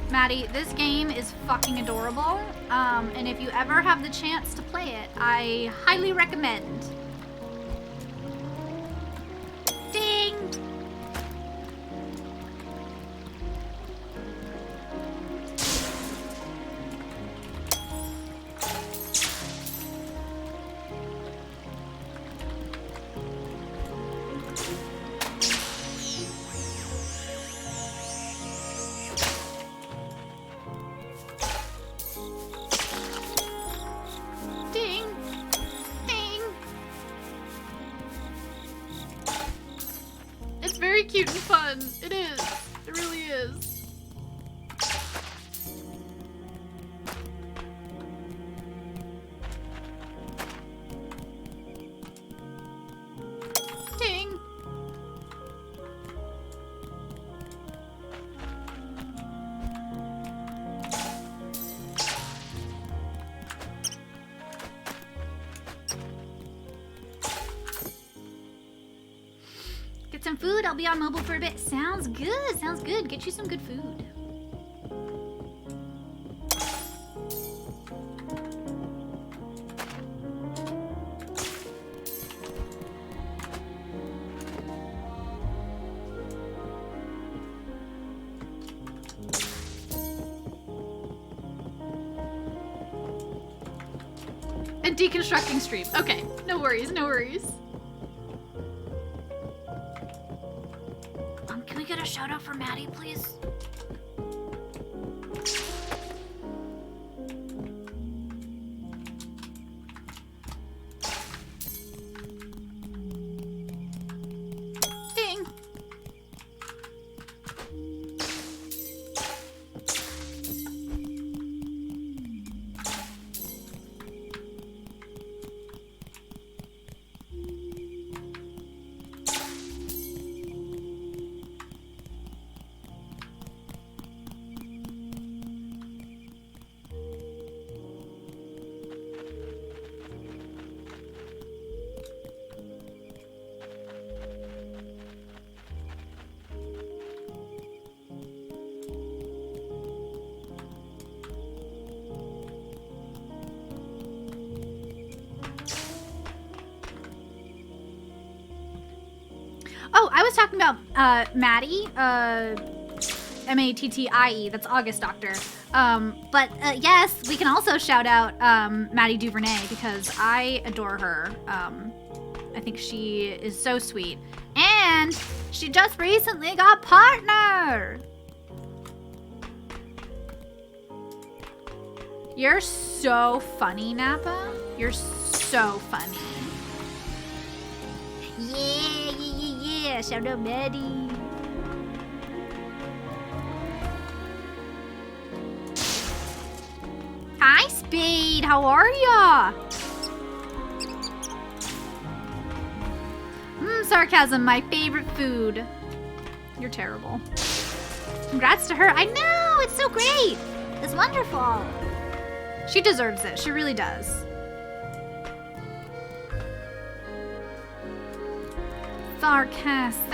Speaker 1: Maddie, this game is fucking adorable, and if you ever have the chance to play it, I highly recommend. Ding! cute and fun. It is. It really is. Ding.
Speaker 4: Get some food. I'll be on mobile for a bit. Sounds good. Sounds good. Get you some good food.
Speaker 1: And deconstructing stream. Okay, no worries, no worries.
Speaker 4: Can we get a shout out for Maddie, please?
Speaker 1: Ding. Oh, I was talking about Maddie, M-A-T-T-I-E, that's August Doctor. But yes, we can also shout out Maddie Duvernay because I adore her. I think she is so sweet. And she just recently got partner! You're so funny, Nappa. You're so funny.
Speaker 4: Yeah. Shout out Maddie. Hi, Spade. How are ya?
Speaker 1: Sarcasm, my favorite food. You're terrible. Congrats to her. I know, it's so great.
Speaker 4: It's wonderful.
Speaker 1: She deserves it. She really does. Sarcasm.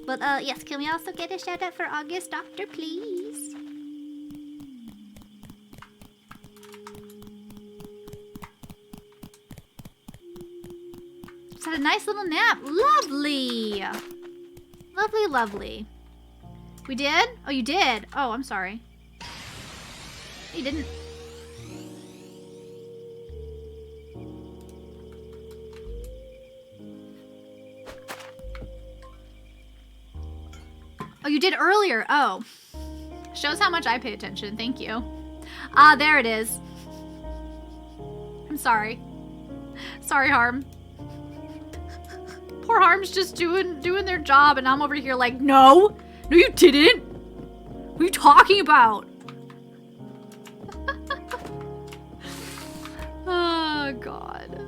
Speaker 4: But yes, can we also get a shout out for August Doctor, please?
Speaker 1: Just had a nice little nap. Lovely. Lovely, lovely. We did? Oh, you did? Oh, I'm sorry. You didn't. Oh, you did earlier. Oh. Shows how much I pay attention. Thank you. Ah, there it is. I'm sorry. Sorry, Harm. Poor Harm's just doing their job, and I'm over here like, no! No, you didn't! What are you talking about? Oh, God.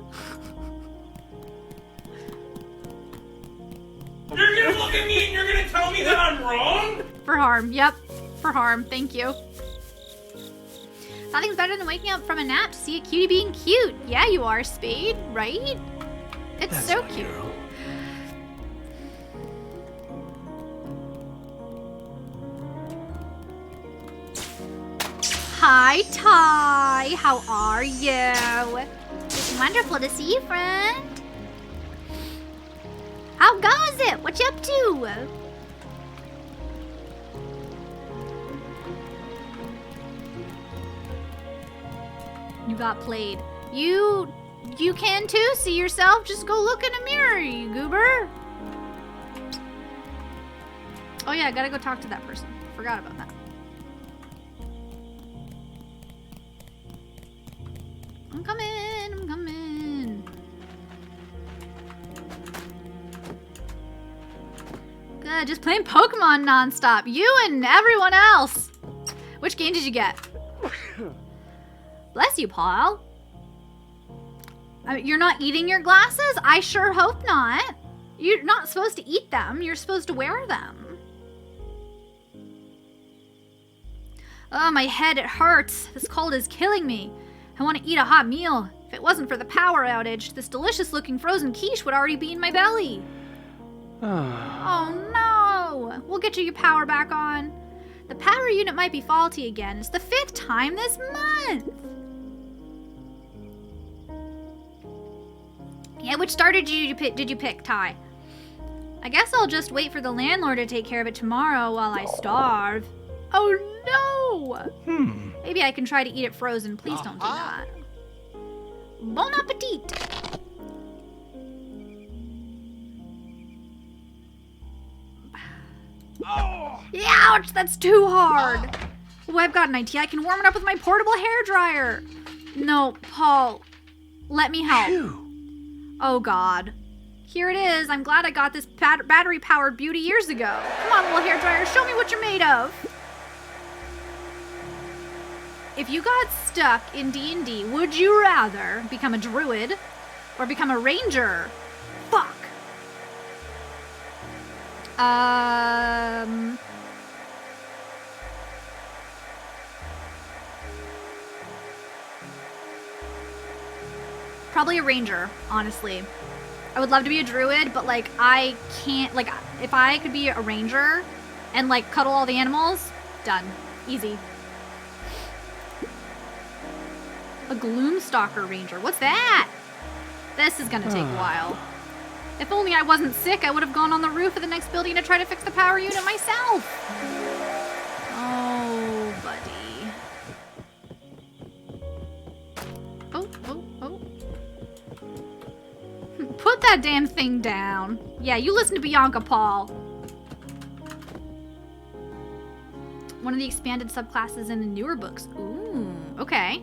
Speaker 2: You're gonna look at me and you're gonna tell me that I'm wrong?
Speaker 1: For Harm. Yep. For Harm. Thank you. Nothing's better than waking up from a nap to see a cutie being cute. Yeah, you are, Spade, right? It's
Speaker 5: That's
Speaker 1: so
Speaker 5: my
Speaker 1: cute.
Speaker 5: girl.
Speaker 1: Hi, Ty. How are you?
Speaker 4: It's wonderful to see you, friend.
Speaker 1: How goes it? What you up to? You got played. You can too. See yourself. Just go look in a mirror, you goober. Oh yeah, I gotta go talk to that person. Forgot about that. I'm coming, I'm coming. Good, just playing Pokemon nonstop. You and everyone else. Which game did you get? Bless you, Paul. You're not eating your glasses? I sure hope not. You're not supposed to eat them. You're supposed to wear them. Oh, my head, it hurts. This cold is killing me. I want to eat a hot meal. If it wasn't for the power outage, this delicious-looking frozen quiche would already be in my belly. Oh, no. We'll get you your power back on. The power unit might be faulty again. It's the 5th time this month. Yeah, which starter did you pick, Ty? I guess I'll just wait for the landlord to take care of it tomorrow while I starve. Oh no! Maybe I can try to eat it frozen. Please don't do that. Bon appetit! Ouch! That's too hard! Oh, I've got an idea. I can warm it up with my portable hairdryer. No, Paul. Let me help. Oh, God. Here it is. I'm glad I got this battery-powered beauty years ago. Come on, little hairdryer. Show me what you're made of. If you got stuck in D&D, would you rather become a druid or become a ranger? Fuck. Probably a ranger, honestly. I would love to be a druid, but like I can't, like if I could be a ranger and like cuddle all the animals, done. Easy. A Gloomstalker ranger. What's that? This is gonna take a while. If only I wasn't sick, I would have gone on the roof of the next building to try to fix the power unit myself. Oh, buddy. Oh. Put that damn thing down. Yeah, you listen to Bianca, Paul. One of the expanded subclasses in the newer books. Ooh, okay.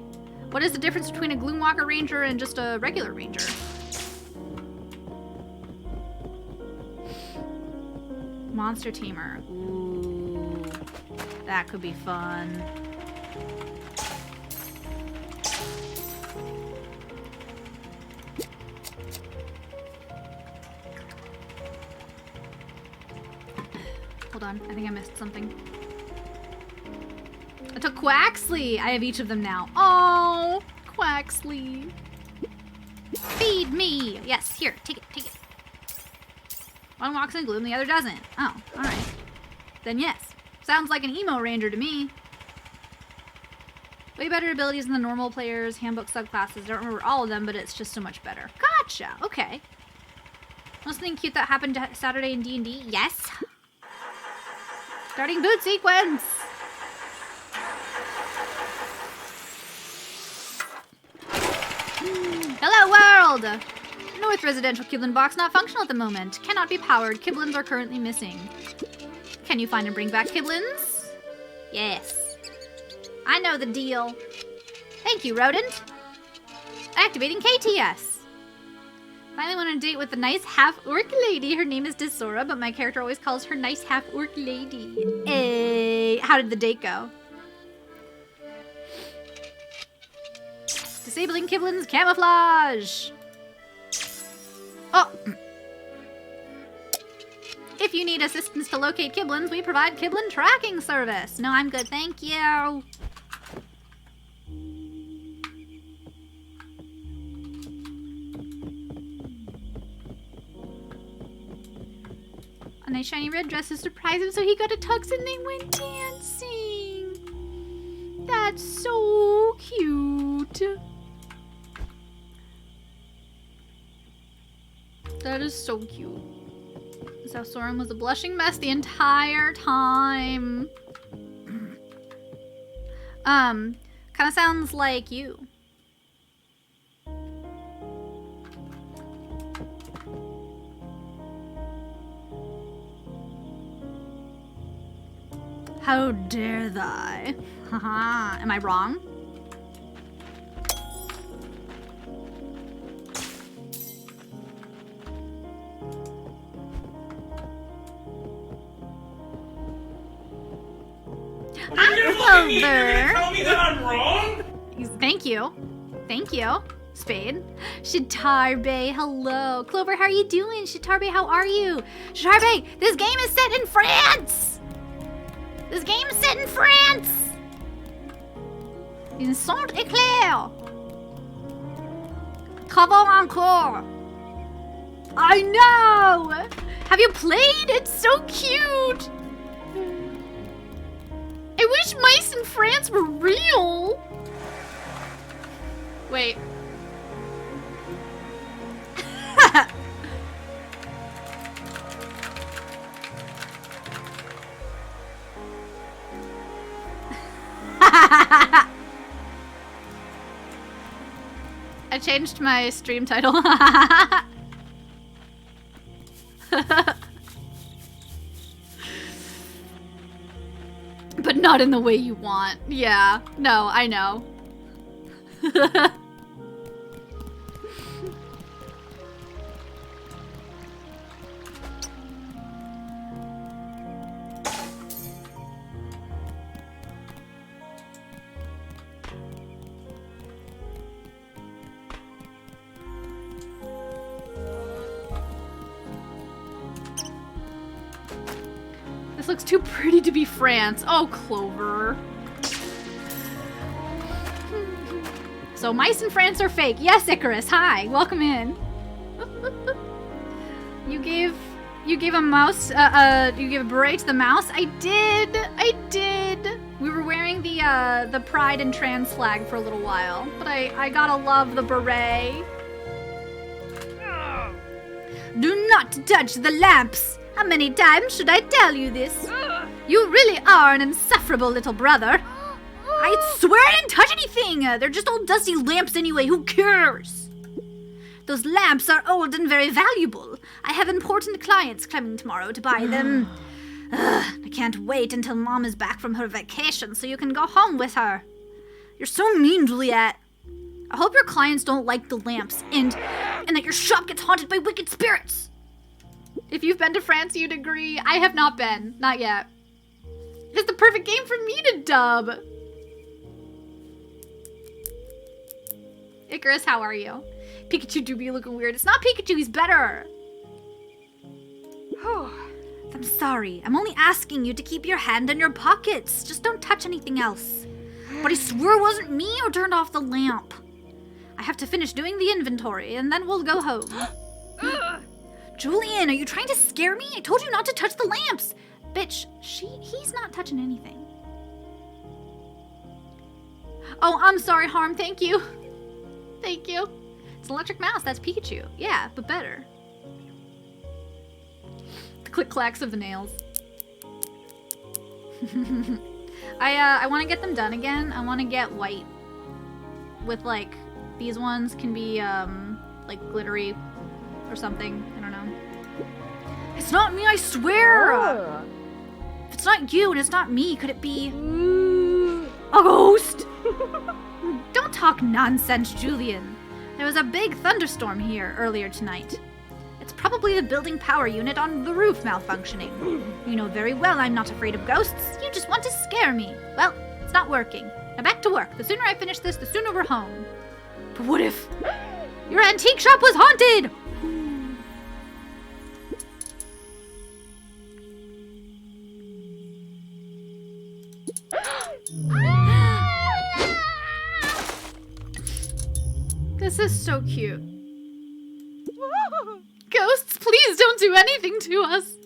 Speaker 1: What is the difference between a Gloomwalker Ranger and just a regular Ranger? Monster Tamer. Ooh, that could be fun. Hold on, I think I missed something. I took Quaxley. I have each of them now. Oh, Quaxley. Feed me. Yes, here, take it. One walks in gloom, the other doesn't. Oh, all right. Then yes. Sounds like an emo ranger to me. Way better abilities than the normal players' handbook subclasses. I don't remember all of them, but it's just so much better. Gotcha. Okay. Something cute that happened Saturday in D&D? Yes. Starting boot sequence. Hello, world! North Residential Kiblin box not functional at the moment. Cannot be powered. Kiblins are currently missing. Can you find and bring back Kiblins? Yes. I know the deal. Thank you, rodent. Activating KTS. Finally went on a date with a nice half-orc lady. Her name is Desora, but my character always calls her nice half-orc lady. Hey, how did the date go? Disabling Kiblin's camouflage. Oh. If you need assistance to locate Kiblins, we provide Kiblin tracking service. No, I'm good, thank you. A nice shiny red dress to surprise him, so he got a tux and they went dancing. That's so cute. That is so cute. So Soren was a blushing mess the entire time. Kind of sounds like you. How dare thy? Haha, am I wrong?
Speaker 2: You're gonna look at me and you're
Speaker 1: Clover.
Speaker 2: gonna tell me that I'm wrong?
Speaker 1: Thank you. Thank you, Spade. Shitarbe, hello. Clover, how are you doing? Shitarbe, how are you? Shitarbe, this game is set in France! This game is set in France! In Saint-Éclair! Travaux encore! I know! Have you played? It's so cute! I wish mice in France were real! Wait. I changed my stream title. But not in the way you want. Yeah, no, I know. This looks too pretty to be France. Oh, Clover. So mice in France are fake. Yes, Icarus. Hi, welcome in. You gave a mouse. You gave a beret to the mouse. I did. We were wearing the Pride and Trans flag for a little while, but I gotta love the beret. Do not touch the lamps. How many times should I tell you this? You really are an insufferable little brother. I swear I didn't touch anything! They're just old dusty lamps anyway, who cares? Those lamps are old and very valuable. I have important clients coming tomorrow to buy them. I can't wait until Mom is back from her vacation so you can go home with her. You're so mean, Juliet. I hope your clients don't like the lamps and that your shop gets haunted by wicked spirits. If you've been to France, you'd agree. I have not been. Not yet. It's the perfect game for me to dub. Icarus, how are you? Pikachu do be looking weird. It's not Pikachu, he's better. I'm sorry. I'm only asking you to keep your hand in your pockets. Just don't touch anything else. But I swear it wasn't me who turned off the lamp. I have to finish doing the inventory and then we'll go home. Julian, are you trying to scare me? I told you not to touch the lamps. Bitch, he's not touching anything. Oh, I'm sorry, Harm. Thank you. Thank you. It's an electric mouse. That's Pikachu. Yeah, but better. The click-clacks of the nails. I want to get them done again. I want to get white. With, like, these ones can be, like, glittery or something. I don't know. It's not me, I swear!
Speaker 6: Oh.
Speaker 1: If it's not you and it's not me, could it be... a ghost? Don't talk nonsense, Julian. There was a big thunderstorm here earlier tonight. It's probably the building power unit on the roof malfunctioning. You know very well I'm not afraid of ghosts. You just want to scare me. Well, it's not working. Now back to work. The sooner I finish this, the sooner we're home. But what if your antique shop was haunted? This is so cute. Ghosts, please don't do anything to us.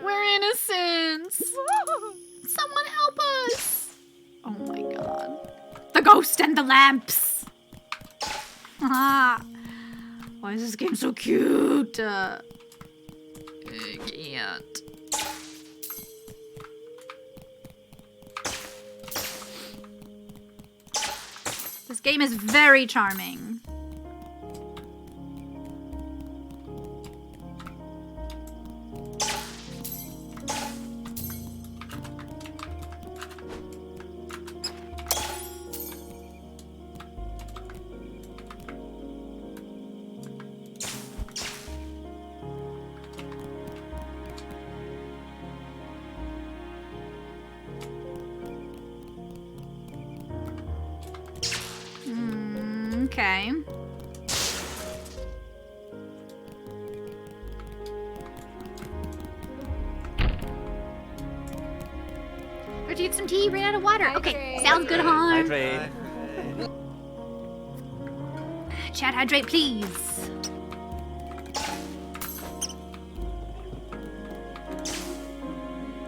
Speaker 1: We're innocents. Someone help us. Oh my god. The ghost and the lamps. Why is this game so cute? I can't. This game is very charming. Okay.
Speaker 4: Or to get some tea, ran out of water. Okay,
Speaker 6: Hydrate.
Speaker 4: sounds good, Han.
Speaker 3: Hydrate.
Speaker 1: Chat, hydrate, please.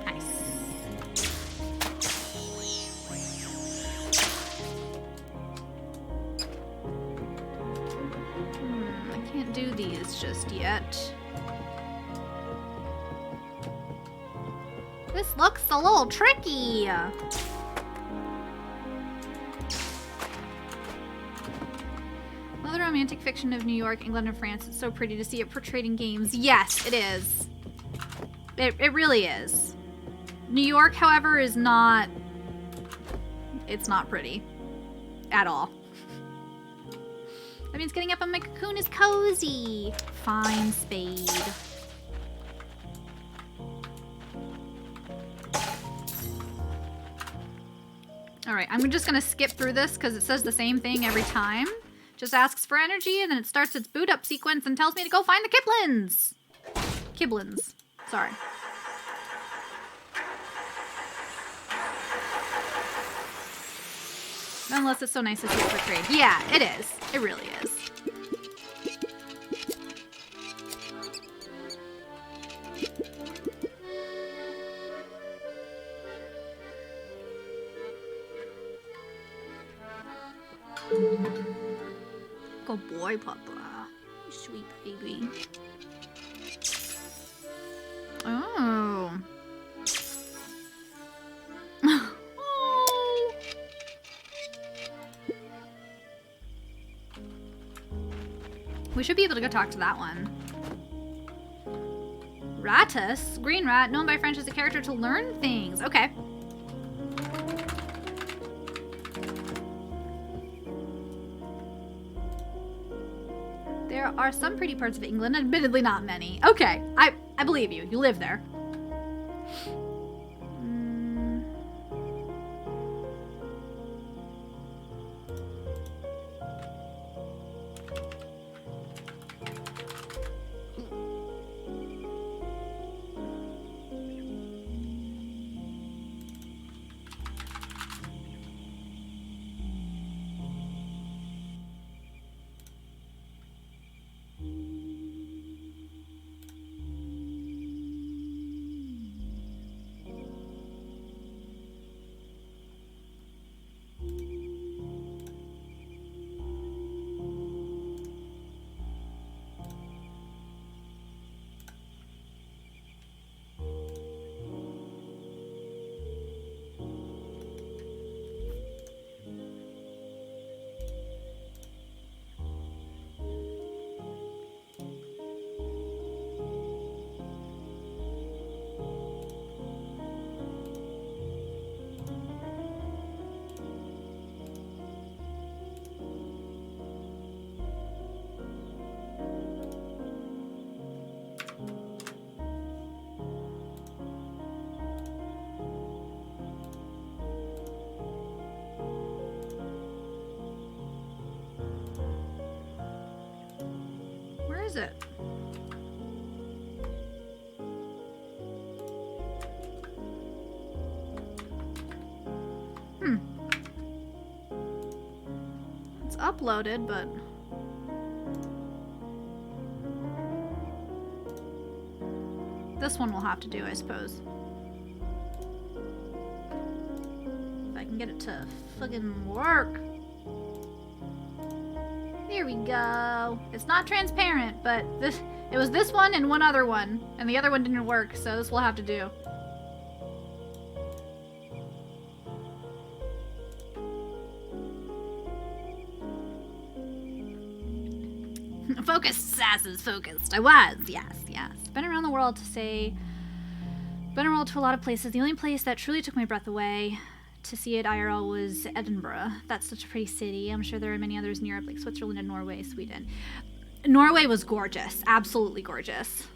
Speaker 4: Nice.
Speaker 1: I can't do these just yet.
Speaker 4: This looks a little tricky.
Speaker 1: Love the romantic fiction of New York, England, and France. It's so pretty to see it portrayed in games. Yes, it is. It really is. New York, however, is not... It's not pretty. At all.
Speaker 4: That means getting up on my cocoon is cozy.
Speaker 1: Fine, Spade. Alright, I'm just gonna skip through this because it says the same thing every time. Just asks for energy and then it starts its boot up sequence and tells me to go find the Kiblins. Kiblins. Sorry. Unless it's so nice to see it portrayed. Yeah, it is. It really is. Good boy, Papa. Sweet baby. Oh. Oh. We should be able to go talk to that one. Ratus, Green Rat, known by French as a character to learn things. Okay. There are some pretty parts of England, admittedly not many. Okay, I believe you. You live there. Where is it? It's uploaded, but... This one will have to do, I suppose. If I can get it to fucking work. There we go. It's not transparent, but it was this one and one other one, and the other one didn't work, so this will have to do. Focus, Sass is focused. I was, yes. Been around the world to a lot of places. The only place that truly took my breath away to see it IRL was Edinburgh. That's such a pretty city. I'm sure there are many others in Europe, like Switzerland and Norway, Sweden. Norway was gorgeous. Absolutely gorgeous.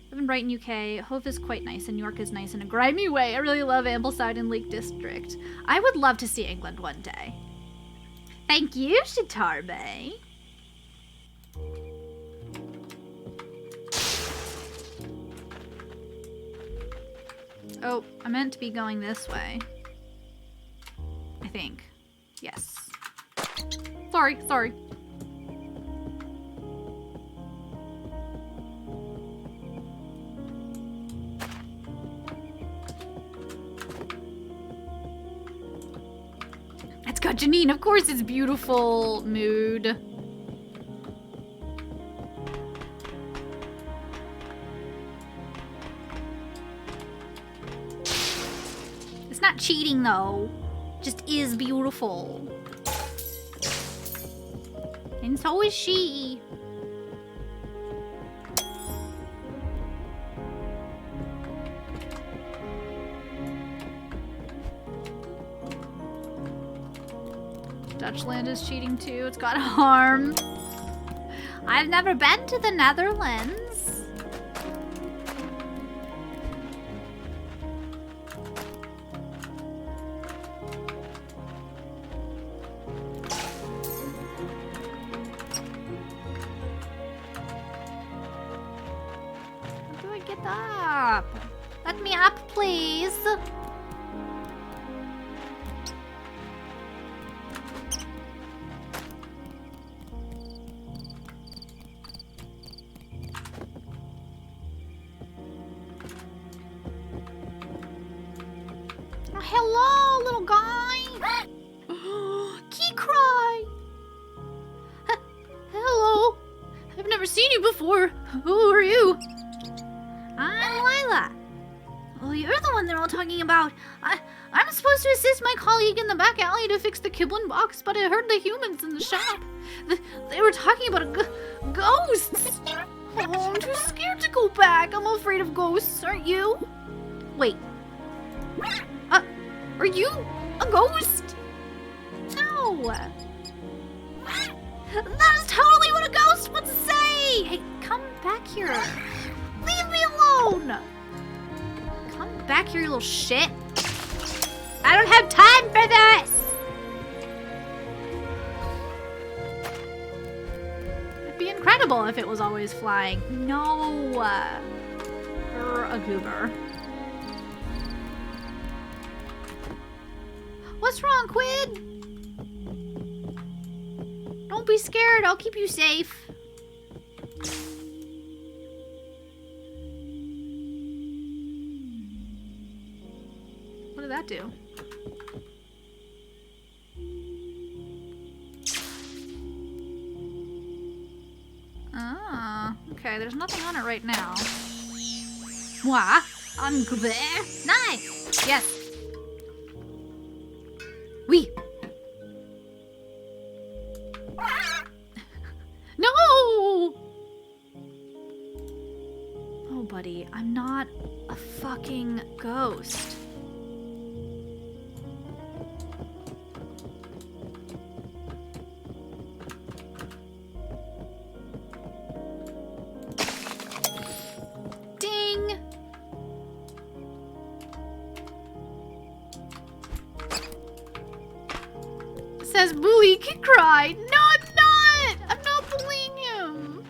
Speaker 1: I live in Brighton, UK. Hove is quite nice, and York is nice in a grimy way. I really love Ambleside and Lake District. I would love to see England one day. Thank you, Shitarbe. Oh, I meant to be going this way. I think. Yes. Sorry. It's got Janine, of course it's beautiful mood. It's not cheating though. Just is beautiful. And so is she. Dutchland is cheating too. It's got harm. I've never been to the Netherlands. How do I get up? Let me up, please. Hello, little guy. Key cry. Hello. I've never seen you before. Who are you? I'm Lila. Oh, you're the one they're all talking about. I'm supposed to assist my colleague in the back alley to fix the Kiblin box, but I heard the humans in the shop. They were talking about a ghost. Oh, I'm too scared to go back. I'm afraid of ghosts, aren't you? Wait. Are you a ghost? No. That is totally what a ghost would say. Hey, come back here. Leave me alone. Come back here, you little shit. I don't have time for this. It'd be incredible if it was always flying. No. You're a goober. What's wrong, Quid? Don't be scared. I'll keep you safe. What did that do? Ah, okay. There's nothing on it right now. Moi, I'm good. Nice. Yes. Oui. No! Oh, buddy, I'm not a fucking ghost. Ding! Says bully can cry. No, I'm not. I'm not bullying him.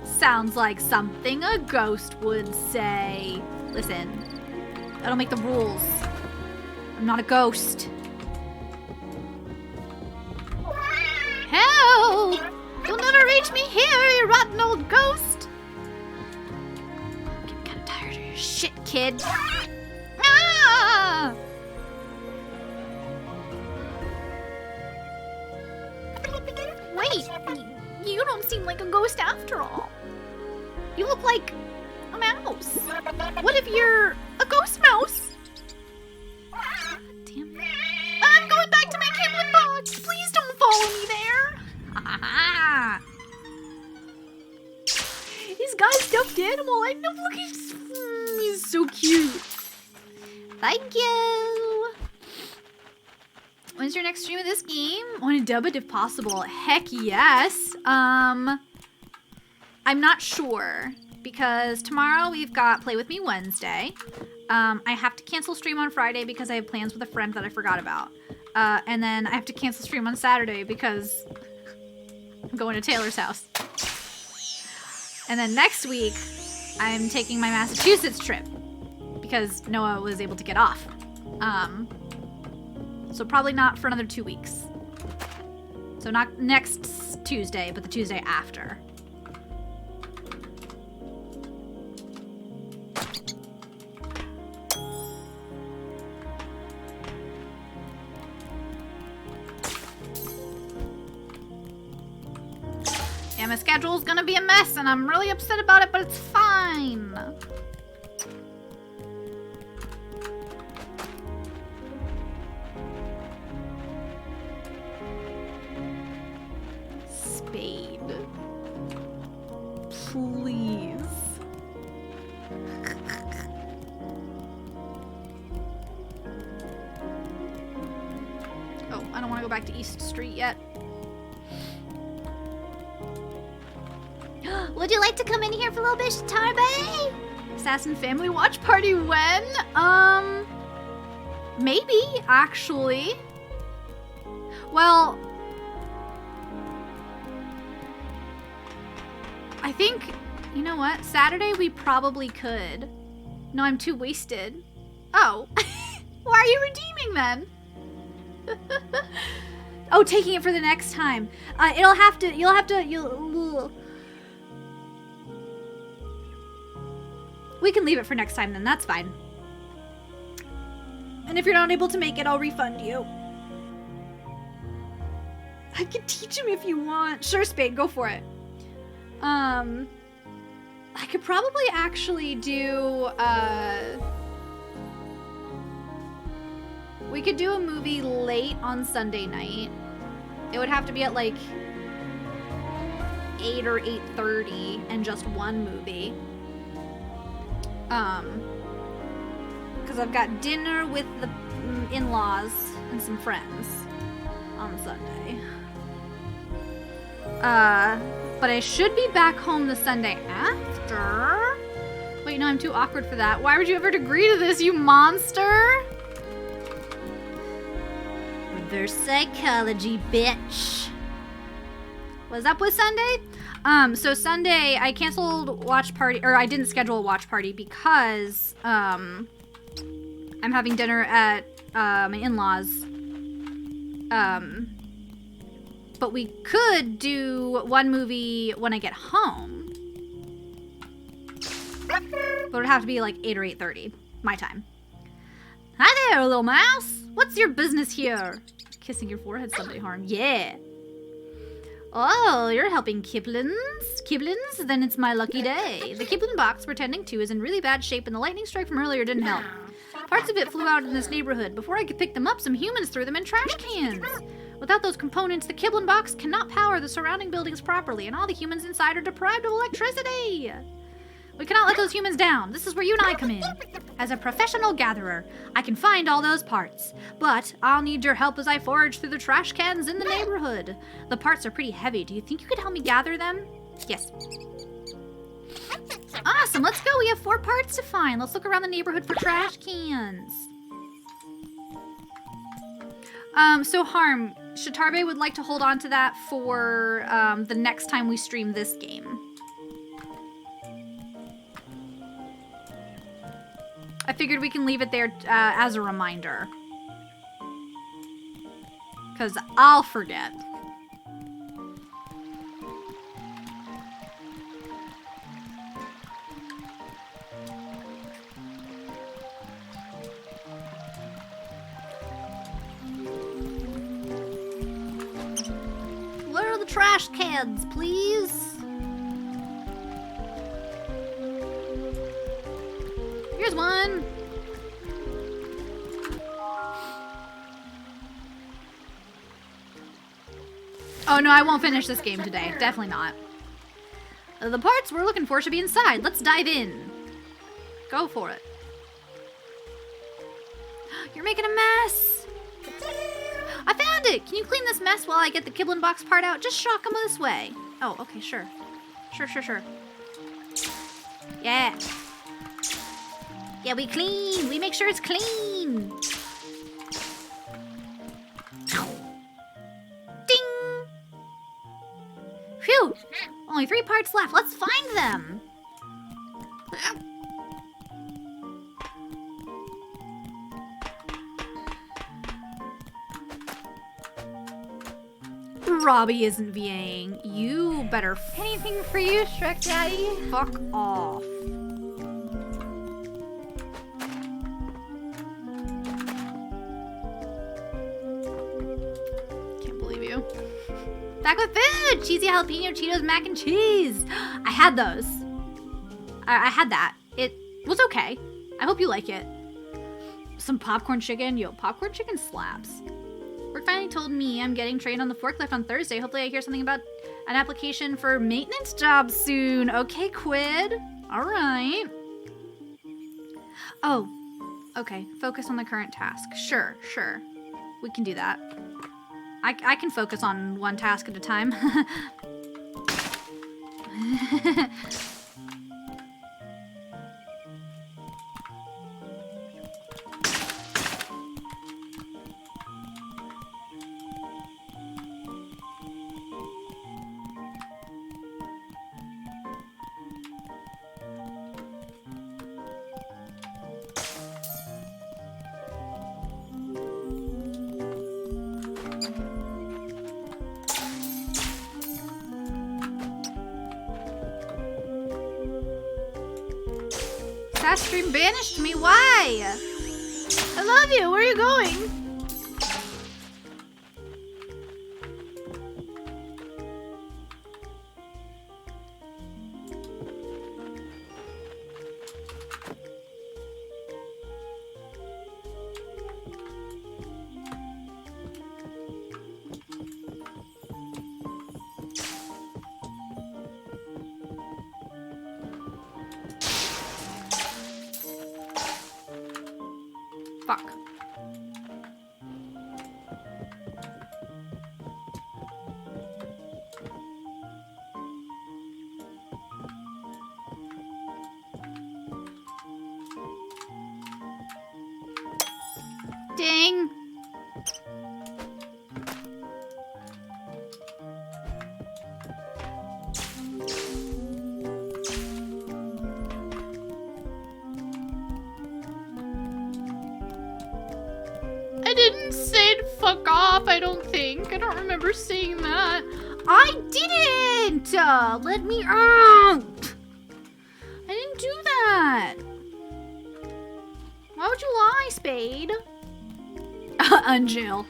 Speaker 1: Sounds like something a ghost would say. Listen, I don't make the rules. I'm not a ghost. Help! You'll never reach me here, you rotten old ghost! I'm getting kind of tired of your shit, kid. Ah! Wait, you don't seem like a ghost after all. You look like a mouse. What if you're a ghost mouse? God damn it. I'm going back to my Kiblin box. Please don't follow me there. He's got a stuffed animal. I know. Look, he's so cute. Thank you. When's your next stream of this game? I want to dub it if possible. Heck yes. I'm not sure because tomorrow we've got Play With Me Wednesday. I have to cancel stream on Friday because I have plans with a friend that I forgot about. And then I have to cancel stream on Saturday because I'm going to Taylor's house. And then next week, I'm taking my Massachusetts trip because Noah was able to get off. So probably not for another 2 weeks. So not next Tuesday, but the Tuesday after. Yeah, my schedule's gonna be a mess, and I'm really upset about it, but it's fine. Spade. Please. Oh, I don't want to go back to East Street yet.
Speaker 4: Would you like to come in here for a little bit, Tarbe?
Speaker 1: Assassin Family Watch Party when? Maybe, actually. Well, I think, you know what? Saturday we probably could. No, I'm too wasted. Oh. Why are you redeeming then? Oh, taking it for the next time. We can leave it for next time then, that's fine. And if you're not able to make it, I'll refund you. I can teach him if you want. Sure, Spade, go for it. I could probably actually do, we could do a movie late on Sunday night. It would have to be at like 8 or 8:30 and just one movie. Because I've got dinner with the in-laws and some friends on Sunday. But I should be back home the Sunday after. Wait, no, I'm too awkward for that. Why would you ever agree to this, you monster? Reverse psychology, bitch. What's up with Sunday? So Sunday, I canceled watch party, or I didn't schedule a watch party because, I'm having dinner at, my in-laws. But we could do one movie when I get home. But it would have to be like 8 or 8:30, my time. Hi there, little mouse. What's your business here? Kissing your forehead someday, Harm. Yeah. Oh, you're helping Kiplins? Kiplins? Then it's my lucky day. The Kiplin box we're tending to is in really bad shape and the lightning strike from earlier didn't help. Parts of it flew out in this neighborhood. Before I could pick them up, some humans threw them in trash cans. Without those components, the Kiplin box cannot power the surrounding buildings properly, and all the humans inside are deprived of electricity. We cannot let those humans down. This is where you and I come in. As a professional gatherer, I can find all those parts, but I'll need your help as I forage through the trash cans in the neighborhood. The parts are pretty heavy. Do you think you could help me gather them? Yes. Awesome, let's go. We have 4 parts to find. Let's look around the neighborhood for trash cans. So Harm, Shatarbe would like to hold on to that for the next time we stream this game. I figured we can leave it there as a reminder. Because I'll forget. Where are the trash cans, please? Here's one. Oh no, I won't finish this game today. Definitely not. The parts we're looking for should be inside. Let's dive in. Go for it. You're making a mess. I found it. Can you clean this mess while I get the Kiblin box part out? Just shock them this way. Oh, okay, sure. Sure. Yeah. Yeah, we clean. We make sure it's clean. Ding. Phew. Only 3 parts left. Let's find them. Robbie isn't VAing. You better
Speaker 6: Anything for you, Shrek Daddy?
Speaker 1: fuck off. Can't believe you. Back with food! Cheesy jalapeno Cheetos mac and cheese. I had those. I had that. It was okay. I hope you like it. Some popcorn chicken. Yo, popcorn chicken slaps. Work finally told me I'm getting trained on the forklift on Thursday. Hopefully I hear something about an application for maintenance job soon. Okay, Quid. All right. Oh, okay. Focus on the current task. Sure. We can do that. I can focus on one task at a time. That stream banished me. Why? I love you. Where are you going? Fuck. Dang. I didn't say fuck off, I don't think. I don't remember saying that. I didn't! Let me out! I didn't do that. Why would you lie, Spade? Unjail.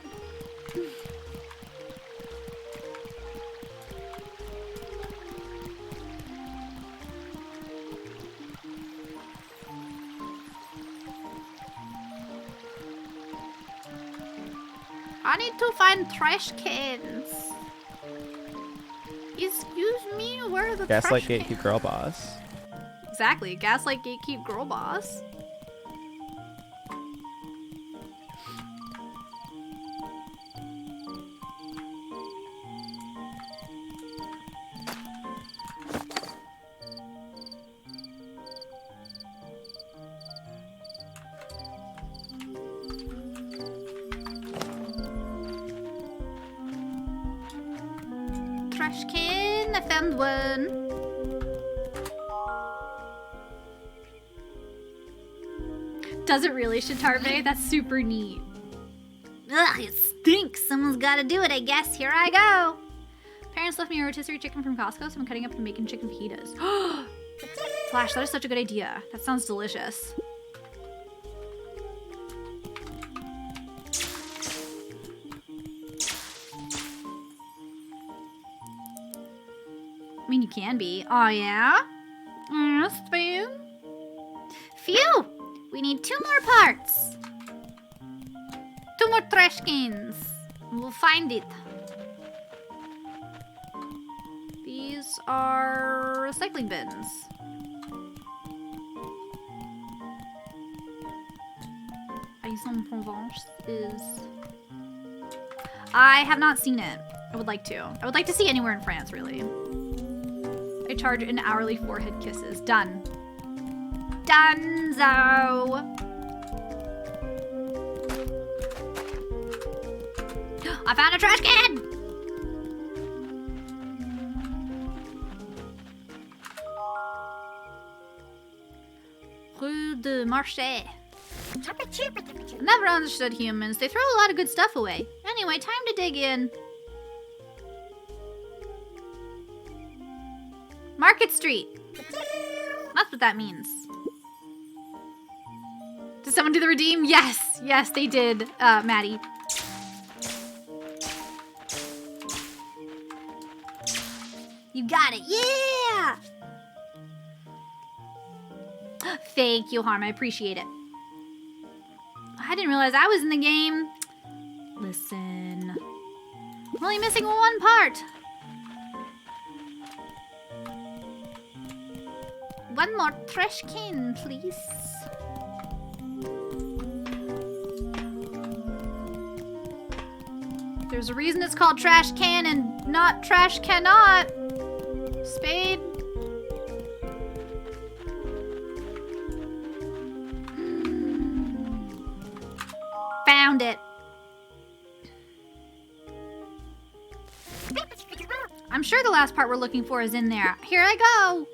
Speaker 1: I need to find trash cans. Excuse me, where are the
Speaker 8: Gaslight
Speaker 1: trash
Speaker 8: Gatekeep Girl Boss.
Speaker 1: Exactly, Gaslight Gatekeep Girl Boss. Trash can, I found one. Does it really, Shitarbe? That's super neat.
Speaker 4: Ugh, it stinks. Someone's gotta do it, I guess. Here I go.
Speaker 1: Parents left me a rotisserie chicken from Costco, so I'm cutting up and making chicken fajitas. Flash, that is such a good idea. That sounds delicious. I mean, you can be. Oh, yeah? Yes, babe.
Speaker 4: Phew! We need 2 more parts. 2 more trash cans. We'll find it.
Speaker 1: These are recycling bins. Aix-en-Provence is... I have not seen it. I would like to. I would like to see anywhere in France, really. I charge an hourly forehead kisses. Done. Dunzo. I found a trash can! Rue de Marché. Never understood humans. They throw a lot of good stuff away. Anyway, time to dig in. Market Street. That's what that means. Did someone do the redeem? Yes. Yes, they did, Maddie. You got it. Yeah! Thank you, Harm. I appreciate it. I didn't realize I was in the game. Listen. I'm only missing one part. One more trash can, please. There's a reason it's called trash can and not trash cannot. Spade. Found it. I'm sure the last part we're looking for is in there. Here I go.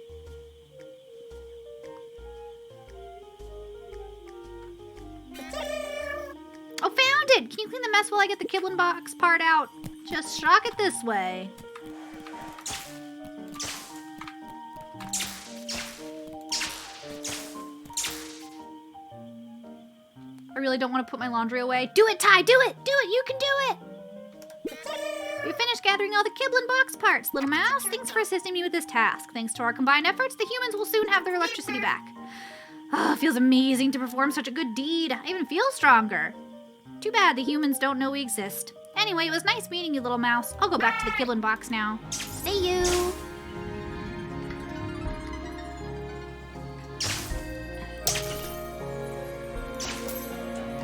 Speaker 1: Oh, found it! Can you clean the mess while I get the Kiblin box part out? Just shock it this way. I really don't want to put my laundry away. Do it, Ty! Do it! Do it! You can do it! We finished gathering all the Kiblin box parts. Little Mouse, thanks for assisting me with this task. Thanks to our combined efforts, the humans will soon have their electricity back. Oh, it feels amazing to perform such a good deed. I even feel stronger. Too bad the humans don't know we exist. Anyway, it was nice meeting you, Little Mouse. I'll go back to the Kiblin box now. See you!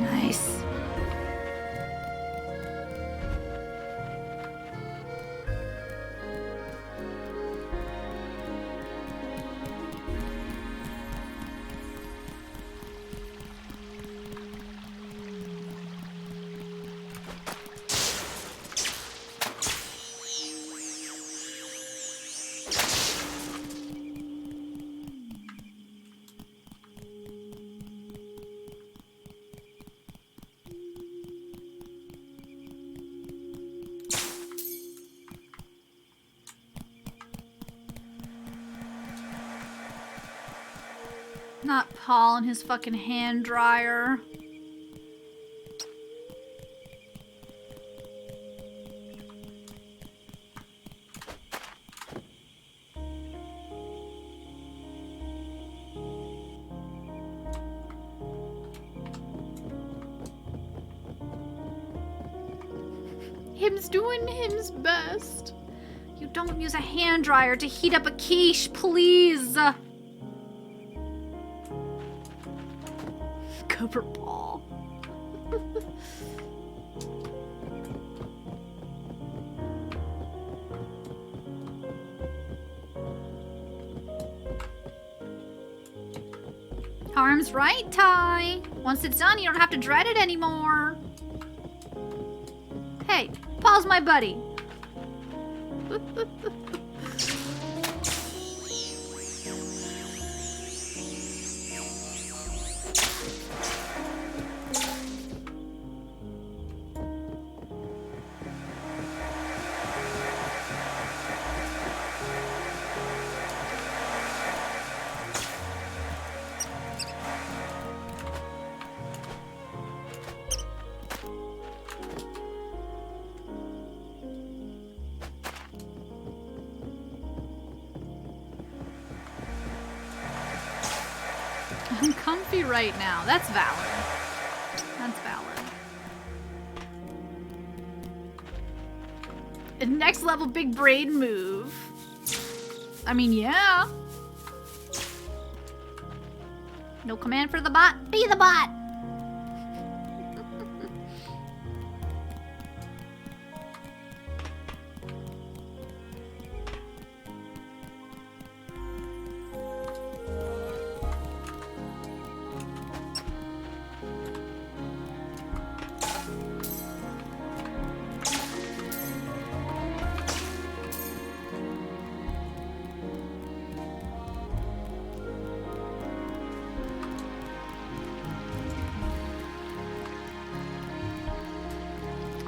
Speaker 1: Nice. Not Paul and his fucking hand dryer. Him's doing him's best. You don't use a hand dryer to heat up a quiche, please. Cover Paul. Harm's right, Ty. Once it's done, you don't have to dread it anymore. Hey, Paul's my buddy. I'm comfy right now. That's valid. That's valid. A next level big brain move. I mean, yeah. No command for the bot. Be the bot.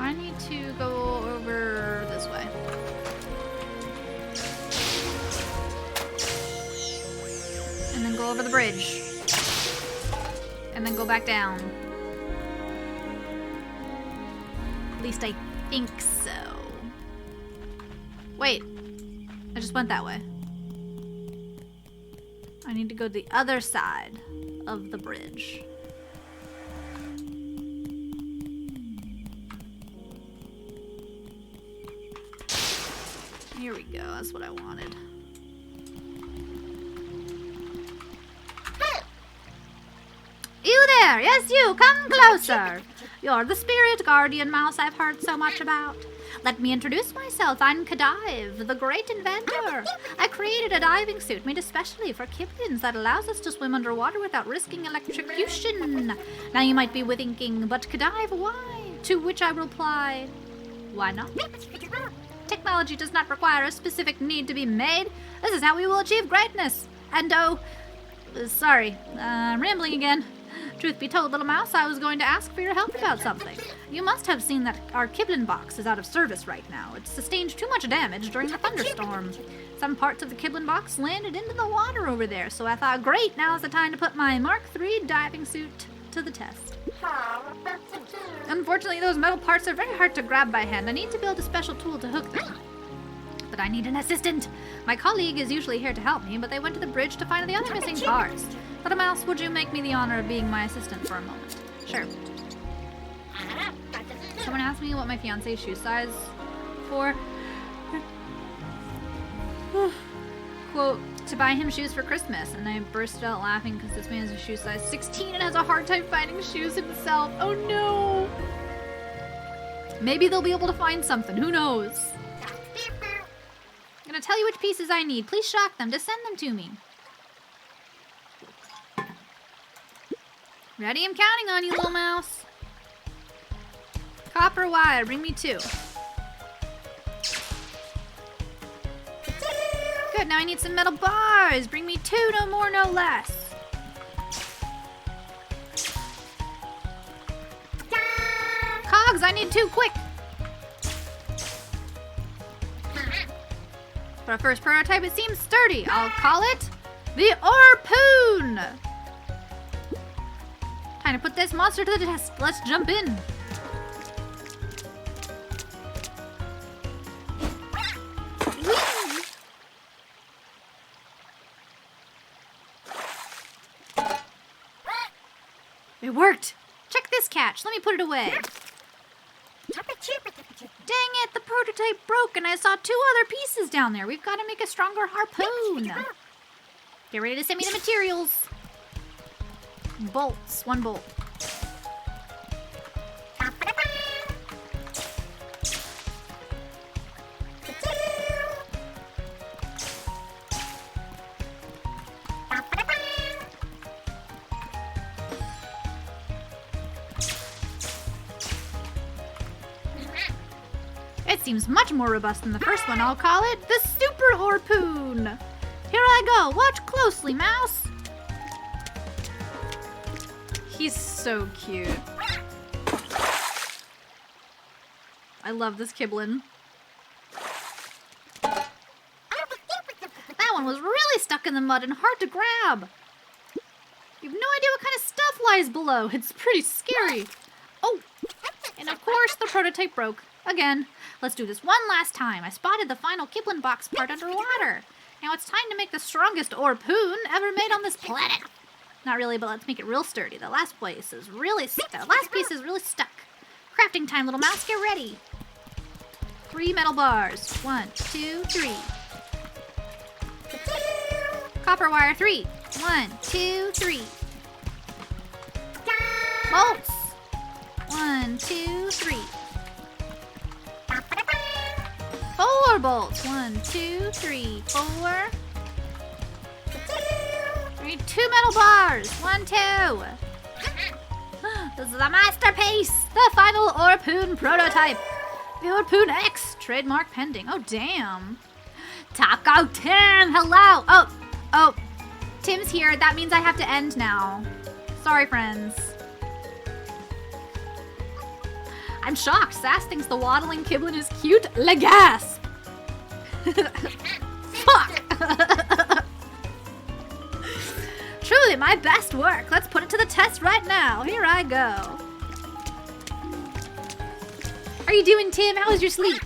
Speaker 1: I need to go over this way. And then go over the bridge. And then go back down. At least I think so. Wait. I just went that way. I need to go to the other side of the bridge. Here we go. That's what I wanted. You there! Yes, you! Come closer! You're the spirit guardian mouse I've heard so much about. Let me introduce myself. I'm Kadive, the great inventor. I created a diving suit made especially for Kiplins that allows us to swim underwater without risking electrocution. Now you might be thinking, but Kadive, why? To which I reply, why not? Technology does not require a specific need to be made. This is how we will achieve greatness. And sorry, I'm rambling again. Truth be told, little mouse, I was going to ask for your help about something. You must have seen that our Kiblin box is out of service right now. It sustained too much damage during the thunderstorm. Some parts of the Kiblin box landed into the water over there, so I thought, great, now's the time to put my Mark III diving suit to the test. Unfortunately, those metal parts are very hard to grab by hand. I need to build a special tool to hook them. But I need an assistant. My colleague is usually here to help me, but they went to the bridge to find the other missing parts. Little mouse, would you make me the honor of being my assistant for a moment? Sure. Someone asked me what my fiance's shoe size for. Quote, to buy him shoes for Christmas, and I bursted out laughing because this man is a shoe size 16 and has a hard time finding shoes himself. Oh no! Maybe they'll be able to find something, who knows? I'm gonna tell you which pieces I need. Please shock them to send them to me. Ready? I'm counting on you, little mouse. Copper wire, bring me 2. Good, now I need some metal bars. Bring me 2, no more, no less. Cogs, I need 2, quick. For a first prototype, it seems sturdy. I'll call it the Orpoon. Time to put this monster to the test. Let's jump in. It worked. Check this catch. Let me put it away. Dang it, the prototype broke and I saw 2 other pieces down there. We've got to make a stronger harpoon. Get ready to send me the materials. Bolts, 1 bolt. It seems much more robust than the first one. I'll call it the Super Harpoon. Here I go. Watch closely, mouse. He's so cute. I love this Kiblin. That one was really stuck in the mud and hard to grab. You have no idea what kind of stuff lies below. It's pretty scary. Oh, and of course the prototype broke. Again. Let's do this one last time. I spotted the final Kiblin box part underwater. Now it's time to make the strongest Orpoon ever made on this planet. Not really, but let's make it real sturdy. The last piece is really stuck. Crafting time, little mouse. Get ready. 3 metal bars. 1, 2, 3. Copper wire 3. 1, 2, 3. Bolts. 1, 2, 3. 4 bolts. 1, 2, 3, 4. I need 2 metal bars. 1, 2. This is a masterpiece. The final Orpoon prototype. The Orpoon X. Trademark pending. Oh, damn. Taco Tim. Hello. Oh. Tim's here. That means I have to end now. Sorry, friends. I'm shocked. Sass thinks the waddling Kiblin is cute. Le gasp! Fuck! Truly my best work. Let's put it to the test right now. Here I go. How are you doing, Tim? How was your sleep?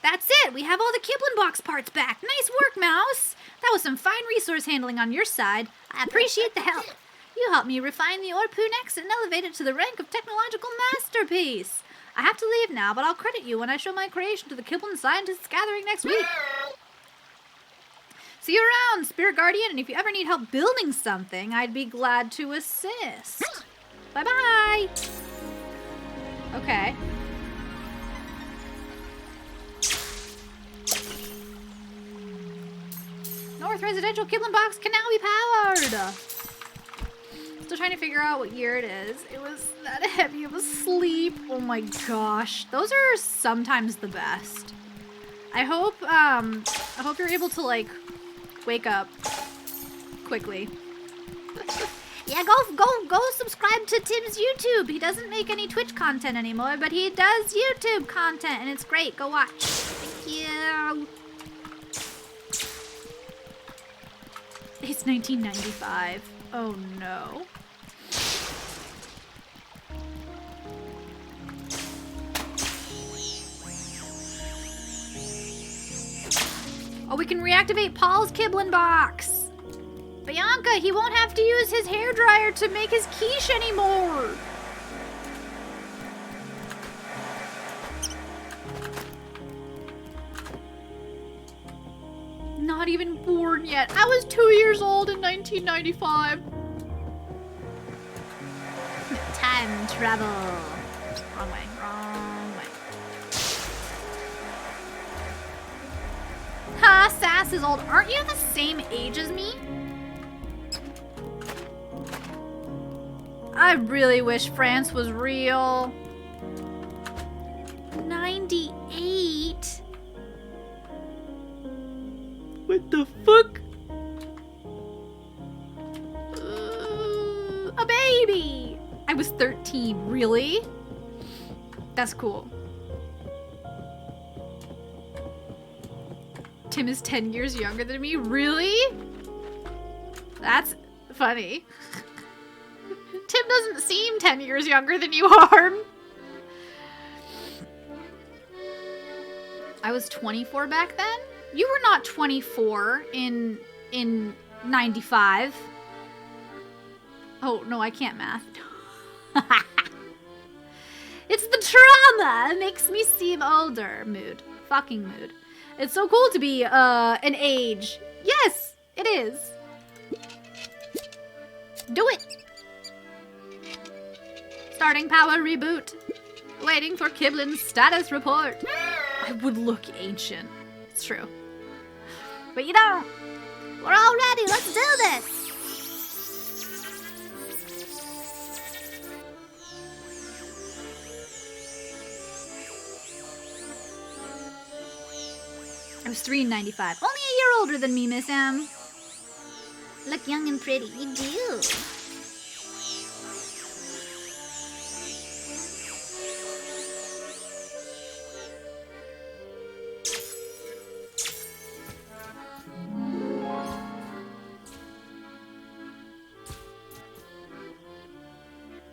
Speaker 1: That's it! We have all the Kiblin box parts back. Nice work, Mouse! That was some fine resource handling on your side. I appreciate the help. You helped me refine the Orpoonex and elevate it to the rank of technological masterpiece. I have to leave now, but I'll credit you when I show my creation to the Kiblin scientists gathering next week. See you around, Spirit Guardian, and if you ever need help building something, I'd be glad to assist. Bye-bye! Okay. North Residential Kiblin box can now be powered! Still trying to figure out what year it is. It was that heavy of a sleep. Oh my gosh. Those are sometimes the best. I hope you're able to, like, wake up quickly.
Speaker 4: Yeah, go subscribe to Tim's YouTube. He doesn't make any Twitch content anymore, but he does YouTube content, and it's great. Go watch. Thank you.
Speaker 1: It's 1995. Oh no. Oh, we can reactivate Paul's Kiblin box. Bianca, he won't have to use his hairdryer to make his quiche anymore. Not even born yet. I was 2 years old in 1995.
Speaker 4: Time travel.
Speaker 1: Wrong way, wrong way. Ha, Sass is old. Aren't you the same age as me? I really wish France was real. 98? What the fuck? A baby! I was 13, really? That's cool. Tim is 10 years younger than me, really? That's funny. Tim doesn't seem 10 years younger than you are. I was 24 back then? You were not 24 in 95. Oh, no, I can't math. It's the trauma. It makes me seem older. Mood. Fucking mood. It's so cool to be an age. Yes, it is. Do it. Starting power reboot. Waiting for Kiblin's status report. I would look ancient. It's true. But you don't.
Speaker 4: We're all ready. Let's do this.
Speaker 1: I was 3 in 95. Only a year older than me, Miss M.
Speaker 4: Look young and pretty. You do.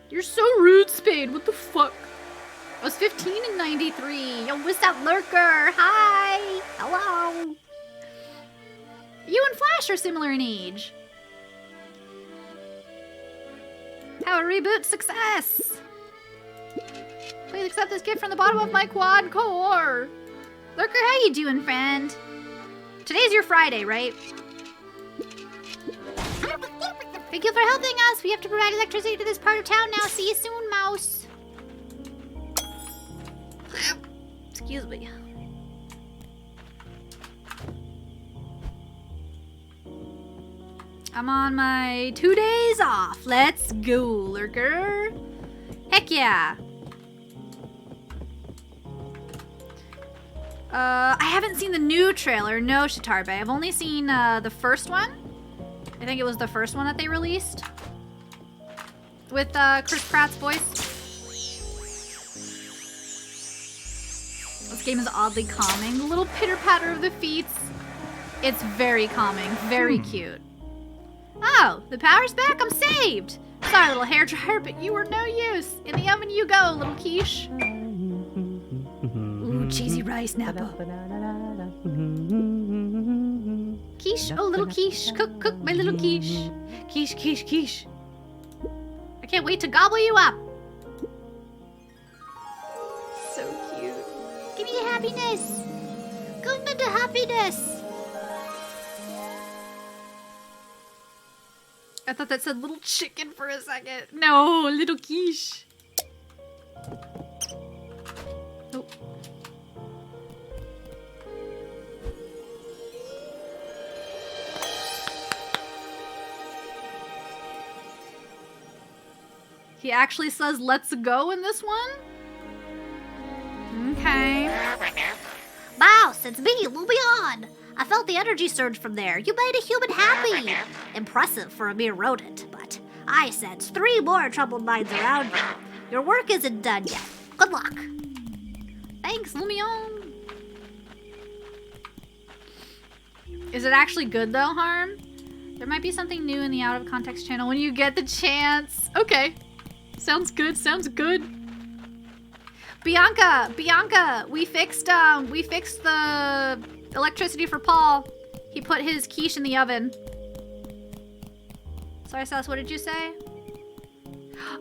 Speaker 1: You're so rude, Spade. What the fuck? I was 15 in 93. Yo, what's up, Lurker? Hi. Hello. You and Flash are similar in age. Power reboot success. Please accept this gift from the bottom of my quad core. Lurker, how you doing, friend? Today's your Friday, right?
Speaker 4: Thank you for helping us. We have to provide electricity to this part of town now. See you soon, Mouse.
Speaker 1: Excuse me. I'm on my 2 days off. Let's go, Lurker. Heck yeah. I haven't seen the new trailer, no, Shitarbe. I've only seen the first one. I think it was the first one that they released. With Chris Pratt's voice. This game is oddly calming. The little pitter-patter of the feet. It's very calming. Very cute. Oh, the power's back. I'm saved. Sorry, little hairdryer, but you were no use. In the oven you go, little quiche. Ooh, cheesy rice, Napa. Quiche, oh, little quiche. Cook, cook, my little quiche. Quiche, quiche, quiche. I can't wait to gobble you up. So cute.
Speaker 4: Give me the happiness. Give me the happiness.
Speaker 1: I thought that said little chicken for a second. No, little quiche. Oh. He actually says let's go in this one? Okay.
Speaker 4: Boss, it's me, Lumion. I felt the energy surge from there. You made a human happy. Impressive for a mere rodent, but I sense 3 more troubled minds around you. Your work isn't done yet. Good luck.
Speaker 1: Thanks, Lumion. Is it actually good though, Harm? There might be something new in the Out of Context channel when you get the chance. Okay. Sounds good, sounds good. Bianca, we fixed the electricity for Paul. He put his quiche in the oven. Sorry, Sass, what did you say?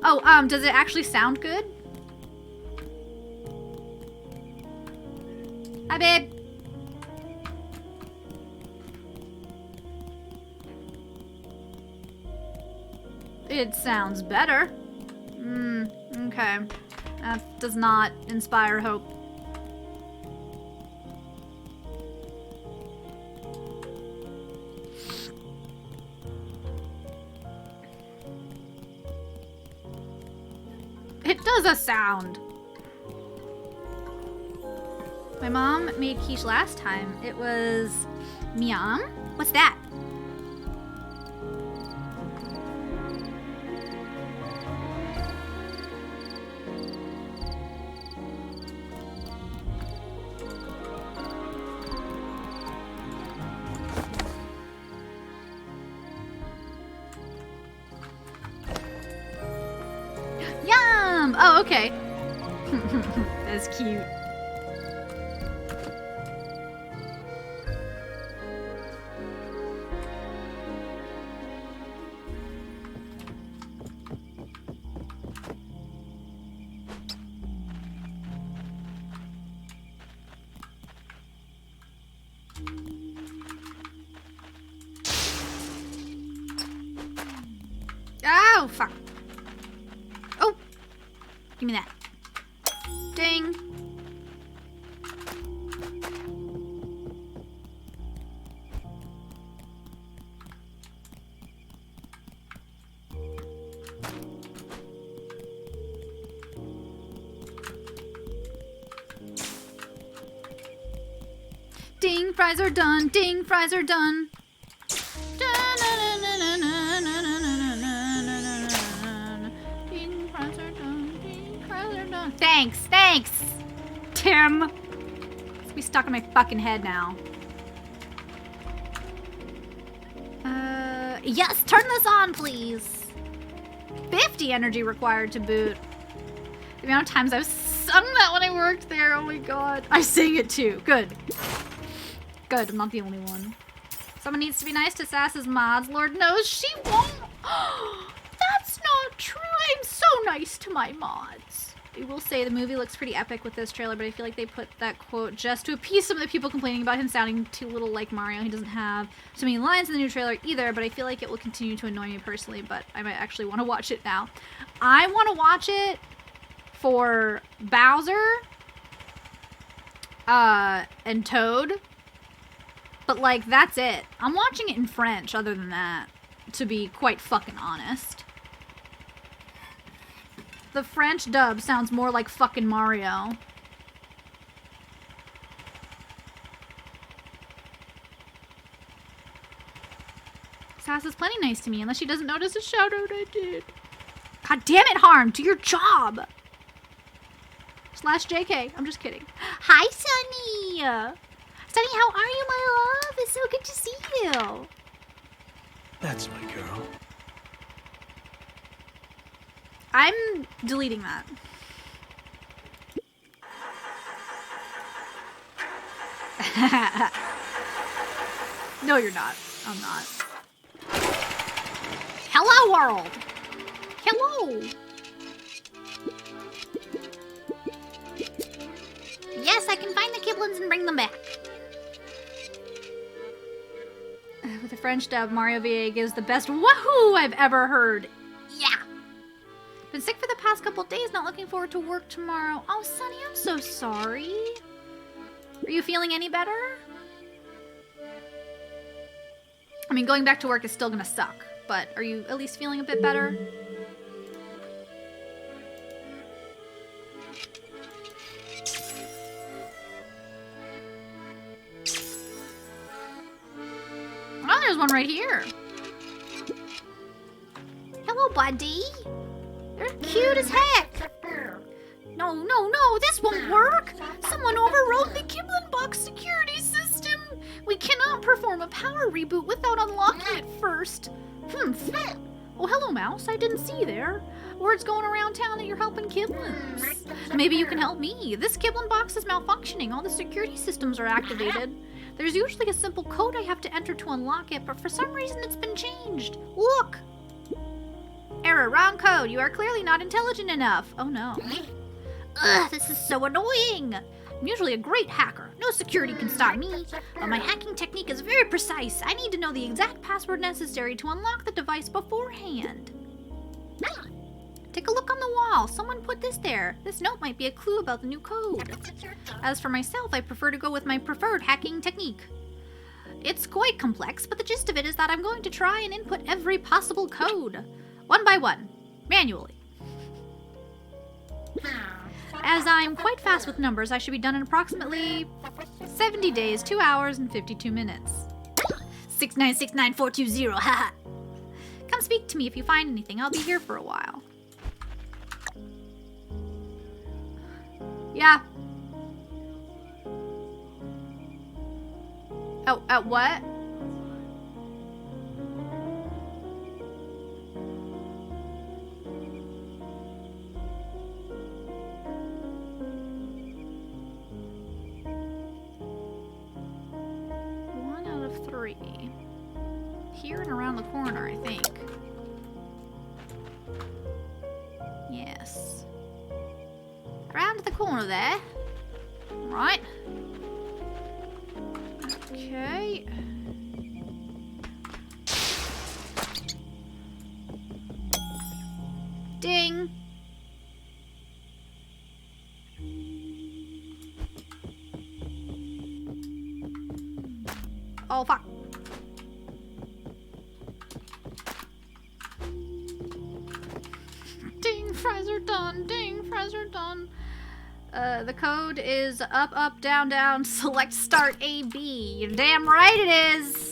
Speaker 1: Oh, does it actually sound good? Hi, babe. It sounds better. Okay. That does not inspire hope. It does a sound. My mom made quiche last time. It was Miam. What's that? Yum! Oh, okay. That's cute. Oh, fuck. Oh! Give me that. Ding. Ding, fries are done. Ding, fries are done. Ding, fries are done. Ding, fries are done. Thanks, Tim. It's be stuck in my fucking head now.
Speaker 4: Yes, turn this on, please.
Speaker 1: 50 energy required to boot. The amount of times I've sung that when I worked there, oh my god. I sing it too. Good. Good, I'm not the only one. Someone needs to be nice to Sass's mods. Lord knows she won't. That's not true. I'm so nice to my mods. I will say the movie looks pretty epic with this trailer, but I feel like they put that quote just to appease some of the people complaining about him sounding too little like Mario. He doesn't have too many lines in the new trailer either, but I feel like it will continue to annoy me personally, but I might actually want to watch it now. I want to watch it for Bowser and Toad, but like that's it. I'm watching it in French other than that, to be quite fucking honest. The French dub sounds more like fucking Mario. class is plenty nice to me, unless she doesn't notice a shout out I did. God damn it, Harm! Do your job! / JK. I'm just kidding. Hi, Sunny! Sunny, how are you, my love? It's so good to see you.
Speaker 8: That's my girl.
Speaker 1: I'm deleting that. No, you're not. I'm not. Hello, world! Hello!
Speaker 4: Yes, I can find the Kiblins and bring them back.
Speaker 1: With the French dub, Mario VA gives the best wahoo I've ever heard.
Speaker 4: Yeah.
Speaker 1: Been sick for the past couple days, not looking forward to work tomorrow. Oh, Sunny, I'm so sorry. Are you feeling any better? I mean, going back to work is still gonna suck, but are you at least feeling a bit better? Oh, there's one right here.
Speaker 4: Hello, buddy.
Speaker 1: They're cute as heck. No, this won't work. Someone overrode the Kiblin box security system. We cannot perform a power reboot without unlocking it first. Oh, hello, Mouse. I didn't see you there. Word's going around town that you're helping Kiblins. Maybe you can help me. This Kiblin box is malfunctioning. All the security systems are activated. There's usually a simple code I have to enter to unlock it, but for some reason it's been changed. Look! Error, wrong code. You are clearly not intelligent enough. Oh no.
Speaker 4: Ugh, this is so annoying.
Speaker 1: I'm usually a great hacker. No security can stop me. But my hacking technique is very precise. I need to know the exact password necessary to unlock the device beforehand. Take a look on the wall. Someone put this there. This note might be a clue about the new code. As for myself, I prefer to go with my preferred hacking technique. It's quite complex, but the gist of it is that I'm going to try and input every possible code, one by one, manually. As I'm quite fast with numbers, I should be done in approximately 70 days, 2 hours, and 52 minutes. 6969420, haha. Come speak to me if you find anything. I'll be here for a while. Yeah. Oh, what? One out of 3. Here and around the corner, I think. Yes. Around the corner there. Right. Okay. Ding. Oh, fuck. Ding, fries are done. Ding, fries are done. The code is up, up, down, down, select start AB. You're damn right it is.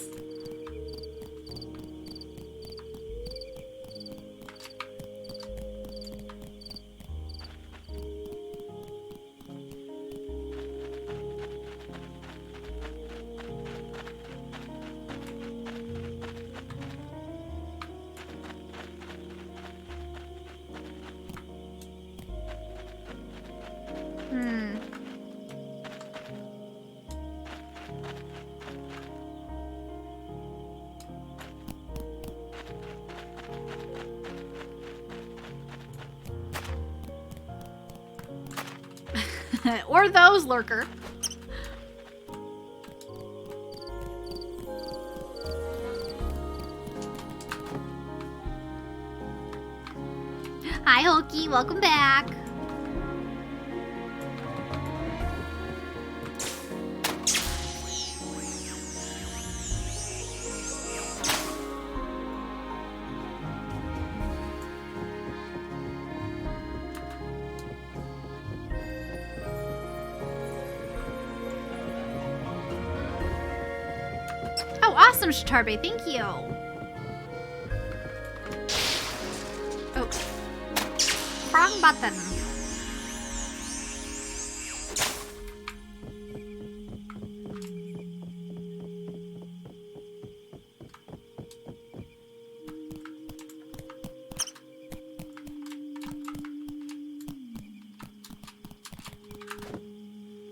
Speaker 1: Or those, lurker. Hi, Hokey. Welcome back. Oh, awesome, Shitarbe. Thank you. Nope. Wrong button.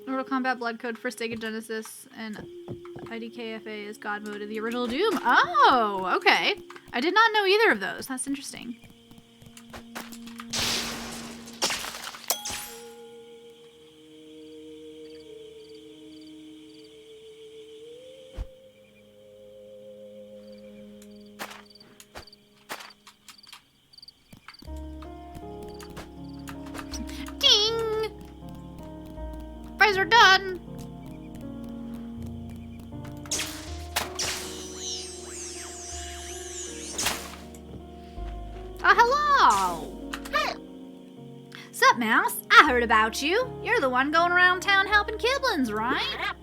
Speaker 1: Mortal Kombat Blood Code for Sega Genesis and IDKFA is God Mode of the original Doom. Oh, okay. I did not know either of those. That's interesting. Ding! Fries are done. Hello! Sup, Mouse? I heard about you. You're the one going around town helping Kiblins, right?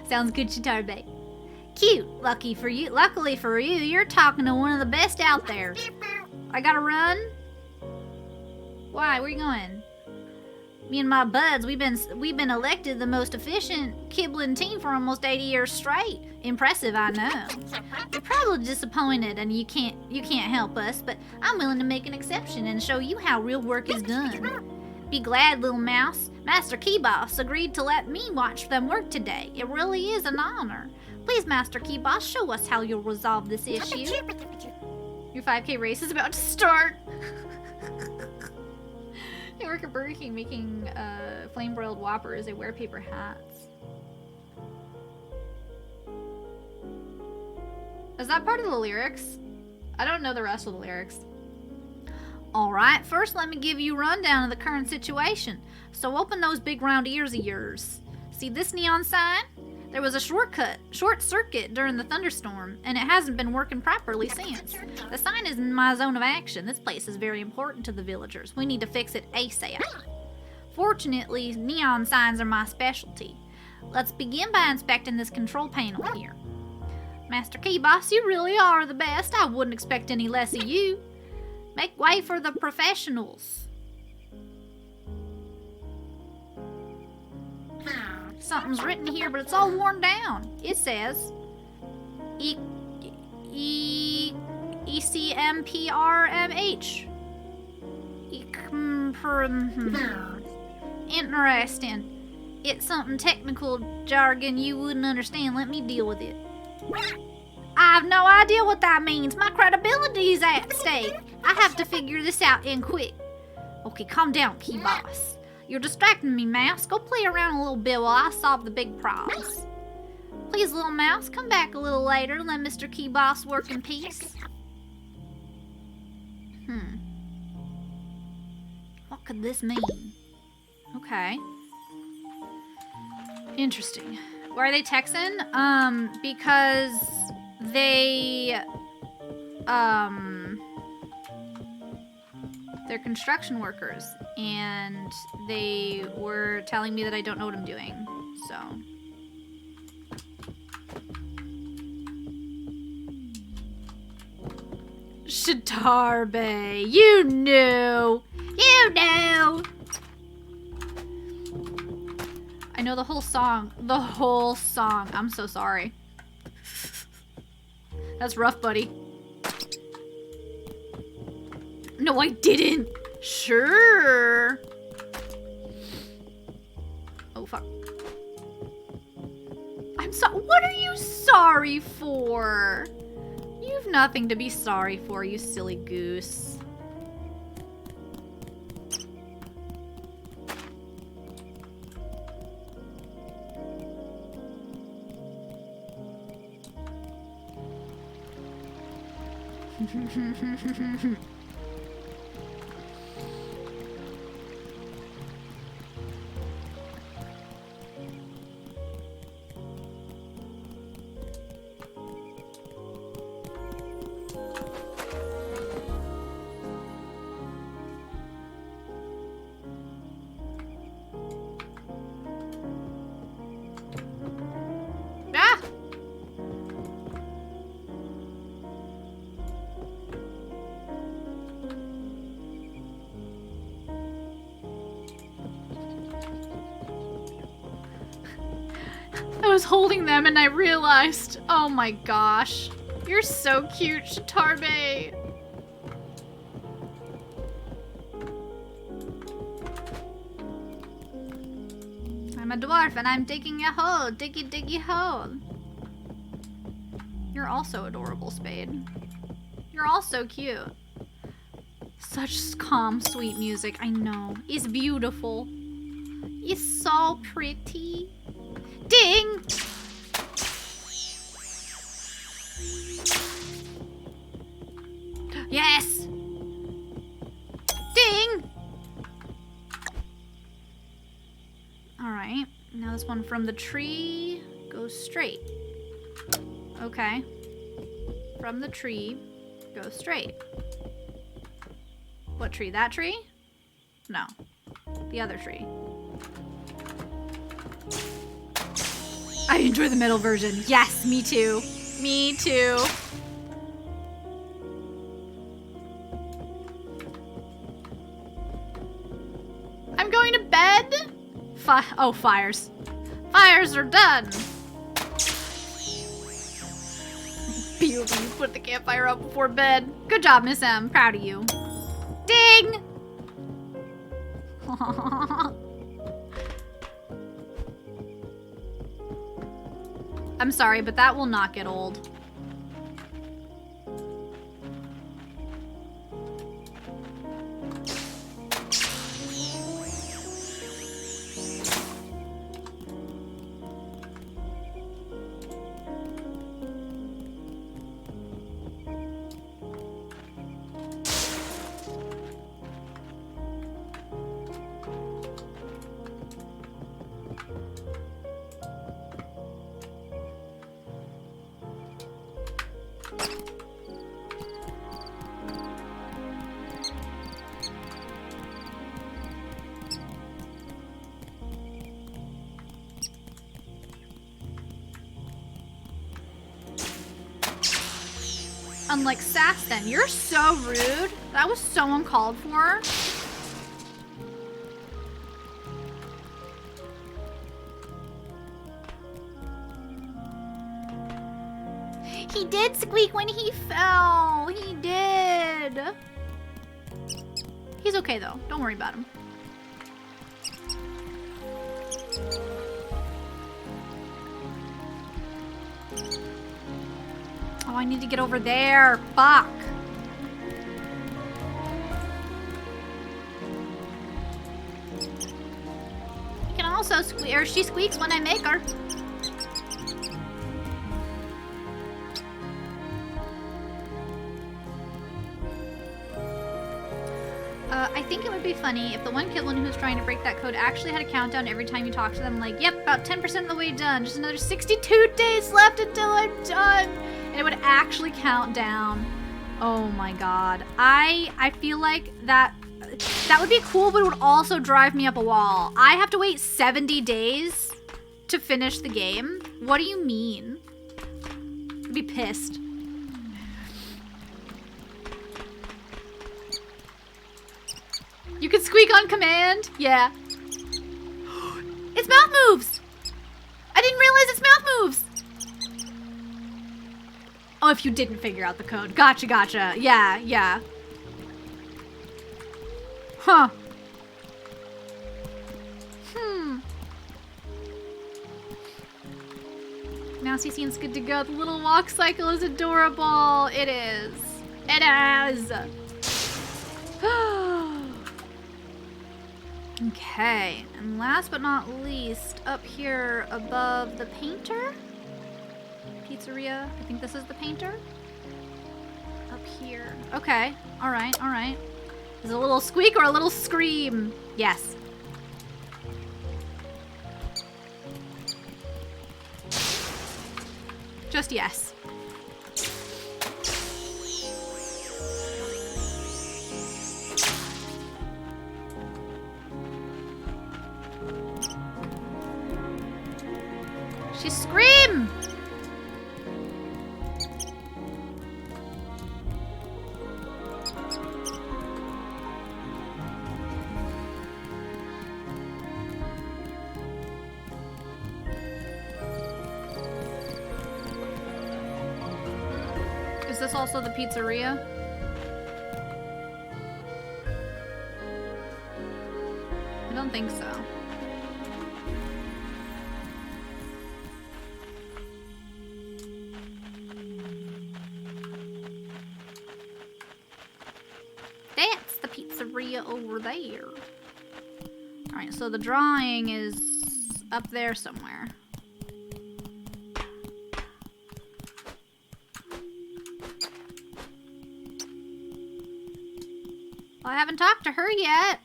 Speaker 1: Sounds good, Shitarbe. Cute. Luckily for you, you're talking to one of the best out there. I gotta run? Why? Where you going? Me and my buds, we've been elected the most efficient Kiblin team for almost 80 years straight. Impressive, I know. You're probably disappointed and you can't help us, but I'm willing to make an exception and show you how real work is done. Be glad, little mouse. Master Keyboss agreed to let me watch them work today. It really is an honor. Please, Master Keyboss, show us how you'll resolve this issue. Your 5K race is about to start. They work at Burger King making flame broiled Whoppers. They wear paper hats. Is that part of the lyrics? I don't know the rest of the lyrics. Alright, first let me give you a rundown of the current situation. So open those big round ears of yours. See this neon sign? There was a short circuit during the thunderstorm, and it hasn't been working properly since. The sign is in my zone of action. This place is very important to the villagers. We need to fix it ASAP. Fortunately, neon signs are my specialty. Let's begin by inspecting this control panel here. Master Keyboss, you really are the best. I wouldn't expect any less of you. Make way for the professionals. Something's written here, but it's all worn down. It says ECMPRMH. Interesting. It's something technical jargon you wouldn't understand. Let me deal with it. I have no idea what that means. My credibility is at stake. I have to figure this out and quick. Okay, calm down, Keyboss. You're distracting me, Mouse. Go play around a little bit while I solve the big problems. Please, little Mouse, come back a little later and let Mr. Keyboss work in peace. What could this mean? Okay. Interesting. Why are they Texan? Because they, they're construction workers, and they were telling me that I don't know what I'm doing, so. Shitarbe, you knew! You knew! I know the whole song. The whole song. I'm so sorry. That's rough, buddy. No, I didn't. Sure. Oh, fuck. I'm sorry. What are you sorry for? You've nothing to be sorry for, you silly goose. was holding them and I realized. Oh my gosh. You're so cute, Shitarbe. I'm a dwarf and I'm digging a hole. Diggy diggy hole. You're also adorable, Spade. You're all so cute. Such calm, sweet music. I know. It's beautiful. It's so pretty. Ding! Yes! Ding! Alright. Now this one from the tree goes straight. Okay. From the tree, go straight. What tree? That tree? No. The other tree. I enjoy the metal version. Yes, me too. Me too. I'm going to bed. Oh, fires. Fires are done. Beauty, put the campfire up before bed. Good job, Miss M. Proud of you. Ding! I'm sorry, but that will not get old. Unlike Sass then. You're so rude. That was so uncalled for. He did squeak when he fell. He did. He's okay though. Don't worry about him. Oh, I need to get over there. Fuck. You can also squeak, or she squeaks when I make her. I think it would be funny if the one Kiblin who's trying to break that code actually had a countdown every time you talk to them, like, yep, about 10% of the way done. Just another 62 days left until I'm done. And it would actually count down. Oh my god. I feel like that would be cool, but it would also drive me up a wall. I have to wait 70 days to finish the game. What do you mean? I'd be pissed. You can squeak on command? Yeah. Its mouth moves! I didn't realize its mouth moves! Oh, if you didn't figure out the code. Gotcha, gotcha. Yeah, yeah. Huh. Mousy seems good to go. The little walk cycle is adorable. It is. It is. Okay, and last but not least, up here above the painter? Pizzeria, I think this is the painter? Up here. Okay, alright, alright. Is it a little squeak or a little scream? Yes. Just yes. She scream! this also the pizzeria? I don't think so. That's the pizzeria over there. Alright, so the drawing is up there somewhere. Well, I haven't talked to her yet.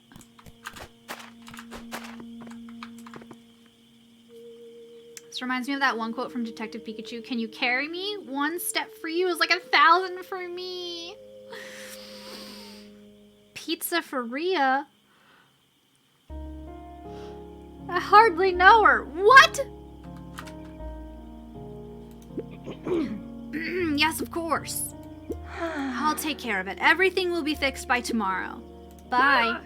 Speaker 1: This reminds me of that one quote from Detective Pikachu. Can you carry me? One step for you is like 1,000 for me. Pizza for Rhea? I hardly know her. What? Yes, of course. I'll take care of it. Everything will be fixed by tomorrow. Bye.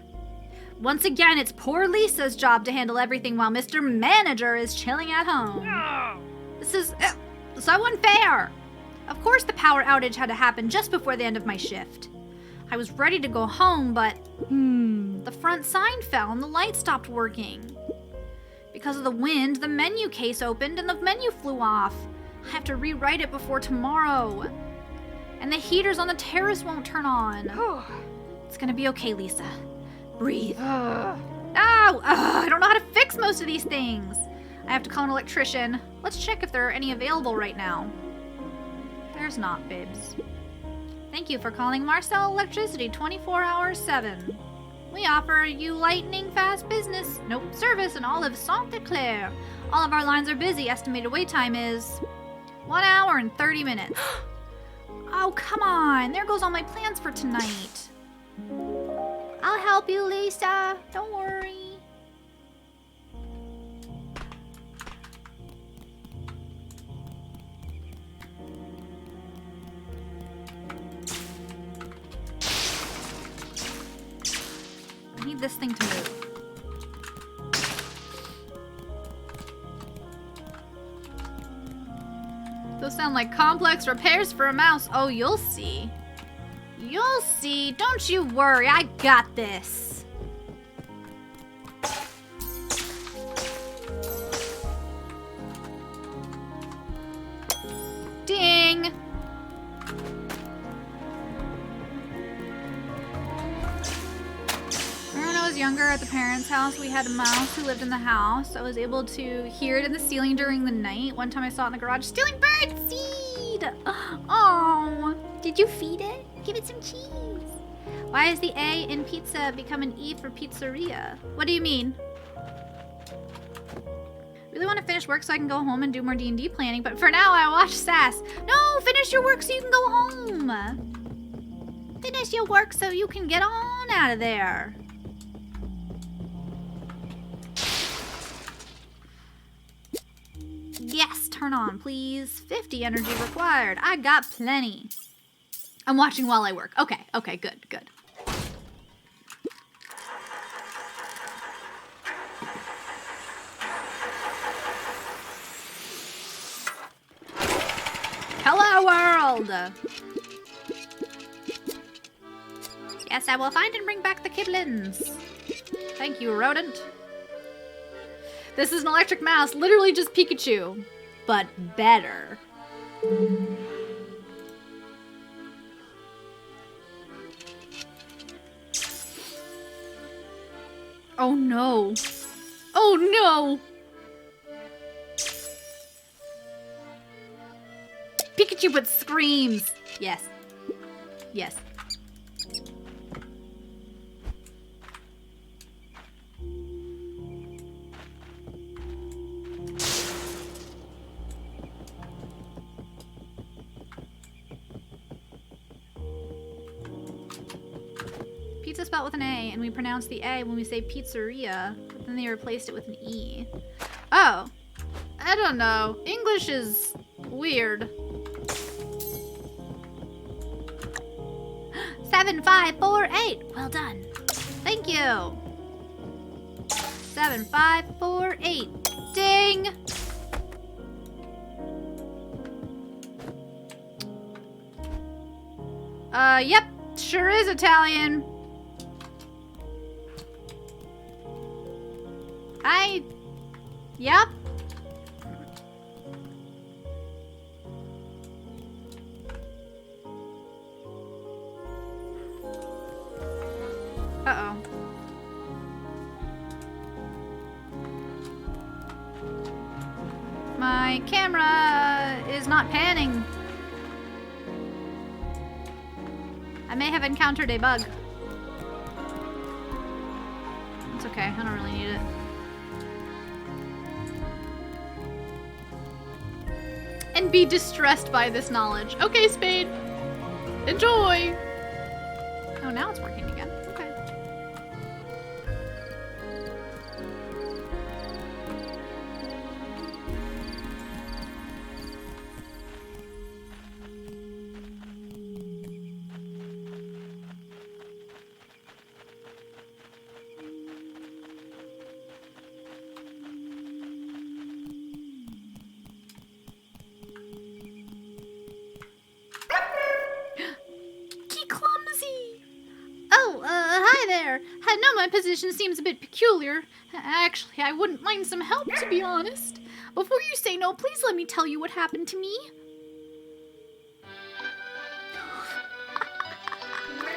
Speaker 1: Once again, it's poor Lisa's job to handle everything while Mr. Manager is chilling at home. This is so unfair. Of course the power outage had to happen just before the end of my shift. I was ready to go home, but the front sign fell and the light stopped working. Because of the wind, the menu case opened and the menu flew off. I have to rewrite it before tomorrow. And the heaters on the terrace won't turn on. It's gonna be okay, Lisa. Breathe. I don't know how to fix most of these things. I have to call an electrician. Let's check if there are any available right now. There's not, babes. Thank you for calling Marcel Electricity 24 hours 7. We offer you lightning fast business, service in all of Saint-Clair. All of our lines are busy. Estimated wait time is 1 hour and 30 minutes. Oh, come on. There goes all my plans for tonight. I'll help you, Lisa. Don't worry. I need this thing to move. Those sound like complex repairs for a mouse. Oh, you'll see. You'll see. Don't you worry. I got this. Ding. When I was younger at the parents' house, we had a mouse who lived in the house. I was able to hear it in the ceiling during the night. One time I saw it in the garage stealing bird seed. Oh, did you feed it? Give it some cheese. Why is the A in pizza become an E for pizzeria? What do you mean? Really want to finish work so I can go home and do more D&D planning, but for now I watch Sass. No, finish your work so you can go home. Finish your work so you can get on out of there. Yes, turn on, please. 50 energy required. I got plenty. I'm watching while I work. Okay, good. Hello, world! Yes, I will find and bring back the Kiblins. Thank you, rodent. This is an electric mouse, literally just Pikachu, but better. Oh no. Oh no! Pikachu but screams. Yes. Pizza spelled with an A, and we pronounce the A when we say pizzeria, but then they replaced it with an E. Oh. I don't know. English is weird. 7548. Well done. Thank you. 7548. Ding. Yep, sure is Italian. Yep. Uh-oh. My camera is not panning. I may have encountered a bug. It's okay, I don't really need it. And be distressed by this knowledge. Okay, Spade. Enjoy! Oh, now it's working again. Okay. I know my position seems a bit peculiar. Actually, I wouldn't mind some help, to be honest. Before you say no, please let me tell you what happened to me.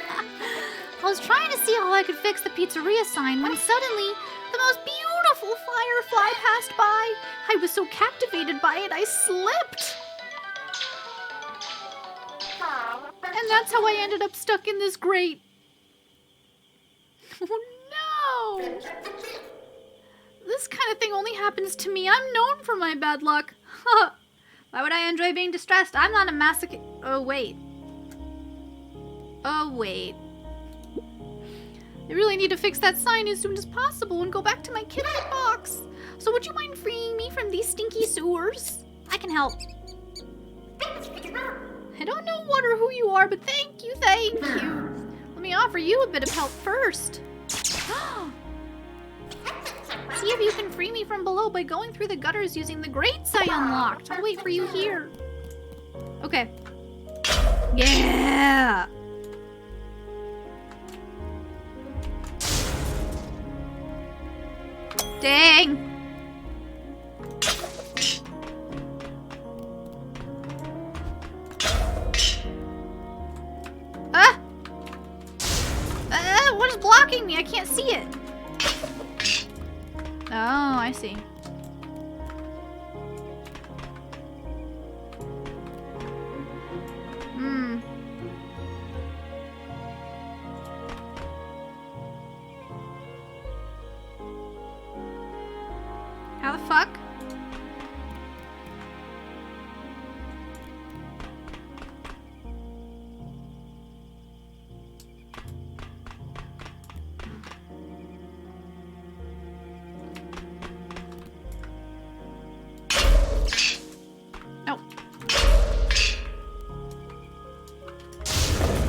Speaker 1: I was trying to see how I could fix the pizzeria sign when suddenly the most beautiful firefly passed by. I was so captivated by it, I slipped. And that's how I ended up stuck in this grate. Oh no! This kind of thing only happens to me. I'm known for my bad luck. Why would I enjoy being distressed? I'm not a masochist. Oh wait. Oh wait. I really need to fix that sign as soon as possible and go back to my Kidlet box. So would you mind freeing me from these stinky sewers? I can help. I don't know what or who you are, but thank you, thank you. Let me offer you a bit of help first. See if you can free me from below by going through the gutters using the grates I unlocked. I'll wait for you here. Okay. Yeah! Dang! What is blocking me? I can't see it. Oh, I see. How the fuck?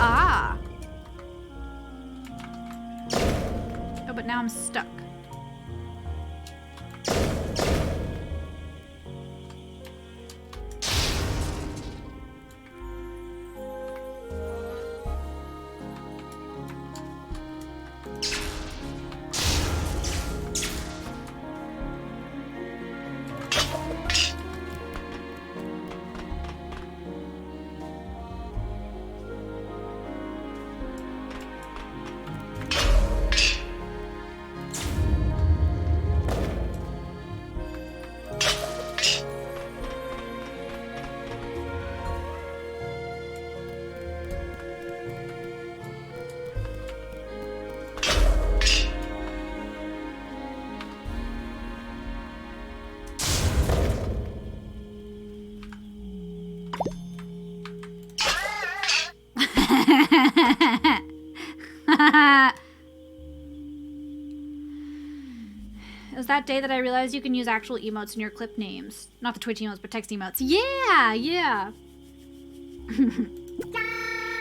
Speaker 1: Ah. Oh, but now I'm stuck. It was that day that I realized you can use actual emotes in your clip names. Not the Twitch emotes, but text emotes. Yeah, yeah.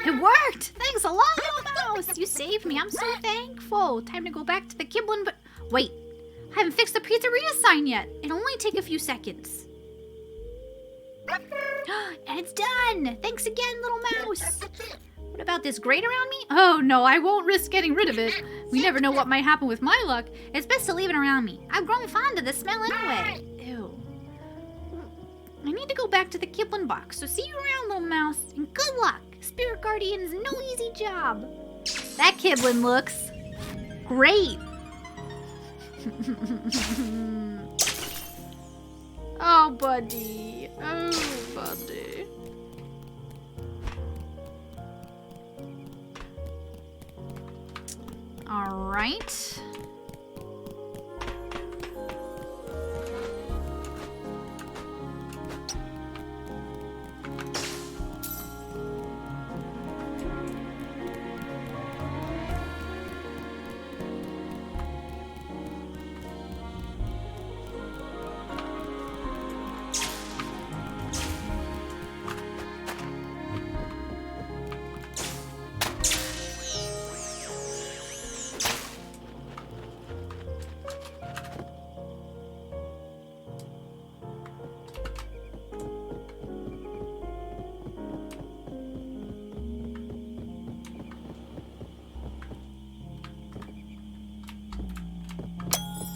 Speaker 1: It worked! Thanks a lot, Little Mouse! You saved me, I'm so thankful. Time to go back to the Kiblin, but wait. I haven't fixed the pizzeria sign yet. It'll only take a few seconds. And it's done! Thanks again, Little Mouse! What What about this grate around me? Oh no, I won't risk getting rid of it. We never know what might happen with my luck.
Speaker 4: It's best to leave it around me. I've grown fond of the smell anyway.
Speaker 1: Ew. I need to go back to the Kiblin box, so see you around, little mouse.
Speaker 4: And good luck. Spirit Guardian's no easy job.
Speaker 1: That Kiblin looks great. Oh, buddy. Oh, buddy. All right.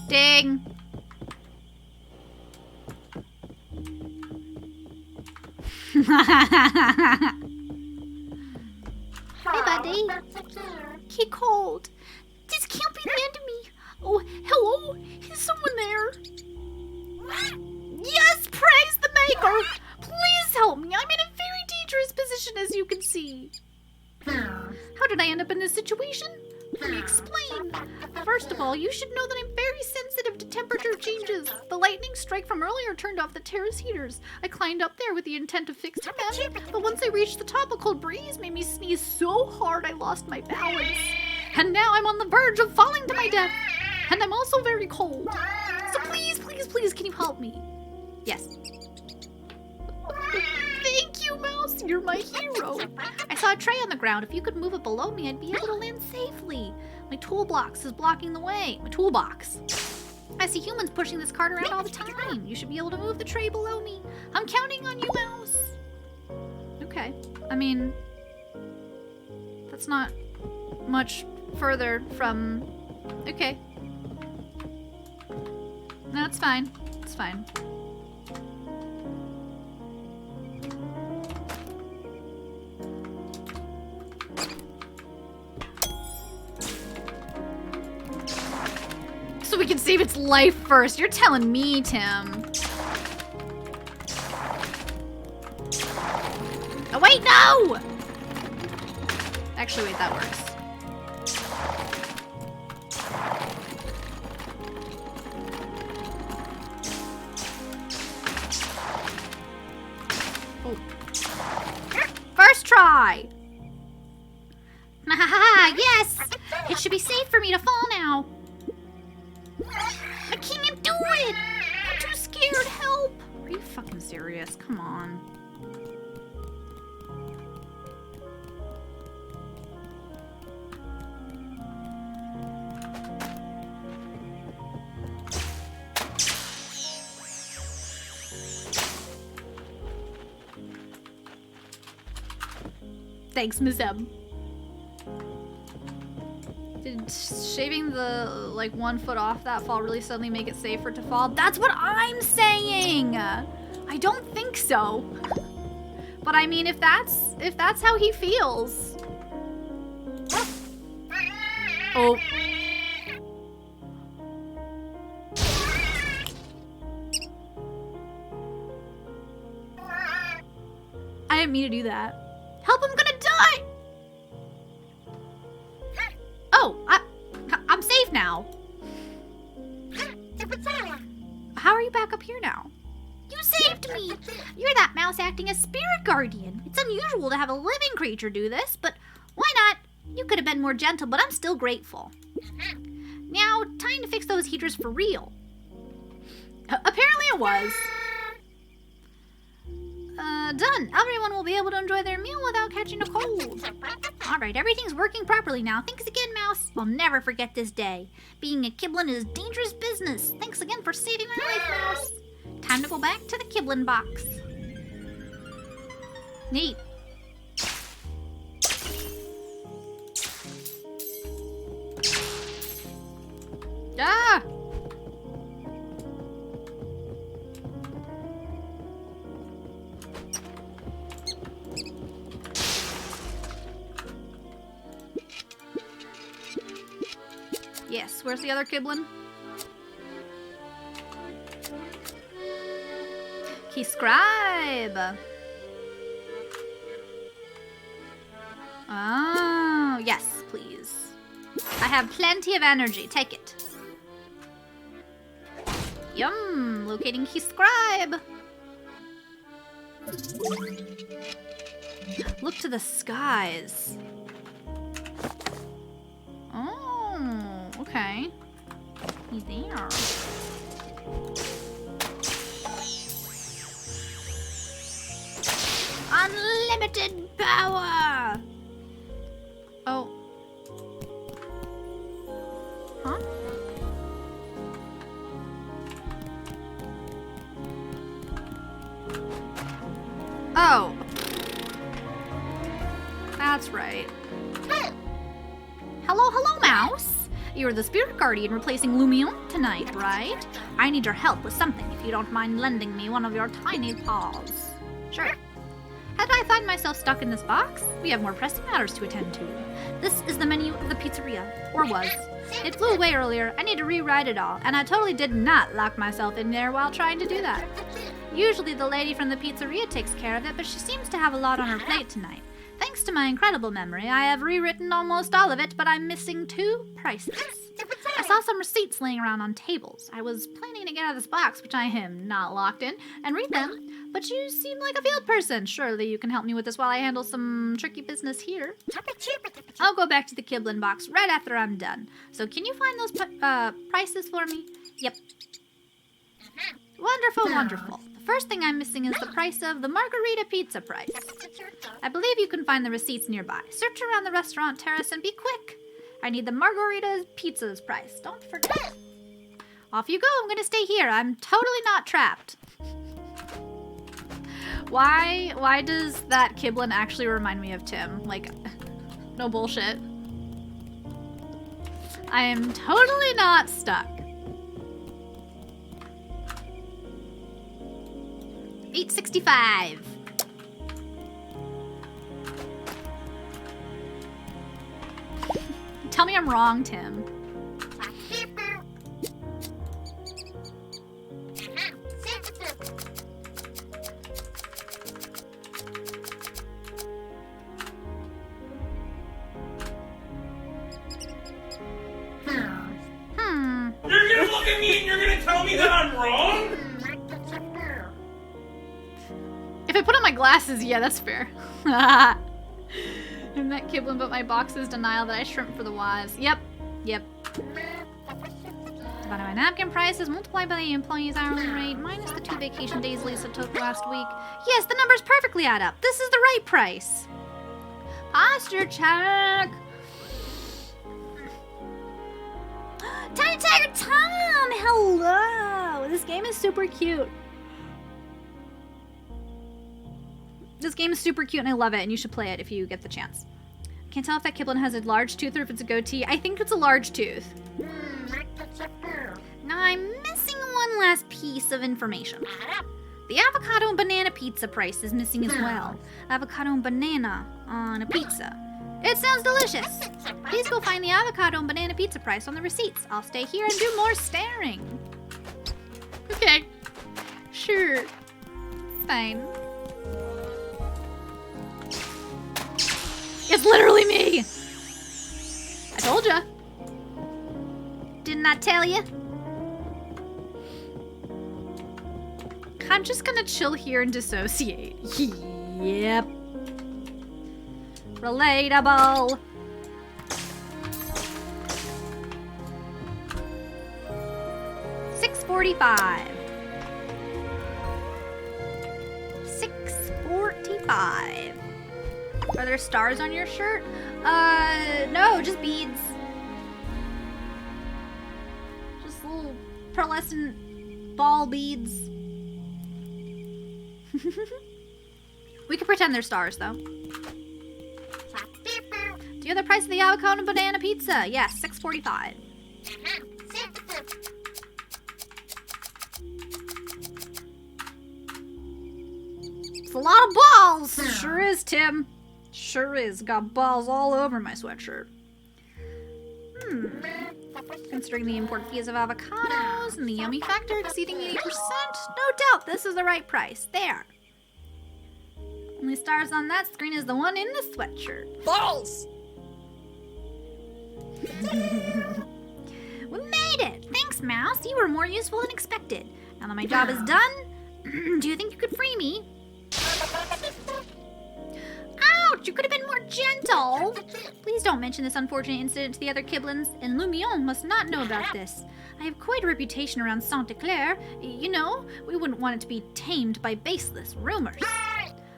Speaker 1: Ding.
Speaker 4: Hey, buddy.
Speaker 1: Get cold. This can't be the end of me. Oh, hello? Is someone there? Yes, praise the maker. Please help me. I'm in a very dangerous position, as you can see. How did I end up in this situation? Let me explain. First of all, you should know that I'm very sensitive to temperature changes. The lightning strike from earlier turned off the terrace heaters. I climbed up there with the intent of fixing them, but once I reached the top, a cold breeze made me sneeze so hard I lost my balance. And now I'm on the verge of falling to my death. And I'm also very cold. So please, please, please, can you help me? Yes. Thank you, Mouse. You're my hero. I saw a tray on the ground. If you could move it below me, I'd be able to land safely. My toolbox is blocking the way. My toolbox. I see humans pushing this cart around all the time. You should be able to move the tray below me. I'm counting on you, Mouse. Okay. I mean, that's not much further from... Okay. No, it's fine. It's fine. So we can save its life first. You're telling me, Tim. Oh, wait, no! Actually, wait, that works. Oh. First try!
Speaker 4: Ah, yes! It should be safe for me to fall now. I can't do it!
Speaker 1: I'm too scared, help! Are you fucking serious? Come on. Thanks, Miss M. Did shaving the, like, 1 foot off that fall really suddenly make it safer to fall? That's what I'm saying! I don't think so. But I mean, if that's how he feels. Oh. I didn't mean to do that. Help, I'm gonna die! Oh, I'm safe now. How are you back up here now?
Speaker 4: You saved me! You're that mouse acting as spirit guardian. It's unusual to have a living creature do this, but why not? You could have been more gentle, but I'm still grateful. Now, time to fix those heaters for real.
Speaker 1: Apparently it was.
Speaker 4: Done. Everyone will be able to enjoy their meal without catching a cold. Alright, everything's working properly now. Thanks again, Mouse. I'll never forget this day. Being a Kiblin is dangerous business. Thanks again for saving my life, Mouse. Time to go back to the Kiblin box.
Speaker 1: Neat. Ah! Yes, where's the other Kiblin? Key scribe. Oh, yes, please. I have plenty of energy. Take it. Yum, locating key scribe. Look to the skies. Oh, okay. He's there. Unlimited power! Oh. Huh? Oh. That's right. Hello, mouse. You're the spirit guardian replacing Lumion tonight, right? I need your help with something if you don't mind lending me one of your tiny paws. Sure. How did I find myself stuck in this box? We have more pressing matters to attend to. This is the menu of the pizzeria. Or was. It flew away earlier. I need to rewrite it all, and I totally did not lock myself in there while trying to do that. Usually the lady from the pizzeria takes care of it, but she seems to have a lot on her plate tonight. Thanks to my incredible memory, I have rewritten almost all of it, but I'm missing 2 prices. I saw some receipts laying around on tables. I was planning to get out of this box, which I am not locked in, and read them, but you seem like a field person. Surely you can help me with this while I handle some tricky business here. I'll go back to the Kiblin box right after I'm done. So can you find those prices for me? Yep. Wonderful, wonderful. The first thing I'm missing is the price of the margarita pizza price. I believe you can find the receipts nearby. Search around the restaurant terrace and be quick. I need the margarita pizza's price. Don't forget. Off you go. I'm gonna stay here. I'm totally not trapped. Why does that Kiblin actually remind me of Tim? Like, no bullshit. I am totally not stuck. 865. Tell me I'm wrong, Tim.
Speaker 2: You're gonna look at me and you're gonna tell me that I'm wrong?
Speaker 1: If I put on my glasses, yeah, that's fair. I met Kiblin, but my boxes denial that I shrimp for the wives. Yep. Divided by napkin prices, multiplied by the employee's hourly rate, minus the 2 vacation days Lisa took last week. Yes, the numbers perfectly add up. This is the right price. Posture check. Tiny Tiger Tom! Hello! This game is super cute. This game is super cute and I love it, and you should play it if you get the chance. Can't tell if that Kiblin has a large tooth or if it's a goatee. I think it's a large tooth. Now I'm missing one last piece of information. The avocado and banana pizza price is missing as well. Avocado and banana on a pizza. It sounds delicious. Please go find the avocado and banana pizza price on the receipts. I'll stay here and do more staring. Okay. Sure. Fine. It's literally me! I told ya. Didn't I tell ya? I'm just gonna chill here and dissociate. Yep. Relatable. $6.45. $6.45. Are there stars on your shirt? No, just beads. Just little pearlescent ball beads. We could pretend they're stars, though. Do you have the price of the avocado and banana pizza? Yes, $6.45. It's a lot of balls! Sure is, Tim. Sure is. Got balls all over my sweatshirt. Considering the import fees of avocados and the yummy factor exceeding 80%, no doubt this is the right price. There. Only stars on that screen is the one in the sweatshirt.
Speaker 3: Balls!
Speaker 4: We made it! Thanks, Mouse. You were more useful than expected. Now that my job is done, do you think you could free me? Ouch! You could have been more gentle! Please don't mention this unfortunate incident to the other Kiblins, and Lumion must not know about this. I have quite a reputation around Saint-Eclair. You know, we wouldn't want it to be tamed by baseless rumors.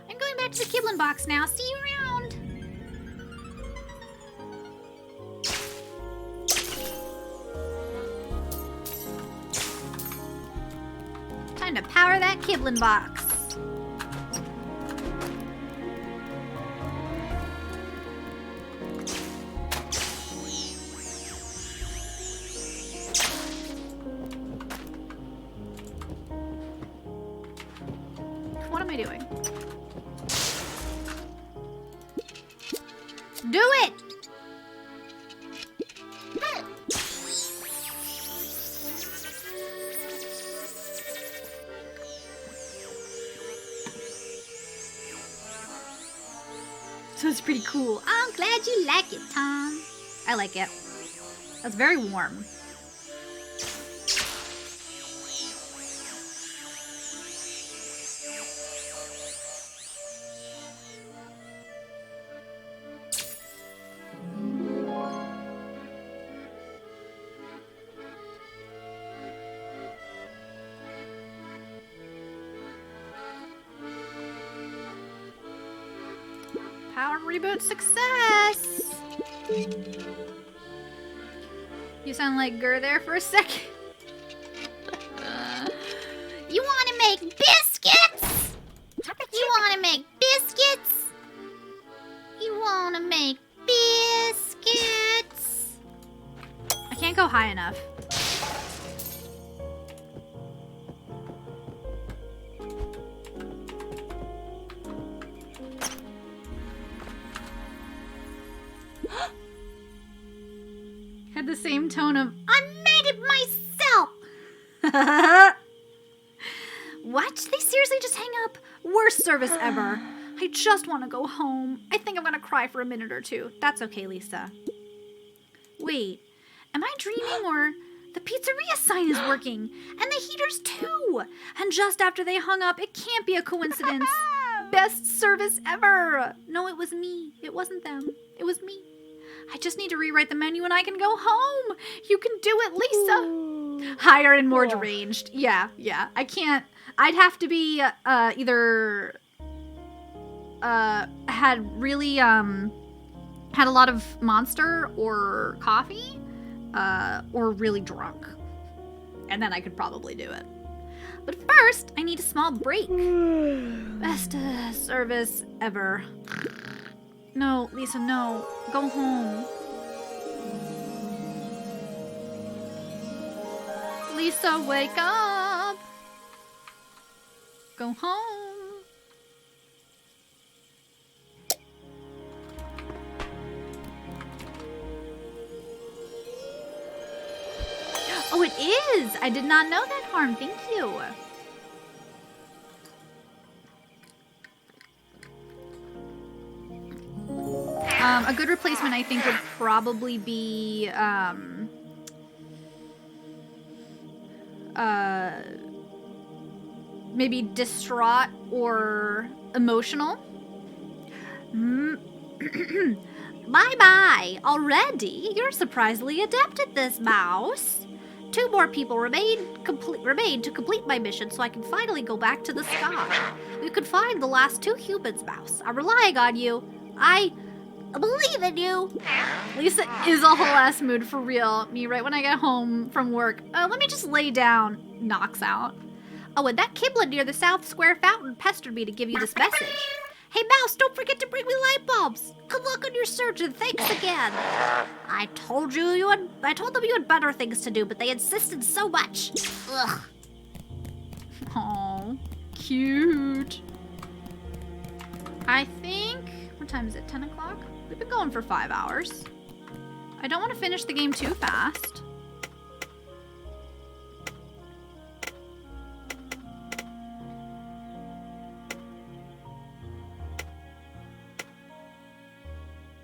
Speaker 4: I'm going back to the Kiblin box now. See you around! Time to power that Kiblin box. What am I doing? Do it! So it's pretty cool. I'm glad you like it, Tom.
Speaker 1: I like it. That's very warm. Power reboot success! You sound like Gur there for a second.
Speaker 4: You want to make biscuits? You want to make biscuits? You want to make biscuits?
Speaker 1: I can't go high enough. Had the same tone of,
Speaker 4: I made it myself!
Speaker 1: what? They seriously just hang up? Worst service ever. I just want to go home. I think I'm gonna cry for a minute or two. That's okay, Lisa. Wait, am I dreaming or the pizzeria sign is working? And the heaters too! And just after they hung up, it can't be a coincidence. Best service ever! No, it was me. It wasn't them. It was me. I just need to rewrite the menu and I can go home. You can do it, Lisa. Higher and more deranged. Yeah. I can't. I'd have to be either had really had a lot of Monster or coffee or really drunk. And then I could probably do it. But first, I need a small break. Best service ever. No, Lisa, no. Go home. Lisa, wake up. Go home. Oh, it is! I did not know that, Harm. Thank you. A good replacement, I think, would probably be maybe distraught or emotional. Bye-bye. Already? You're surprisingly adept at this, Mouse. 2 more people remain to complete my mission so I can finally go back to the sky. We could find the last 2 humans, Mouse. I'm relying on you. I believe in you. Lisa is a whole ass mood for real. Me right when I get home from work. Let me just lay down. Knocks out. Oh, and that Kiblin near the South Square fountain pestered me to give you this message. Hey, Mouse, don't forget to bring me light bulbs. Good luck on your search and thanks again. I told them you had better things to do, but they insisted so much. Ugh. Aw, cute. I think, what time is it, 10 o'clock? We've been going for 5 hours. I don't want to finish the game too fast.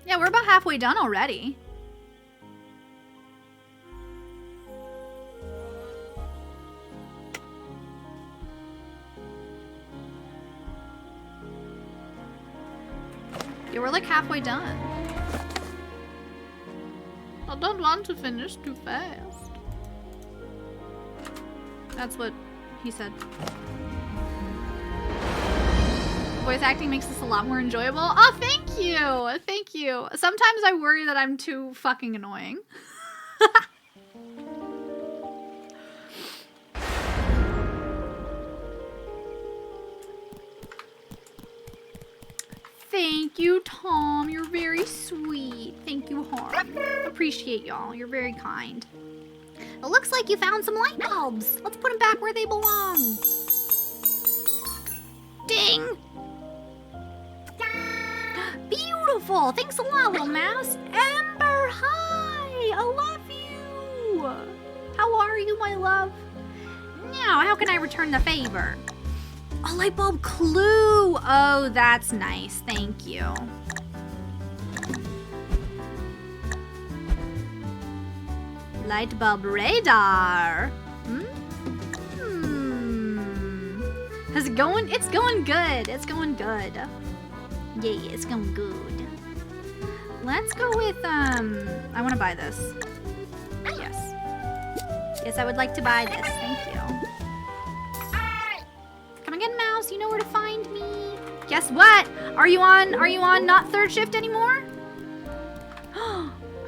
Speaker 1: Yeah, we're about halfway done already. Yeah, we're like halfway done. I don't want to finish too fast. That's what he said. Voice acting makes this a lot more enjoyable. Oh, thank you! Thank you. Sometimes I worry that I'm too fucking annoying. Thank you, Tom. You're very sweet. Thank you, Harm. Appreciate y'all. You're very kind. It looks like you found some light bulbs. Let's put them back where they belong. Ding! Beautiful! Thanks a lot, little mouse. Ember, hi! I love you! How are you, my love? Now, how can I return the favor? A light bulb clue! Oh, that's nice. Thank you. Light bulb radar. How's it going? It's going good. It's going good. Yeah, it's going good. Let's go with, I want to buy this. Yes. Yes, I would like to buy this. Thank you. Come again, Mouse. You know where to find me. Guess what? Are you on not third shift anymore?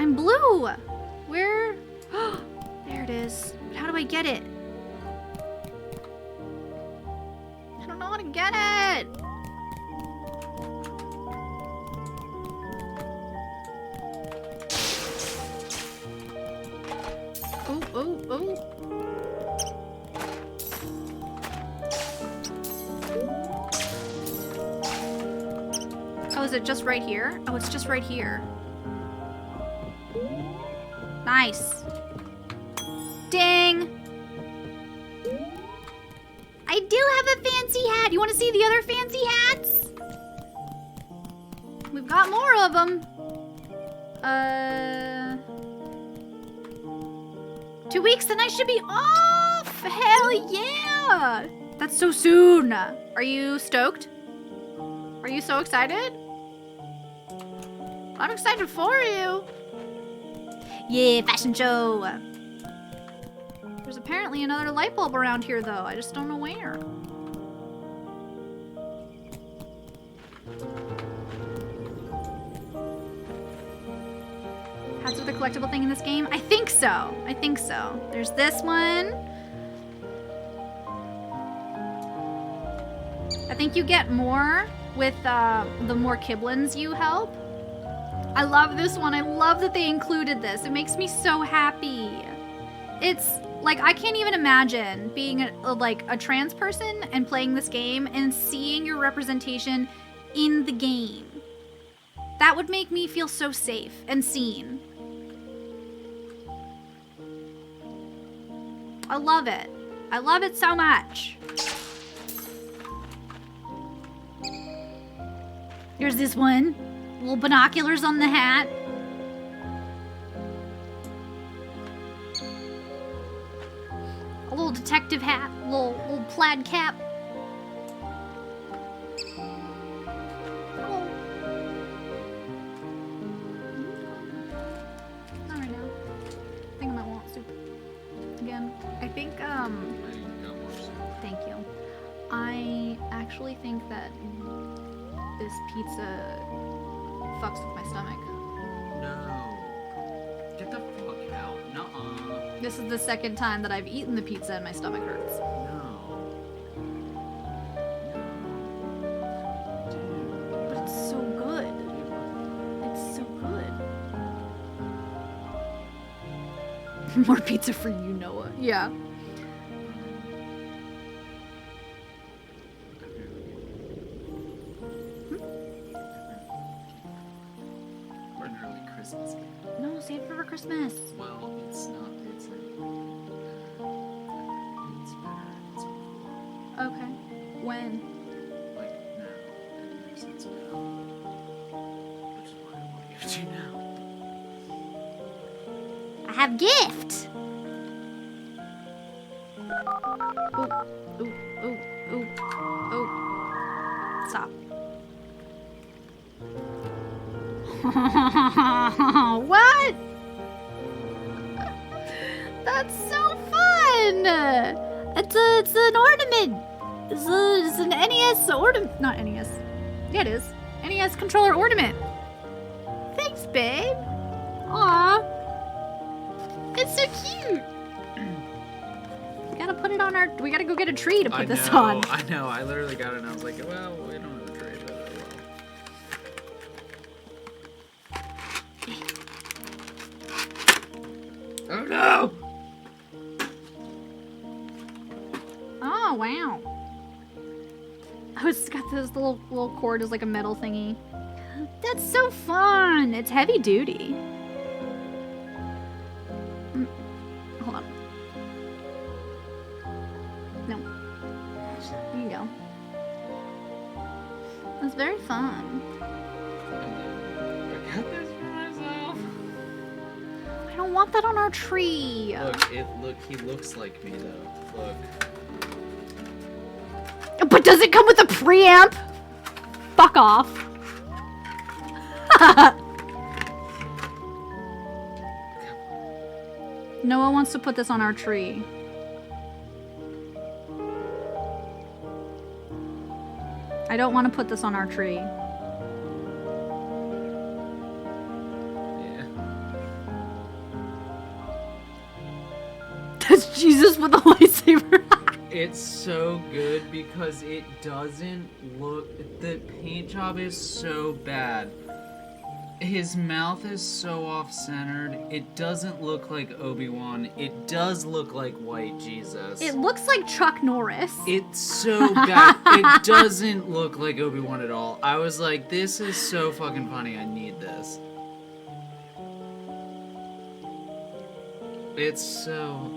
Speaker 1: I'm blue. Where? There it is. How do I get it? I don't know how to get it. Oh. Oh, is it just right here? Oh, it's just right here. Nice. Ding! I do have a fancy hat. You want to see the other fancy hats? We've got more of them. 2 weeks, then I should be off. Hell yeah! That's so soon. Are you stoked? Are you so excited? I'm excited for you. Yeah, fashion show. There's apparently another light bulb around here, though. I just don't know where. Hats are the collectible thing in this game? I think so. I think so. There's this one. I think you get more with the more Kiblins you help. I love this one. I love that they included this. It makes me so happy. It's like, I can't even imagine being a trans person and playing this game and seeing your representation in the game. That would make me feel so safe and seen. I love it. I love it so much. Here's this one. Little binoculars on the hat. A little detective hat. Little plaid cap. Oh. Not right now. I think I might want soup. Again. I think, thank you. I actually think that this pizza fucks with my stomach.
Speaker 9: No. Get the fuck out. Nuh-uh.
Speaker 1: This is the second time that I've eaten the pizza and my stomach hurts.
Speaker 9: No. Dude.
Speaker 1: More pizza for you, Noah. Yeah.
Speaker 9: Or an early Christmas gift.
Speaker 1: No, save it for Christmas.
Speaker 9: Well, it's not. It's like. It's better. It's before.
Speaker 1: Okay. When?
Speaker 9: Like now. And since now. Which is why I want to give it to you now.
Speaker 4: I have gift.
Speaker 1: Ooh, ooh, ooh, ooh. Stop. What? That's so fun! It's an ornament. It's an NES ornament. Not NES. Yeah, it is. NES controller ornament. Thanks, babe. Aw. It's so cute. We gotta put it on our. We gotta go get a tree to put this on.
Speaker 9: I know. I literally got it and I was like, well, we don't have a trade, but oh well. Oh no!
Speaker 1: Oh wow. Oh, it's got this little cord as like a metal thingy. That's so fun. It's heavy duty. Hold on. No. There you go. That's very fun.
Speaker 9: I got this for myself.
Speaker 1: I don't want that on our tree.
Speaker 9: Look, he looks like me though. Look.
Speaker 1: But does it come with a preamp? Fuck off. Noah wants to put this on our tree. I don't want to put this on our tree.
Speaker 9: Yeah.
Speaker 1: That's Jesus with a lightsaber.
Speaker 9: It's so good because it doesn't look. The paint job is so bad. His mouth is so off-centered. It doesn't look like Obi-Wan. It does look like white Jesus.
Speaker 1: It looks like Chuck Norris.
Speaker 9: It's so bad. It doesn't look like Obi-Wan at all. I was like, this is so fucking funny. I need this. It's so...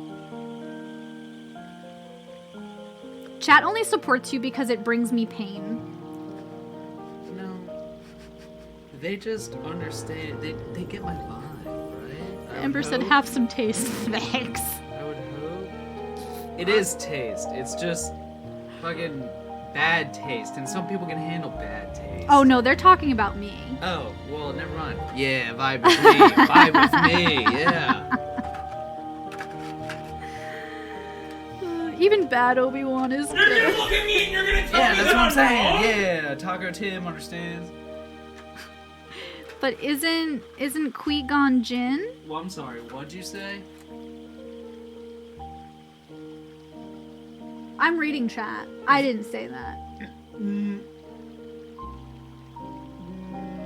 Speaker 1: Chat only supports you because it brings me pain.
Speaker 9: No. They just understand. They get my vibe, right?
Speaker 1: Ember said, have some taste. Thanks.
Speaker 9: I would hope. It is taste. It's just fucking bad taste. And some people can handle bad taste.
Speaker 1: Oh no, they're talking about me.
Speaker 9: Oh, well, never mind. Yeah, vibe with me. Vibe with me. Yeah.
Speaker 1: Even bad Obi-Wan is
Speaker 2: You're
Speaker 1: good.
Speaker 2: gonna look at me and you're gonna tell
Speaker 9: Yeah,
Speaker 2: me
Speaker 9: that's
Speaker 2: that
Speaker 9: what I'm
Speaker 2: I'm
Speaker 9: saying.
Speaker 2: wrong?
Speaker 9: Yeah, Taco Tim understands.
Speaker 1: But isn't Qui-Gon Jinn?
Speaker 9: Well, I'm sorry. What'd you say?
Speaker 1: I'm reading chat. I didn't say that.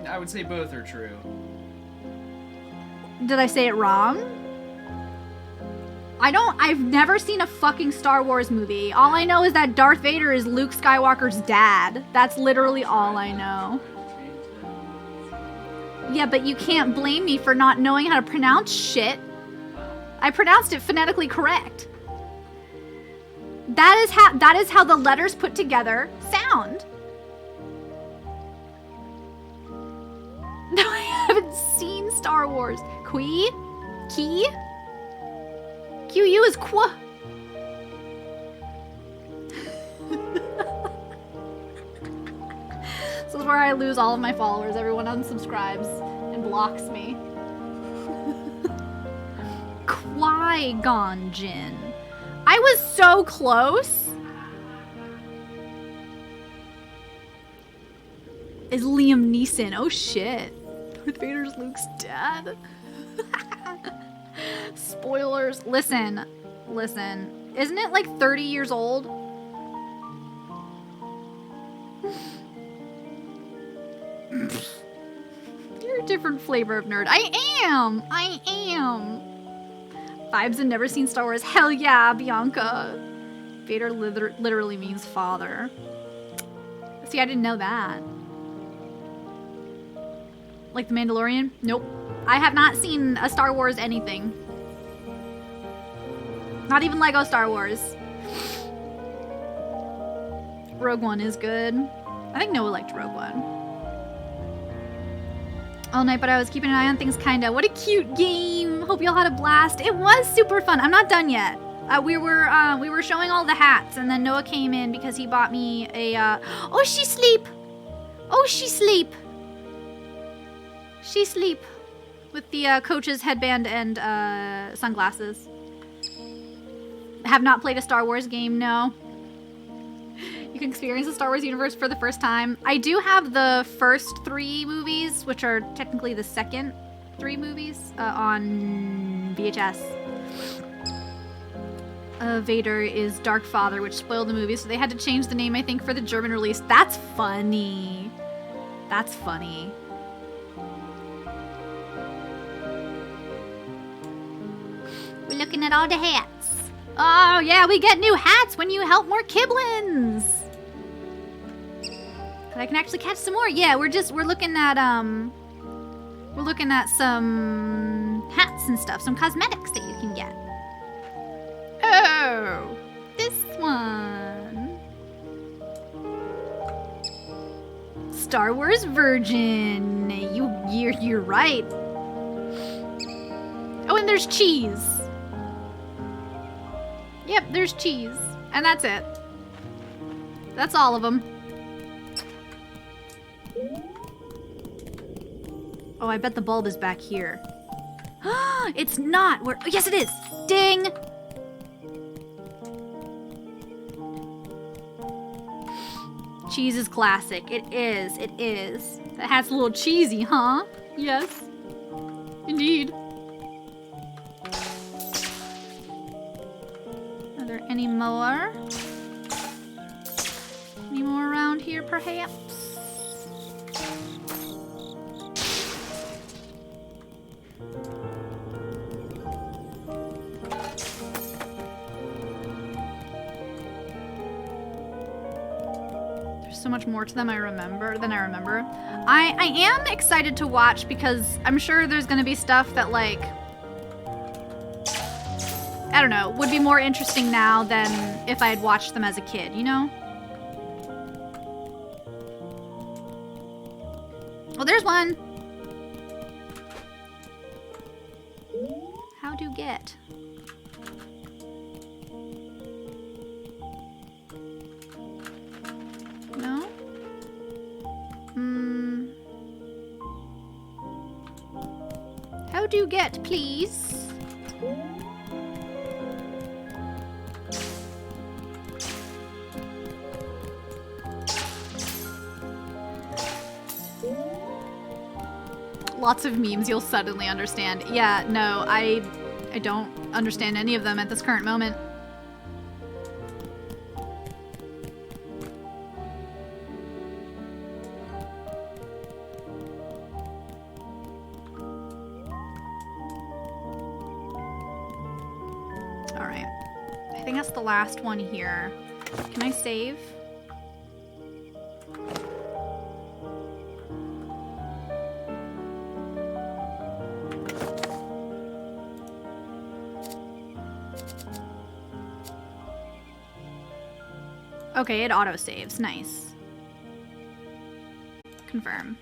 Speaker 9: I would say both are true.
Speaker 1: Did I say it wrong? I've never seen a fucking Star Wars movie. All I know is that Darth Vader is Luke Skywalker's dad. That's literally all I know. Yeah, but you can't blame me for not knowing how to pronounce shit. I pronounced it phonetically correct. That is how the letters put together sound. No, I haven't seen Star Wars. Qui? Ki? QU is qua. This is where I lose all of my followers. Everyone unsubscribes and blocks me. Qui-Gon Jinn. I was so close. Is Liam Neeson. Oh shit. Darth Vader's Luke's dad. Spoilers. Listen. Isn't it like 30 years old? You're a different flavor of nerd. I am. Vibes and never seen Star Wars. Hell yeah, Bianca. Vader literally means father. See, I didn't know that. Like The Mandalorian? Nope. I have not seen a Star Wars anything. Not even Lego Star Wars. Rogue One is good. I think Noah liked Rogue One. All night, but I was keeping an eye on things kinda. What a cute game. Hope y'all had a blast. It was super fun. I'm not done yet. We were showing all the hats, and then Noah came in because he bought me a, oh, she sleep. Oh, she sleep. She sleep. With the coach's headband and sunglasses. Have not played a Star Wars game, no. You can experience the Star Wars universe for the first time. I do have the first 3 movies, which are technically the second 3 movies, on VHS. Vader is Dark Father, which spoiled the movie, so they had to change the name, I think, for the German release. That's funny. That's funny.
Speaker 4: We're looking at all the hats.
Speaker 1: Oh, yeah, we get new hats when you help more Kiblins. I can actually catch some more. Yeah, we're looking at some hats and stuff, some cosmetics that you can get. Oh, this one. Star Wars Virgin. You're right. Oh, and there's cheese. Yep, there's cheese. And that's it. That's all of them. Oh, I bet the bulb is back here. It's not. Where? Oh, yes, it is. Ding. Cheese is classic. It is. It is. That hat's a little cheesy, huh? Yes. Indeed. Are there any more? Any more around here, perhaps? So much more to them than I remember. I am excited to watch because I'm sure there's gonna be stuff that, like, I don't know, would be more interesting now than if I had watched them as a kid, you know? Well, there's one. How do get? No? How do you get, please? Lots of memes you'll suddenly understand. Yeah, no, I don't understand any of them at this current moment. Alright. I think that's the last one here. Can I save? Okay, it auto-saves. Nice. Confirm.